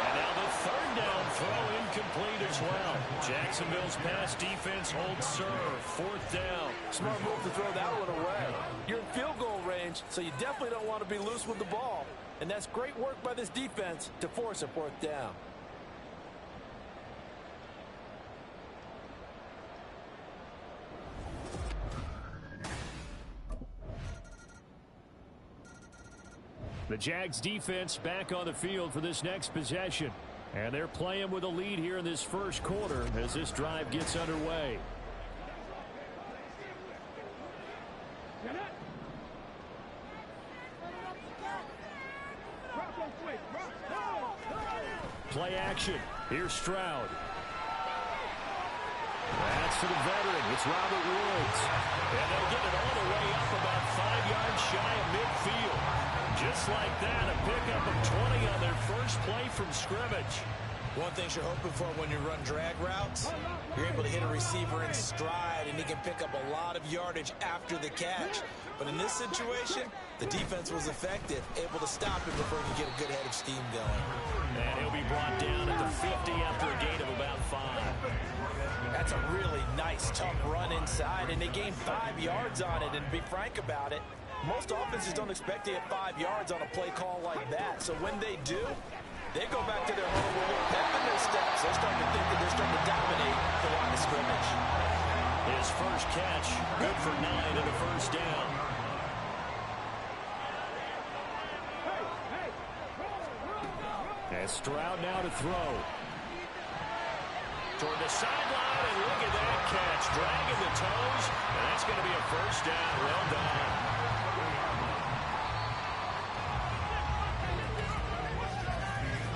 And now the third down throw incomplete as well. Jacksonville's pass defense holds serve. Fourth down. Smart move to throw that one away. You're in field goal range, so you definitely don't want to be loose with the ball. And that's great work by this defense to force a fourth down. The Jags defense back on the field for this next possession. And they're playing with a lead here in this first quarter as this drive gets underway. Play action. Here's Stroud. That's to the veteran. It's Robert Woods. And they'll get it all the way up about 5 yards shy of midfield. Just like that, a pickup of 20 on their first play from scrimmage. One thing you're hoping for when you run drag routes, you're able to hit a receiver in stride, and he can pick up a lot of yardage after the catch. But in this situation, the defense was effective, able to stop him before he could get a good head of steam going. And he'll be brought down at the 50 after a gain of about 5. That's a really nice, tough run inside, and they gained 5 yards on it. And to be frank about it, most offenses don't expect to hit 5 yards on a play call like that. So when they do, they go back to their huddle with a little pep in their steps. They're starting to think that they're starting to dominate the line of scrimmage. His first catch, good for 9 and a first down. And Stroud now to throw. Toward the sideline, and look at that catch. Dragging the toes, and that's going to be a first down. Well done.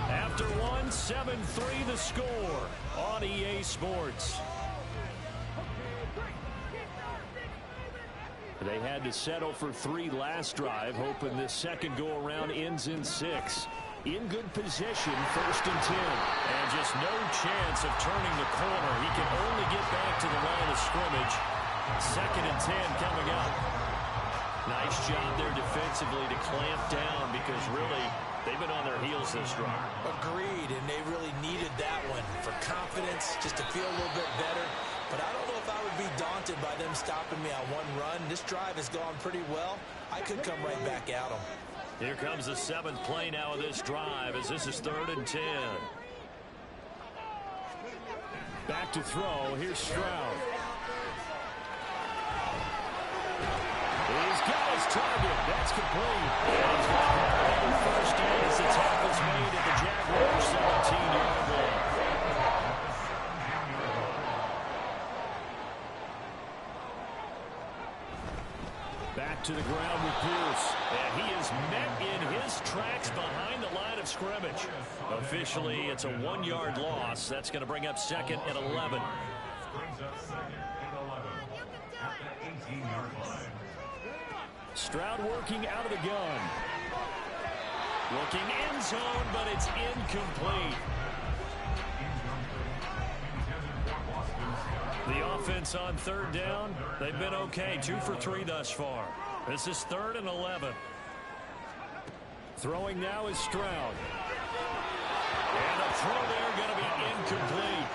After one, 7-3 the score on EA Sports. They had to settle for 3 last drive, hoping this second go-around ends in 6. in good position, 1st and 10. And just no chance of turning the corner. He can only get back to the line of scrimmage. 2nd and 10 coming up. Nice job there defensively to clamp down because really they've been on their heels this drive. Agreed, and they really needed that one for confidence, just to feel a little bit better. But I don't know if I would be daunted by them stopping me on one run. This drive has gone pretty well. I could come right back at them. Here comes the 7th play now of this drive as this is 3rd and 10. Back to throw. Here's Stroud. He's got his target. That's complete. And he's got another first down as the tackle's made at the Jaguars' 17-yard line. Back to the ground with Pierce. And he is met in his tracks behind the line of scrimmage. Officially, it's a 1-yard loss. That's going to bring up 2nd and 11. Brings up 2nd and 11 at the 18-yard line. Stroud working out of the gun. Looking end zone, but it's incomplete. The offense on 3rd down, they've been okay. 2 for 3 thus far. This is 3rd and 11. Throwing now is Stroud. And a throw there going to be incomplete.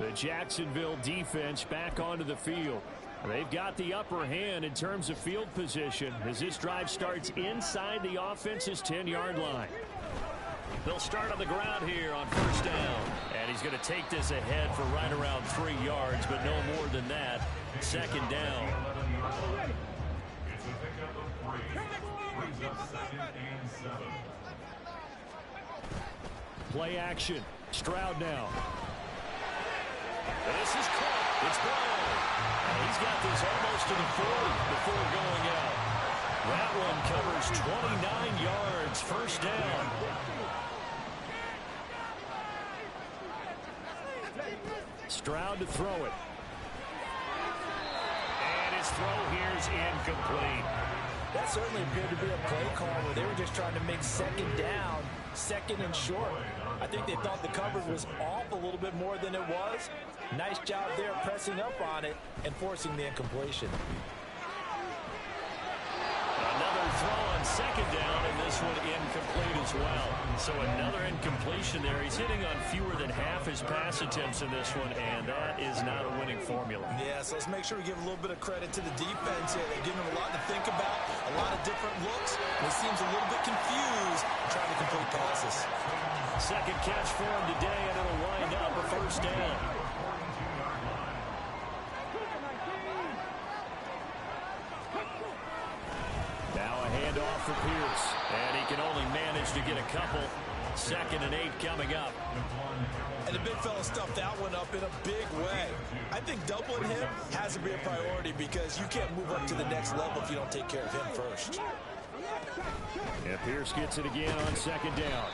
The Jacksonville defense back onto the field. They've got the upper hand in terms of field position as this drive starts inside the offense's 10-yard line. They'll start on the ground here on 1st down. And he's going to take this ahead for right around 3 yards, but no more than that. 2nd down. It's a pickup of 3. Brings up 2nd and 7. Play action. Stroud now. This is caught. It's gone. He's got this almost to the 40 before going out. That one covers 29 yards. 1st down. Stroud to throw it. And his throw here's incomplete. That certainly appeared to be a play call where they were just trying to make 2nd down, 2nd and short. I think they thought the coverage was off a little bit more than it was. Nice job there pressing up on it and forcing the incompletion. Another throw on 2nd down, and this one incomplete as well. So another incompletion there. He's hitting on fewer than half his pass attempts in this one, and that is not a winning formula. Yeah, so let's make sure we give a little bit of credit to the defense here. They're giving him a lot to think about, a lot of different looks. And he seems a little bit confused trying to complete passes. 2nd catch for him today, and it'll wind up a 1st down. Now a handoff for Pierce. And he can only manage to get a couple. 2nd and 8 coming up. And the big fella stuffed that one up in a big way. I think doubling him has to be a priority because you can't move up to the next level if you don't take care of him first. And Pierce gets it again on 2nd down.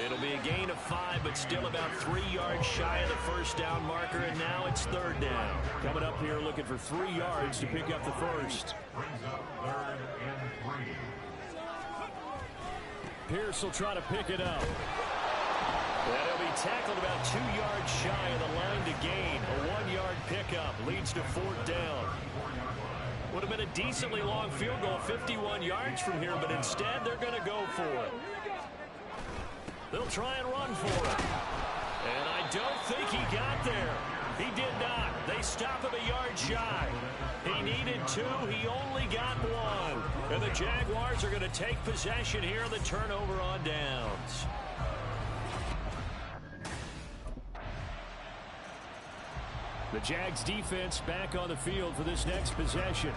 It'll be a gain of 5, but still about 3 yards shy of the 1st down marker, and now it's 3rd down. Coming up here looking for 3 yards to pick up the 1st. Brings up 3rd and 3. Pierce will try to pick it up. And he'll be tackled about 2 yards shy of the line to gain. A 1-yard pickup leads to 4th down. Would have been a decently long field goal, 51 yards from here, but instead they're going to go for it. They'll try and run for it. And I don't think he got there. He did not. They stop him a yard shy. He needed 2. He only got 1. And the Jaguars are going to take possession here on the turnover on downs. The Jags defense back on the field for this next possession.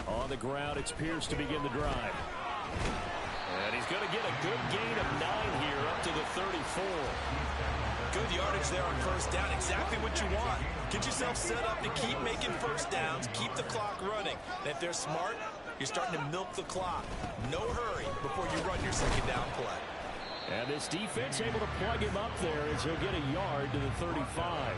On the ground, it's Pierce to begin the drive. And he's going to get a good gain of 9 here up to the 34. Good yardage there on first down. Exactly what you want. Get yourself set up to keep making first downs, keep the clock running. And if they're smart, you're starting to milk the clock. No hurry before you run your second down play. And this defense able to plug him up there as he'll get a yard to the 35.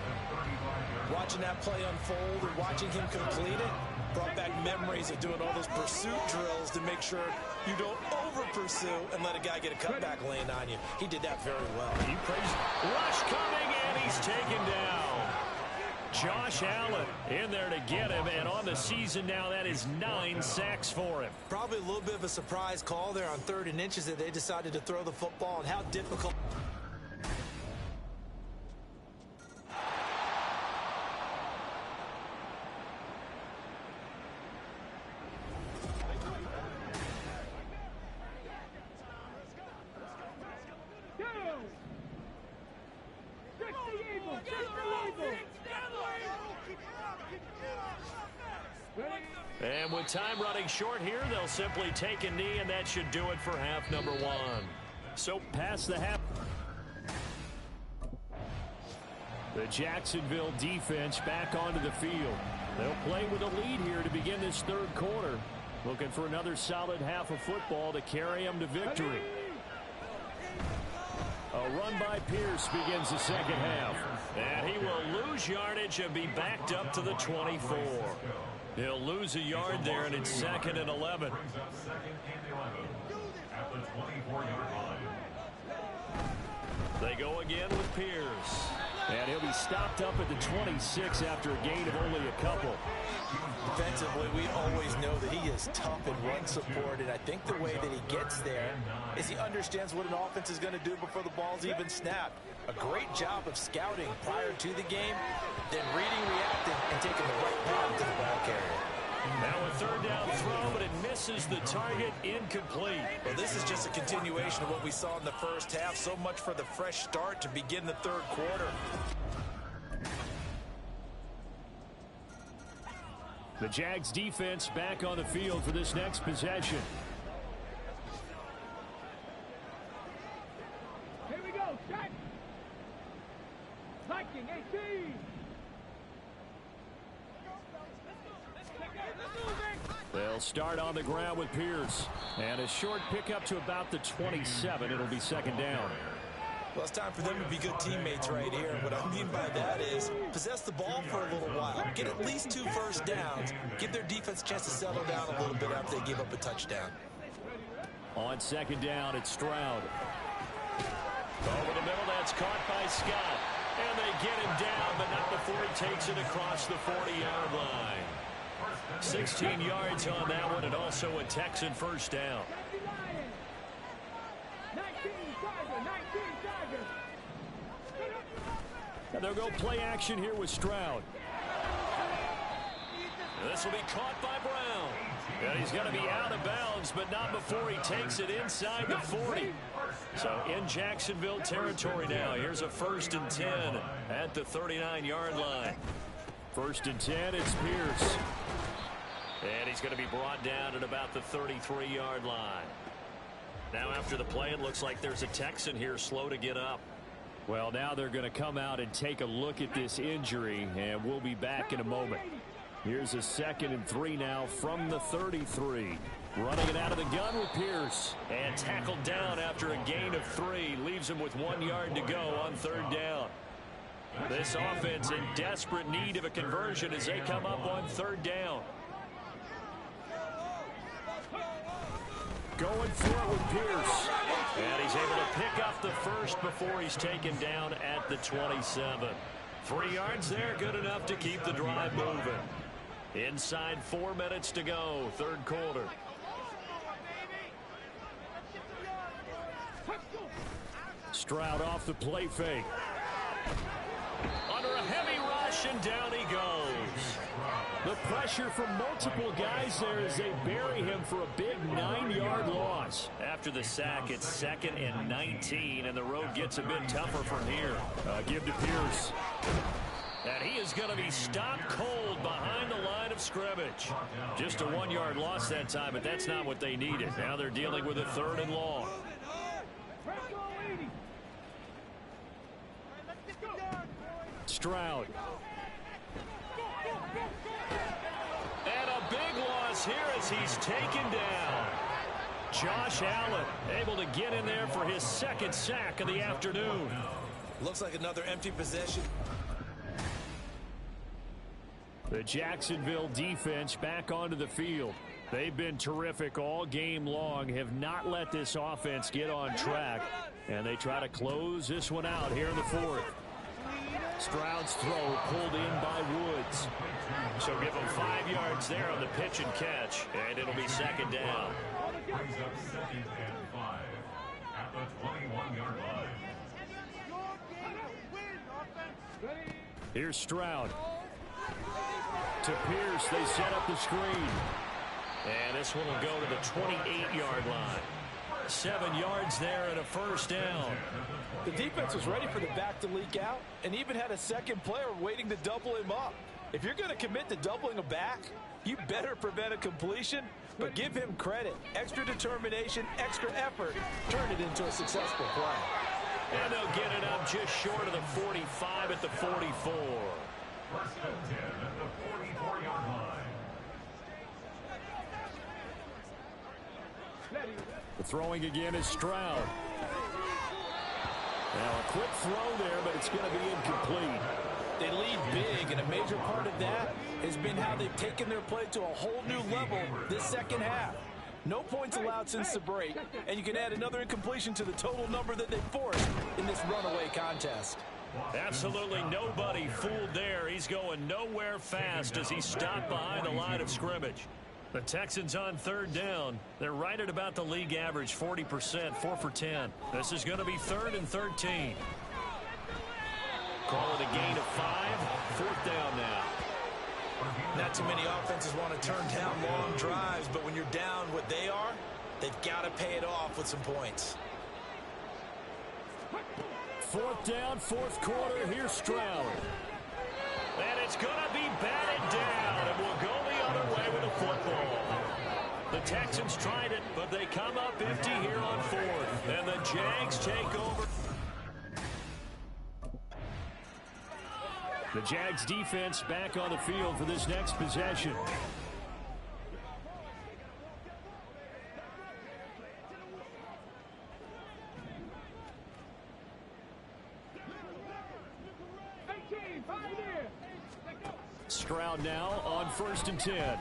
Watching that play unfold and watching him complete it brought back memories of doing all those pursuit drills to make sure you don't over-pursue and let a guy get a cutback lane on you. He did that very well. He praised rush coming, and he's taken down. Josh Allen in there to get him, and on the season now, that is 9 sacks for him. Probably a little bit of a surprise call there on 3rd and inches that they decided to throw the football, and how difficult. And with time running short here, they'll simply take a knee, and that should do it for half number 1. So past the half. The Jacksonville defense back onto the field. They'll play with a lead here to begin this 3rd quarter. Looking for another solid half of football to carry them to victory. A run by Pierce begins the second half. And he will lose yardage and be backed up to the 24. He'll lose a yard there, and it's 2nd and 11. They go again with Pierce. And he'll be stopped up at the 26 after a gain of only a couple. Defensively, we always know that he is tough in run support, and I think the way that he gets there is he understands what an offense is going to do before the ball's even snapped. A great job of scouting prior to the game, then reading, reacting, and taking the right path to the ball carrier. Now a 3rd down throw, but it misses the target, incomplete. Well, this is just a continuation of what we saw in the first half. So much for the fresh start to begin the 3rd quarter. The Jags defense back on the field for this next possession. Here we go, check. Viking 18. They'll start on the ground with Pierce. And a short pickup to about the 27. It'll be 2nd down. Well, it's time for them to be good teammates right here. What I mean by that is possess the ball for a little while. Get at least 2 first downs. Give their defense a chance to settle down a little bit after they give up a touchdown. On 2nd down, it's Stroud. Over the middle, that's caught by Scott. And they get him down, but not before he takes it across the 40-yard line. 16 yards on that one, and also a Texan first down. 19 Tiger. And they'll go play action here with Stroud. This will be caught by Brown. And he's going to be out of bounds, but not before he takes it inside the 40. So in Jacksonville territory now. Here's a 1st and 10 at the 39-yard line. 1st and 10, it's Pierce. And he's going to be brought down at about the 33-yard line. Now after the play, it looks like there's a Texan here slow to get up. Well, now they're going to come out and take a look at this injury, and we'll be back in a moment. Here's a 2nd and 3 now from the 33. Running it out of the gun with Pierce. And tackled down after a gain of 3. Leaves him with 1 yard to go on 3rd down. This offense in desperate need of a conversion as they come up on 3rd down. Going for it with Pierce. And he's able to pick up the first before he's taken down at the 27. 3 yards there, good enough to keep the drive moving. Inside 4 minutes to go, 3rd quarter. Stroud off the play fake. Under a heavy rush, and down he goes. The pressure from multiple guys there as they bury him for a big 9-yard loss. After the sack, it's 2nd and 19, and the road gets a bit tougher from here. Give to Pierce. And he is going to be stopped cold behind the line of scrimmage. Just a 1-yard loss that time, but that's not what they needed. Now they're dealing with a 3rd and long. Stroud. And a big loss here as he's taken down. Josh Allen able to get in there for his second sack of the afternoon. Looks like another empty possession. The Jacksonville defense back onto the field. They've been terrific all game long, have not let this offense get on track, and they try to close this one out here in the fourth. Stroud's throw pulled in by Woods. So give him 5 yards there on the pitch and catch, and it'll be second down. Brings up second and 5 at the 21-yard line. Here's Stroud. To Pierce, they set up the screen. And this one will go to the 28-yard line. 7 yards there and a first down. The defense was ready for the back to leak out and even had a second player waiting to double him up. If you're going to commit to doubling a back, you better prevent a completion, but give him credit. Extra determination, extra effort, turn it into a successful play. And they'll get it up just short of the 45 at the 44. First and 10 at the 44-yard line. The throwing again is Stroud. Now a quick throw there, but it's going to be incomplete. They lead big, and a major part of that has been how they've taken their play to a whole new level this second half. No points allowed since the break, and you can add another incompletion to the total number that they forced in this runaway contest. Absolutely nobody fooled there. He's going nowhere fast as he stopped behind the line of scrimmage. The Texans on third down. They're right at about the league average, 40%, 4 for 10. This is going to be 3rd and 13. Call it a gain of 5. 4th down now. Not too many offenses want to turn down long drives, but when you're down what they are, they've got to pay it off with some points. 4th down, 4th quarter. Here's Stroud. And it's going to be batted down, and we'll go the other way with the football. The Texans tried it, but they come up empty here on 4th. And the Jags take over. The Jags defense back on the field for this next possession. Stroud now on 1st and 10.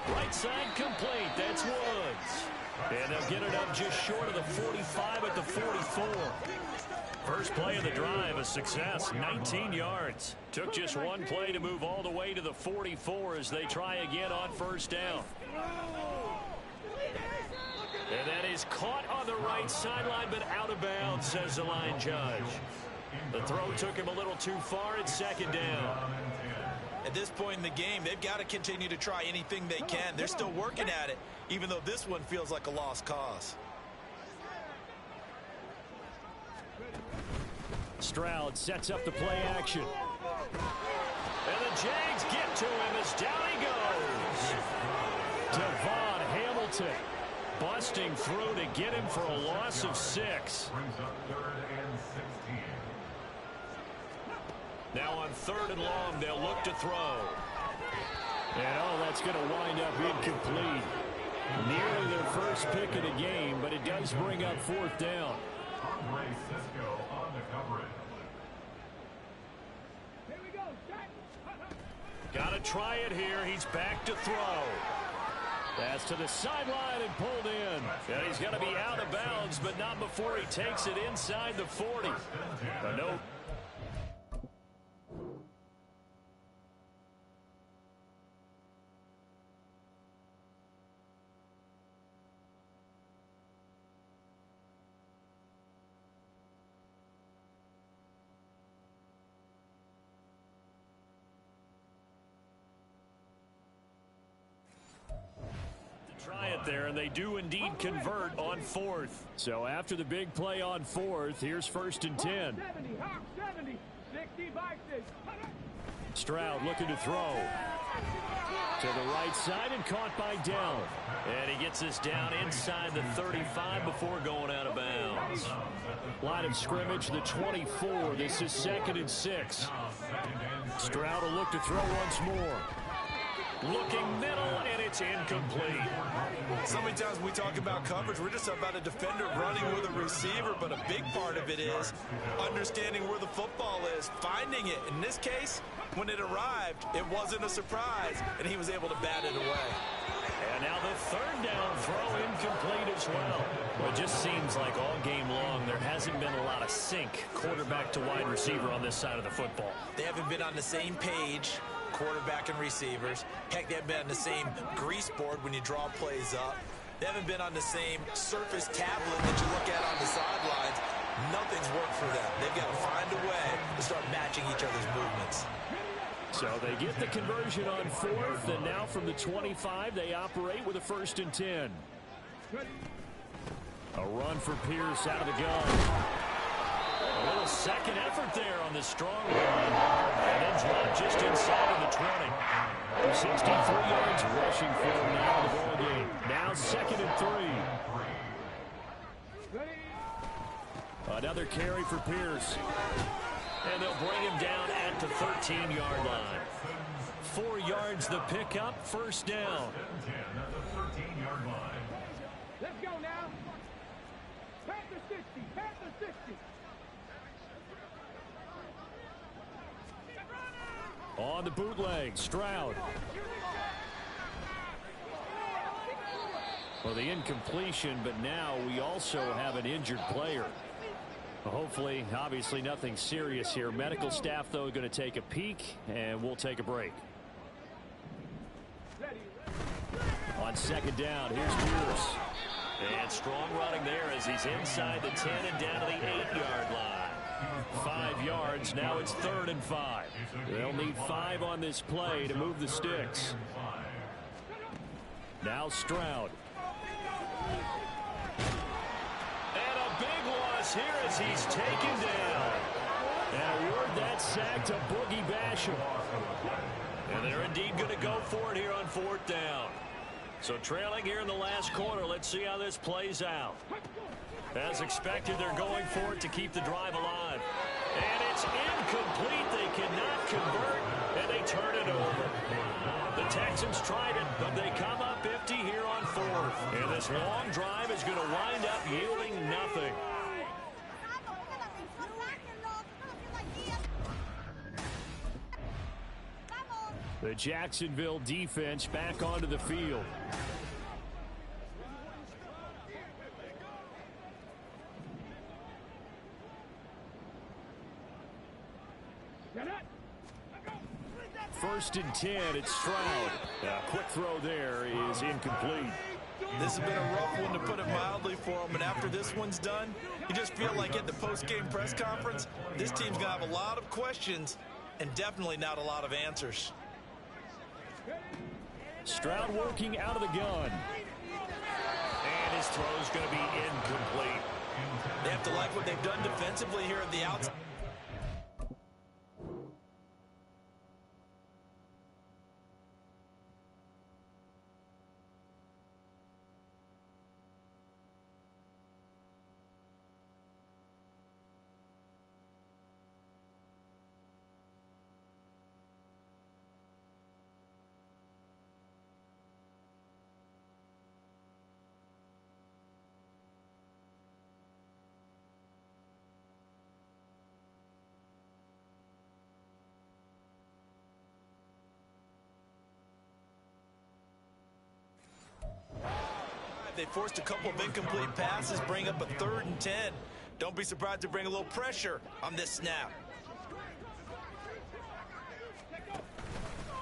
Right side complete. That's Woods. And they'll get it up just short of the 45 at the 44. First play of the drive, a success, 19 yards. Took just one play to move all the way to the 44 as they try again on 1st down. And that is caught on the right sideline, but out of bounds, says the line judge. The throw took him a little too far. It's 2nd down. At this point in the game, they've got to continue to try anything they can. They're still working at it, even though this one feels like a lost cause. Stroud sets up the play action. And the Jags get to him as down he goes. Devon Hamilton busting through to get him for a loss of 6. Brings up 3rd and 16. Now on 3rd and long, they'll look to throw. And that's going to wind up incomplete. Nearly their first pick of the game, but it does bring up 4th down. Andre Cisco on the coverage. Here we go. Got to try it here. He's back to throw. That's to the sideline and pulled in. And he's going to be out of bounds, but not before he takes it inside the 40. No. Try it there, and they do indeed convert on 4th. So after the big play on 4th, here's 1st and 10. 70, Hawk 70, 60 Vikings. Stroud looking to throw. To the right side and caught by Dell. And he gets this down inside the 35 before going out of bounds. Line of scrimmage, the 24. This is 2nd and 6. Stroud will look to throw once more. Looking middle, and it's incomplete. So many times we talk about coverage, we're just about a defender running with a receiver, but a big part of it is understanding where the football is, finding it. In this case, when it arrived, it wasn't a surprise, and he was able to bat it away. And now the 3rd down throw incomplete as well. Well, it just seems like all game long there hasn't been a lot of sync quarterback to wide receiver on this side of the football. They haven't been on the same page, quarterback and receivers. Heck, they haven't been on the same grease board when you draw plays up. They haven't been on the same surface tablet that you look at on the sidelines. Nothing's worked for them. They've got to find a way to start matching each other's movements. So they get the conversion on 4th, and now from the 25, they operate with a 1st and 10. A run for Pierce out of the gun. A little second effort there on the strong run. And then dropped just inside of the 20. 64 yards rushing for him now in the ball game. Now 2nd and 3. Another carry for Pierce. And they'll bring him down at the 13-yard line. 4 yards the pickup, 1st down. Let's go now. Panther 60. Panther 60. On the bootleg, Stroud. Well, the incompletion, but now we also have an injured player. Hopefully, obviously nothing serious here. Medical staff, though, going to take a peek, and we'll take a break. On 2nd down, here's Pierce. And strong running there as he's inside the 10 and down to the 8-yard line. 5 yards, now it's 3rd and 5. They'll need 5 on this play to move the sticks. Now Stroud. Here as he's taken down. And award that sack to Boogie Basham. And they're indeed going to go for it here on 4th down. So trailing here in the last quarter. Let's see how this plays out. As expected, they're going for it to keep the drive alive. And it's incomplete. They cannot convert, and they turn it over. The Texans tried it, but they come up empty here on 4th. And this long drive is going to wind up yielding nothing. The Jacksonville defense back onto the field. First and 10, it's Stroud. A quick throw there is incomplete. This has been a rough one, to put it mildly, for him. And after this one's done, you just feel like at the post-game press conference, this team's going to have a lot of questions and definitely not a lot of answers. Stroud working out of the gun. And his throw's going to be incomplete. They have to like what they've done defensively here at the outside. They forced a couple of incomplete passes, bring up a 3rd and 10. Don't be surprised to bring a little pressure on this snap.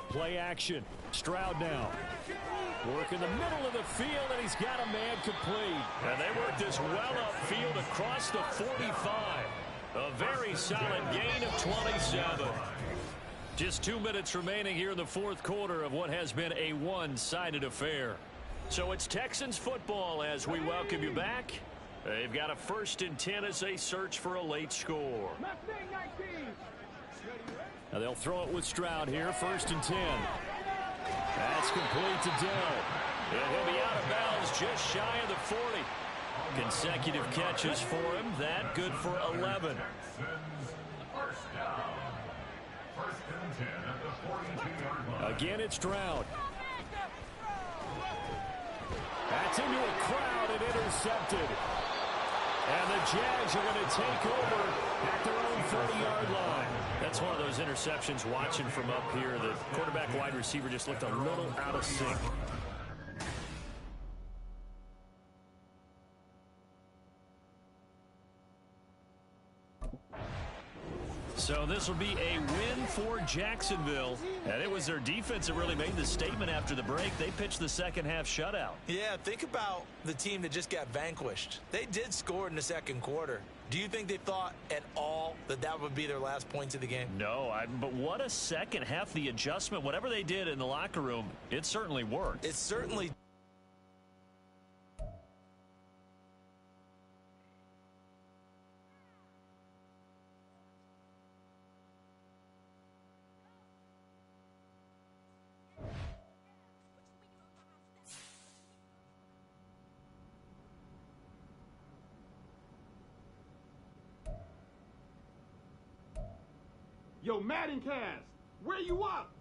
Play action. Stroud now. Work in the middle of the field, and he's got a man complete. And they work this well upfield across the 45. A very solid gain of 27. Just 2 minutes remaining here in the 4th quarter of what has been a one-sided affair. So it's Texans football as we welcome you back. They've got a 1st and 10 as they search for a late score. Now they'll throw it with Stroud here, 1st and 10. That's complete to Dell. And he'll be out of bounds just shy of the 40. Consecutive catches for him. That good for 11. First down. First and 10 at the 42-yard line. Again, it's Stroud. That's into a crowd and intercepted. And the Jags are going to take over at their own 40-yard line. That's one of those interceptions watching from up here. The quarterback wide receiver just looked a little out of sync. So this will be a win for Jacksonville. And it was their defense that really made the statement after the break. They pitched the second half shutout. Yeah, think about the team that just got vanquished. They did score in the second quarter. Do you think they thought at all that that would be their last points of the game? No, but what a second half. The adjustment, whatever they did in the locker room, it certainly worked. It certainly. Yo, Madden cast, where you up?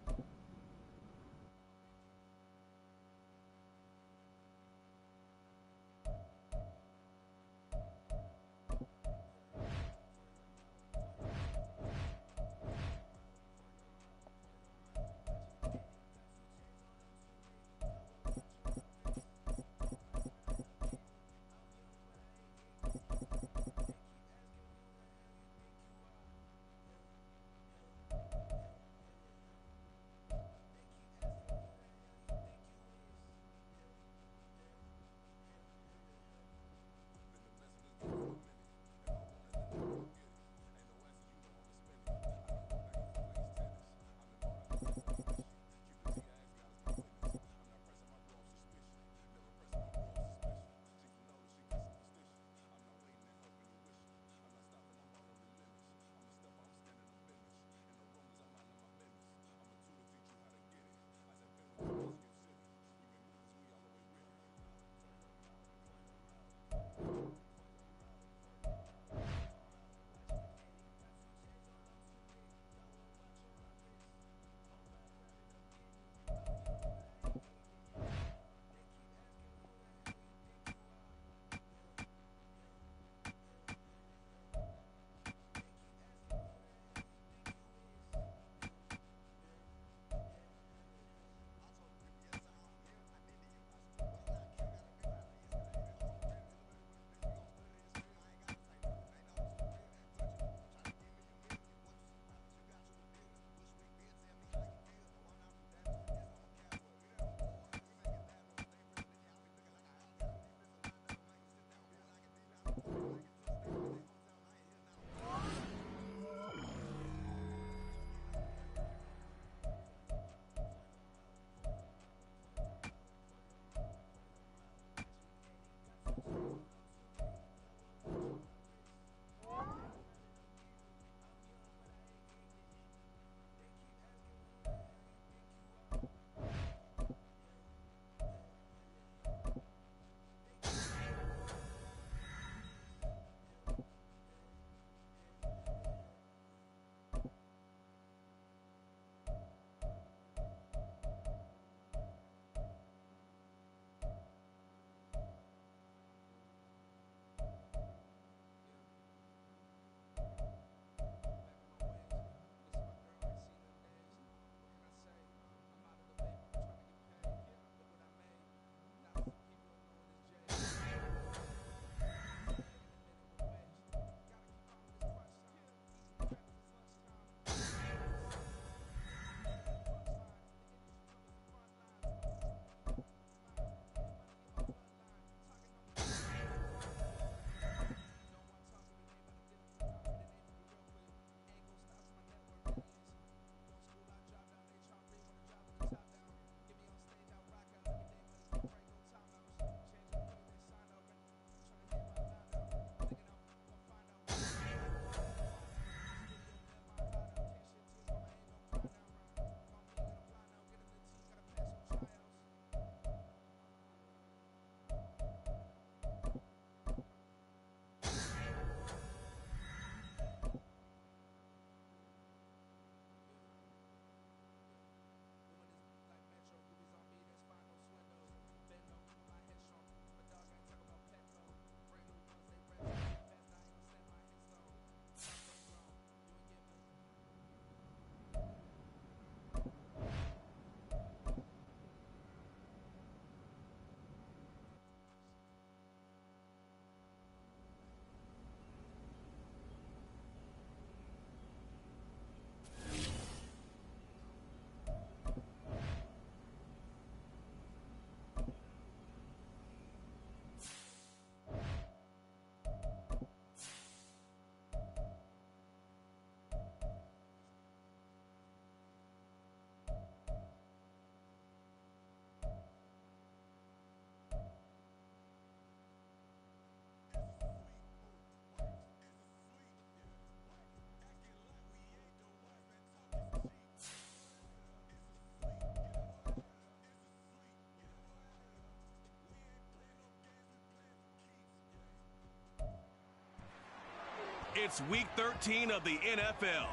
It's Week 13 of the NFL,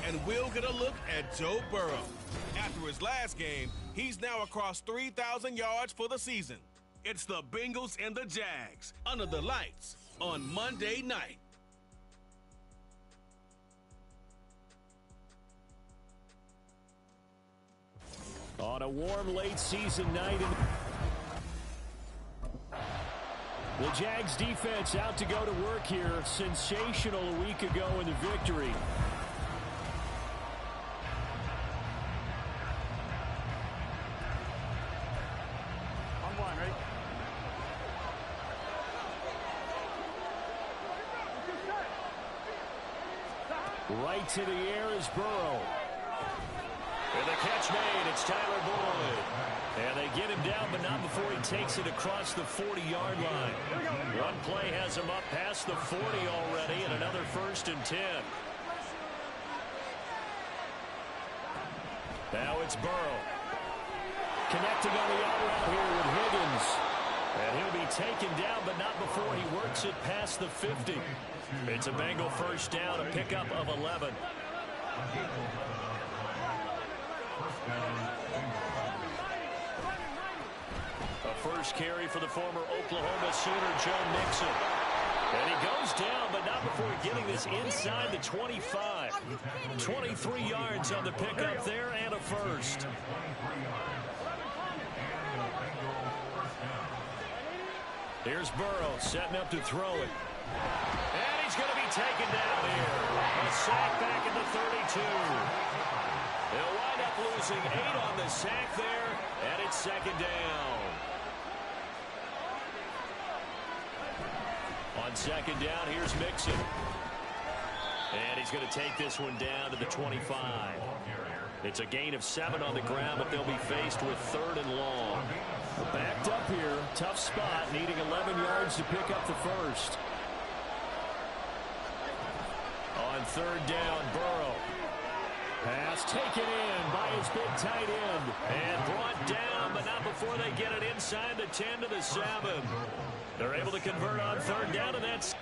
and we'll get a look at Joe Burrow. After his last game, he's now across 3,000 yards for the season. It's the Bengals and the Jags under the lights on Monday night. On a warm late season night, the Jags defense out to go to work here. Sensational a week ago in the victory. On one, ready? Right to the air is Burrow. And the catch made, it's Tyler Boyd. And they get him down, but not before he takes it across the 40-yard line. One play has him up past the 40 already, and another 1st and 10. Now it's Burrow. Connecting on the out route here with Higgins. And he'll be taken down, but not before he works it past the 50. It's a Bengal 1st down, a pickup of 11. A first carry for the former Oklahoma Sooner, Joe Mixon. And he goes down, but not before getting this inside the 25. 23 yards on the pickup there and a 1st. Here's Burrow setting up to throw it. And he's going to be taken down here. A sack back at the 32. They'll wind up losing 8 on the sack there, and it's 2nd down. On 2nd down, here's Mixon. And he's going to take this one down to the 25. It's a gain of 7 on the ground, but they'll be faced with 3rd and long. Backed up here, tough spot, needing 11 yards to pick up the 1st. On 3rd down, Burrow. Pass taken in by his big tight end. And brought down, but not before they get it inside the 10 to the 7. They're able to convert on 3rd down, and that's...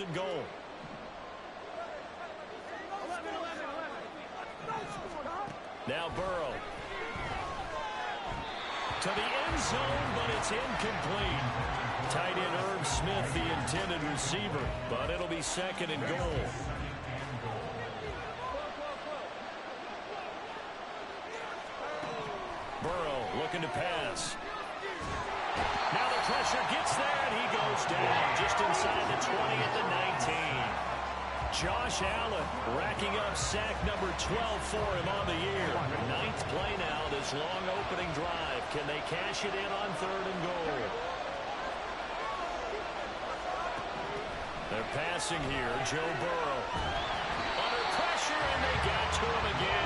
And goal. Now Burrow. To the end zone, but it's incomplete. Tight end Irv Smith, the intended receiver, but it'll be 2nd and goal. Burrow looking to pass. Now the pressure gets there, and he goes down just inside the 20 at the 19. Josh Allen racking up sack number 12 for him on the year. 9th play now, this long opening drive. Can they cash it in on 3rd and goal? They're passing here, Joe Burrow. Under pressure, and they got to him again.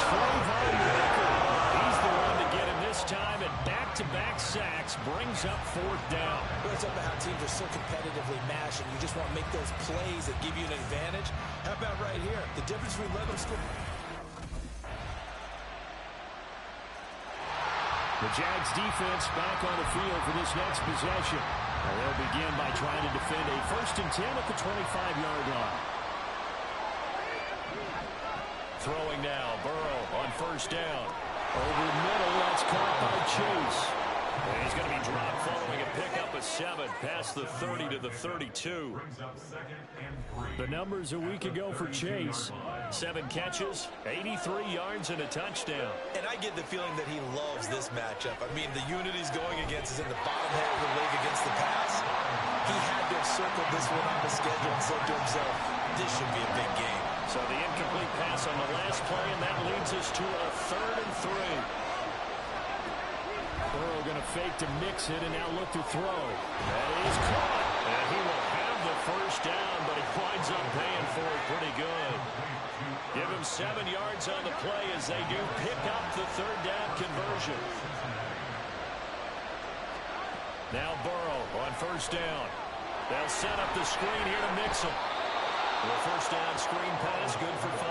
Trayvon Walker, he's the one to get him this time, and back-to-back sacks brings up 4th down. It's up to how teams are so competitively matched, and you just want to make those plays that give you an advantage. How about right here? The difference between letting them score. The Jags defense back on the field for this next possession. And they'll begin by trying to defend a 1st and 10 at the 25-yard line. Throwing now, Burrow on 1st down. Over the middle, that's caught by Chase. And he's going to be dropped following a pickup of 7 past the 30 to the 32. The numbers a week ago for Chase. 7 catches, 83 yards, and a touchdown. And I get the feeling that he loves this matchup. I mean, the unit he's going against is in the bottom half of the league against the pass. He had to have circled this one on the schedule and said to himself, this should be a big game. So the incomplete pass on the last play, and that leads us to a 3rd and 3. Burrow going to fake to mix it and now look to throw. That is caught. And he will have the first down, but he winds up paying for it pretty good. Give him 7 yards on the play as they do pick up the 3rd down conversion. Now Burrow on 1st down. They'll set up the screen here to mix him. The 1st down screen pass, good for 5.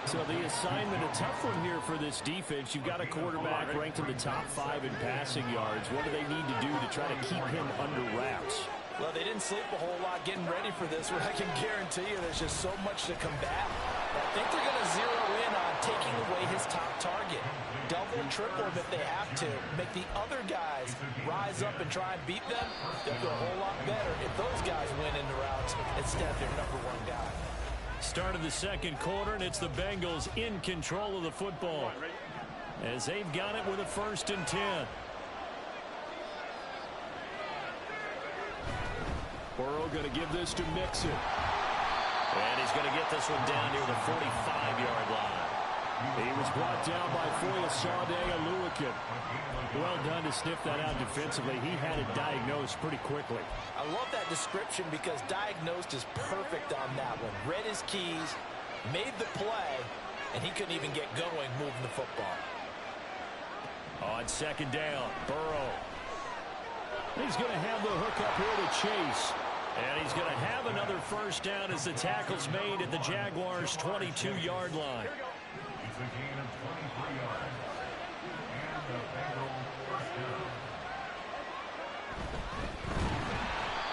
So the assignment, a tough one here for this defense. You've got a quarterback ranked in the top 5 in passing yards. What do they need to do to try to keep him under wraps? Well, they didn't sleep a whole lot getting ready for this, but I can guarantee you there's just so much to combat. I think they're going to zero in on taking away his top target. Double, triple him if they have to. Make the other guys rise up and try and beat them. They'll feel a whole lot better if those guys win in the routes instead of their number 1 guy. Start of the 2nd quarter, and it's the Bengals in control of the football as they've got it with a 1st and 10. Burrow going to give this to Mixon. And he's going to get this one down near the 45-yard line. He was brought down by Foyesade-Oluwakin. Well done to sniff that out defensively. He had it diagnosed pretty quickly. I love that description because diagnosed is perfect on that one. Read his keys, made the play, and he couldn't even get going moving the football. On 2nd down, Burrow. He's going to have the hook up here to Chase. And he's going to have another 1st down as the tackle's made at the Jaguars' 22-yard line. It's a gain of 23 yards. And the Bengals 1st down.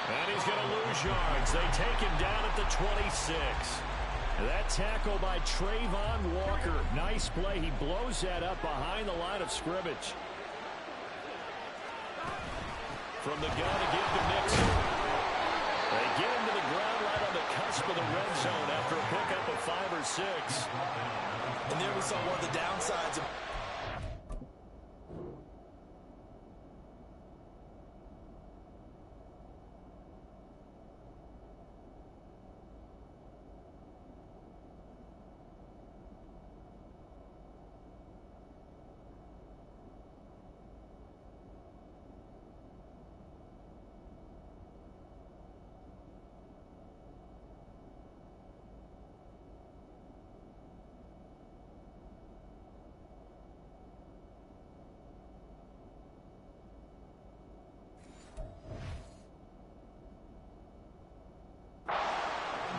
And he's going to lose yards. They take him down at the 26. That tackle by Trayvon Walker. Nice play. He blows that up behind the line of scrimmage. From the gun to give to Mixon. They get him to the ground right on the cusp of the red zone after a pickup of 5 or 6. And there we saw one of the downsides of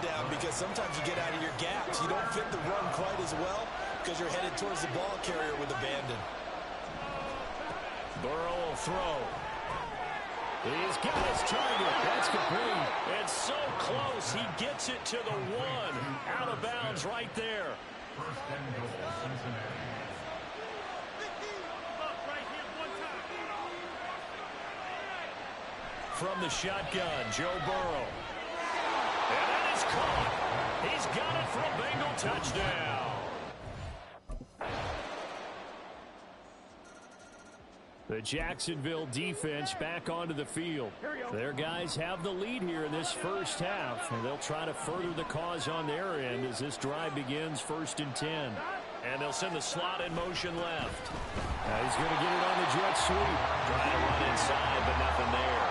down because sometimes you get out of your gaps. You don't fit the run quite as well because you're headed towards the ball carrier with abandon. Burrow will throw. He's got his target. That's complete. It's so close. He gets it to the 1. Out of bounds right there. 1st and goal, Cincinnati. From the shotgun, Joe Burrow. And that is caught. He's got it for a Bengal touchdown. The Jacksonville defense back onto the field. Their guys have the lead here in this 1st half, and they'll try to further the cause on their end as this drive begins 1st and 10. And they'll send the slot in motion left. Now he's going to get it on the jet sweep. Trying to run inside, but nothing there.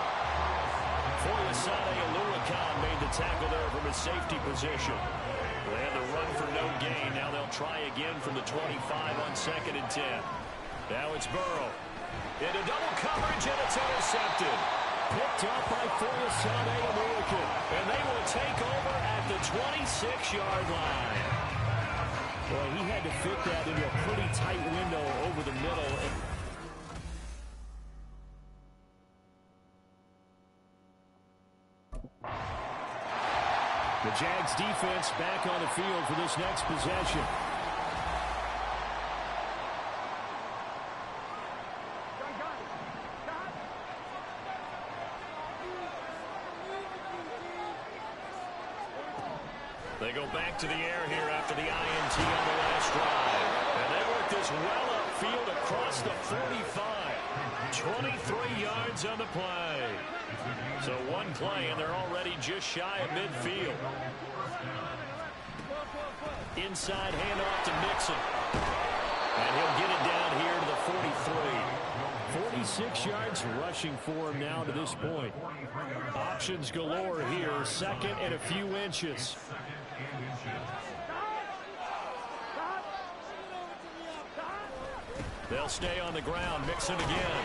Foyesade-Oluwakin made the tackle there from his safety position. They had to run for no gain. Now they'll try again from the 25 on 2nd and 10. Now it's Burrow. Into double coverage, and it's intercepted. Picked up by Foyesade-Oluwakin. And they will take over at the 26-yard line. Boy, he had to fit that into a pretty tight window over the middle. The Jags defense back on the field for this next possession. They go back to the air here after the INT on the last drive. And they work this well upfield across the 45. 23 yards on the play. So one play, and they're already just shy of midfield. Inside handoff to Mixon. And he'll get it down here to the 43. 46 yards rushing for him now to this point. Options galore here. Second and a few inches. They'll stay on the ground. Mixon again.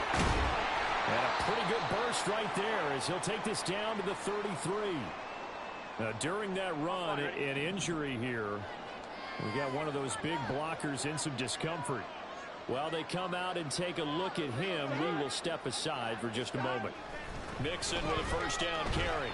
And a pretty good burst right there as he'll take this down to the 33. Now, during that run, an injury here. We got one of those big blockers in some discomfort. While they come out and take a look at him, we will step aside for just a moment. Mixon with a first down carry.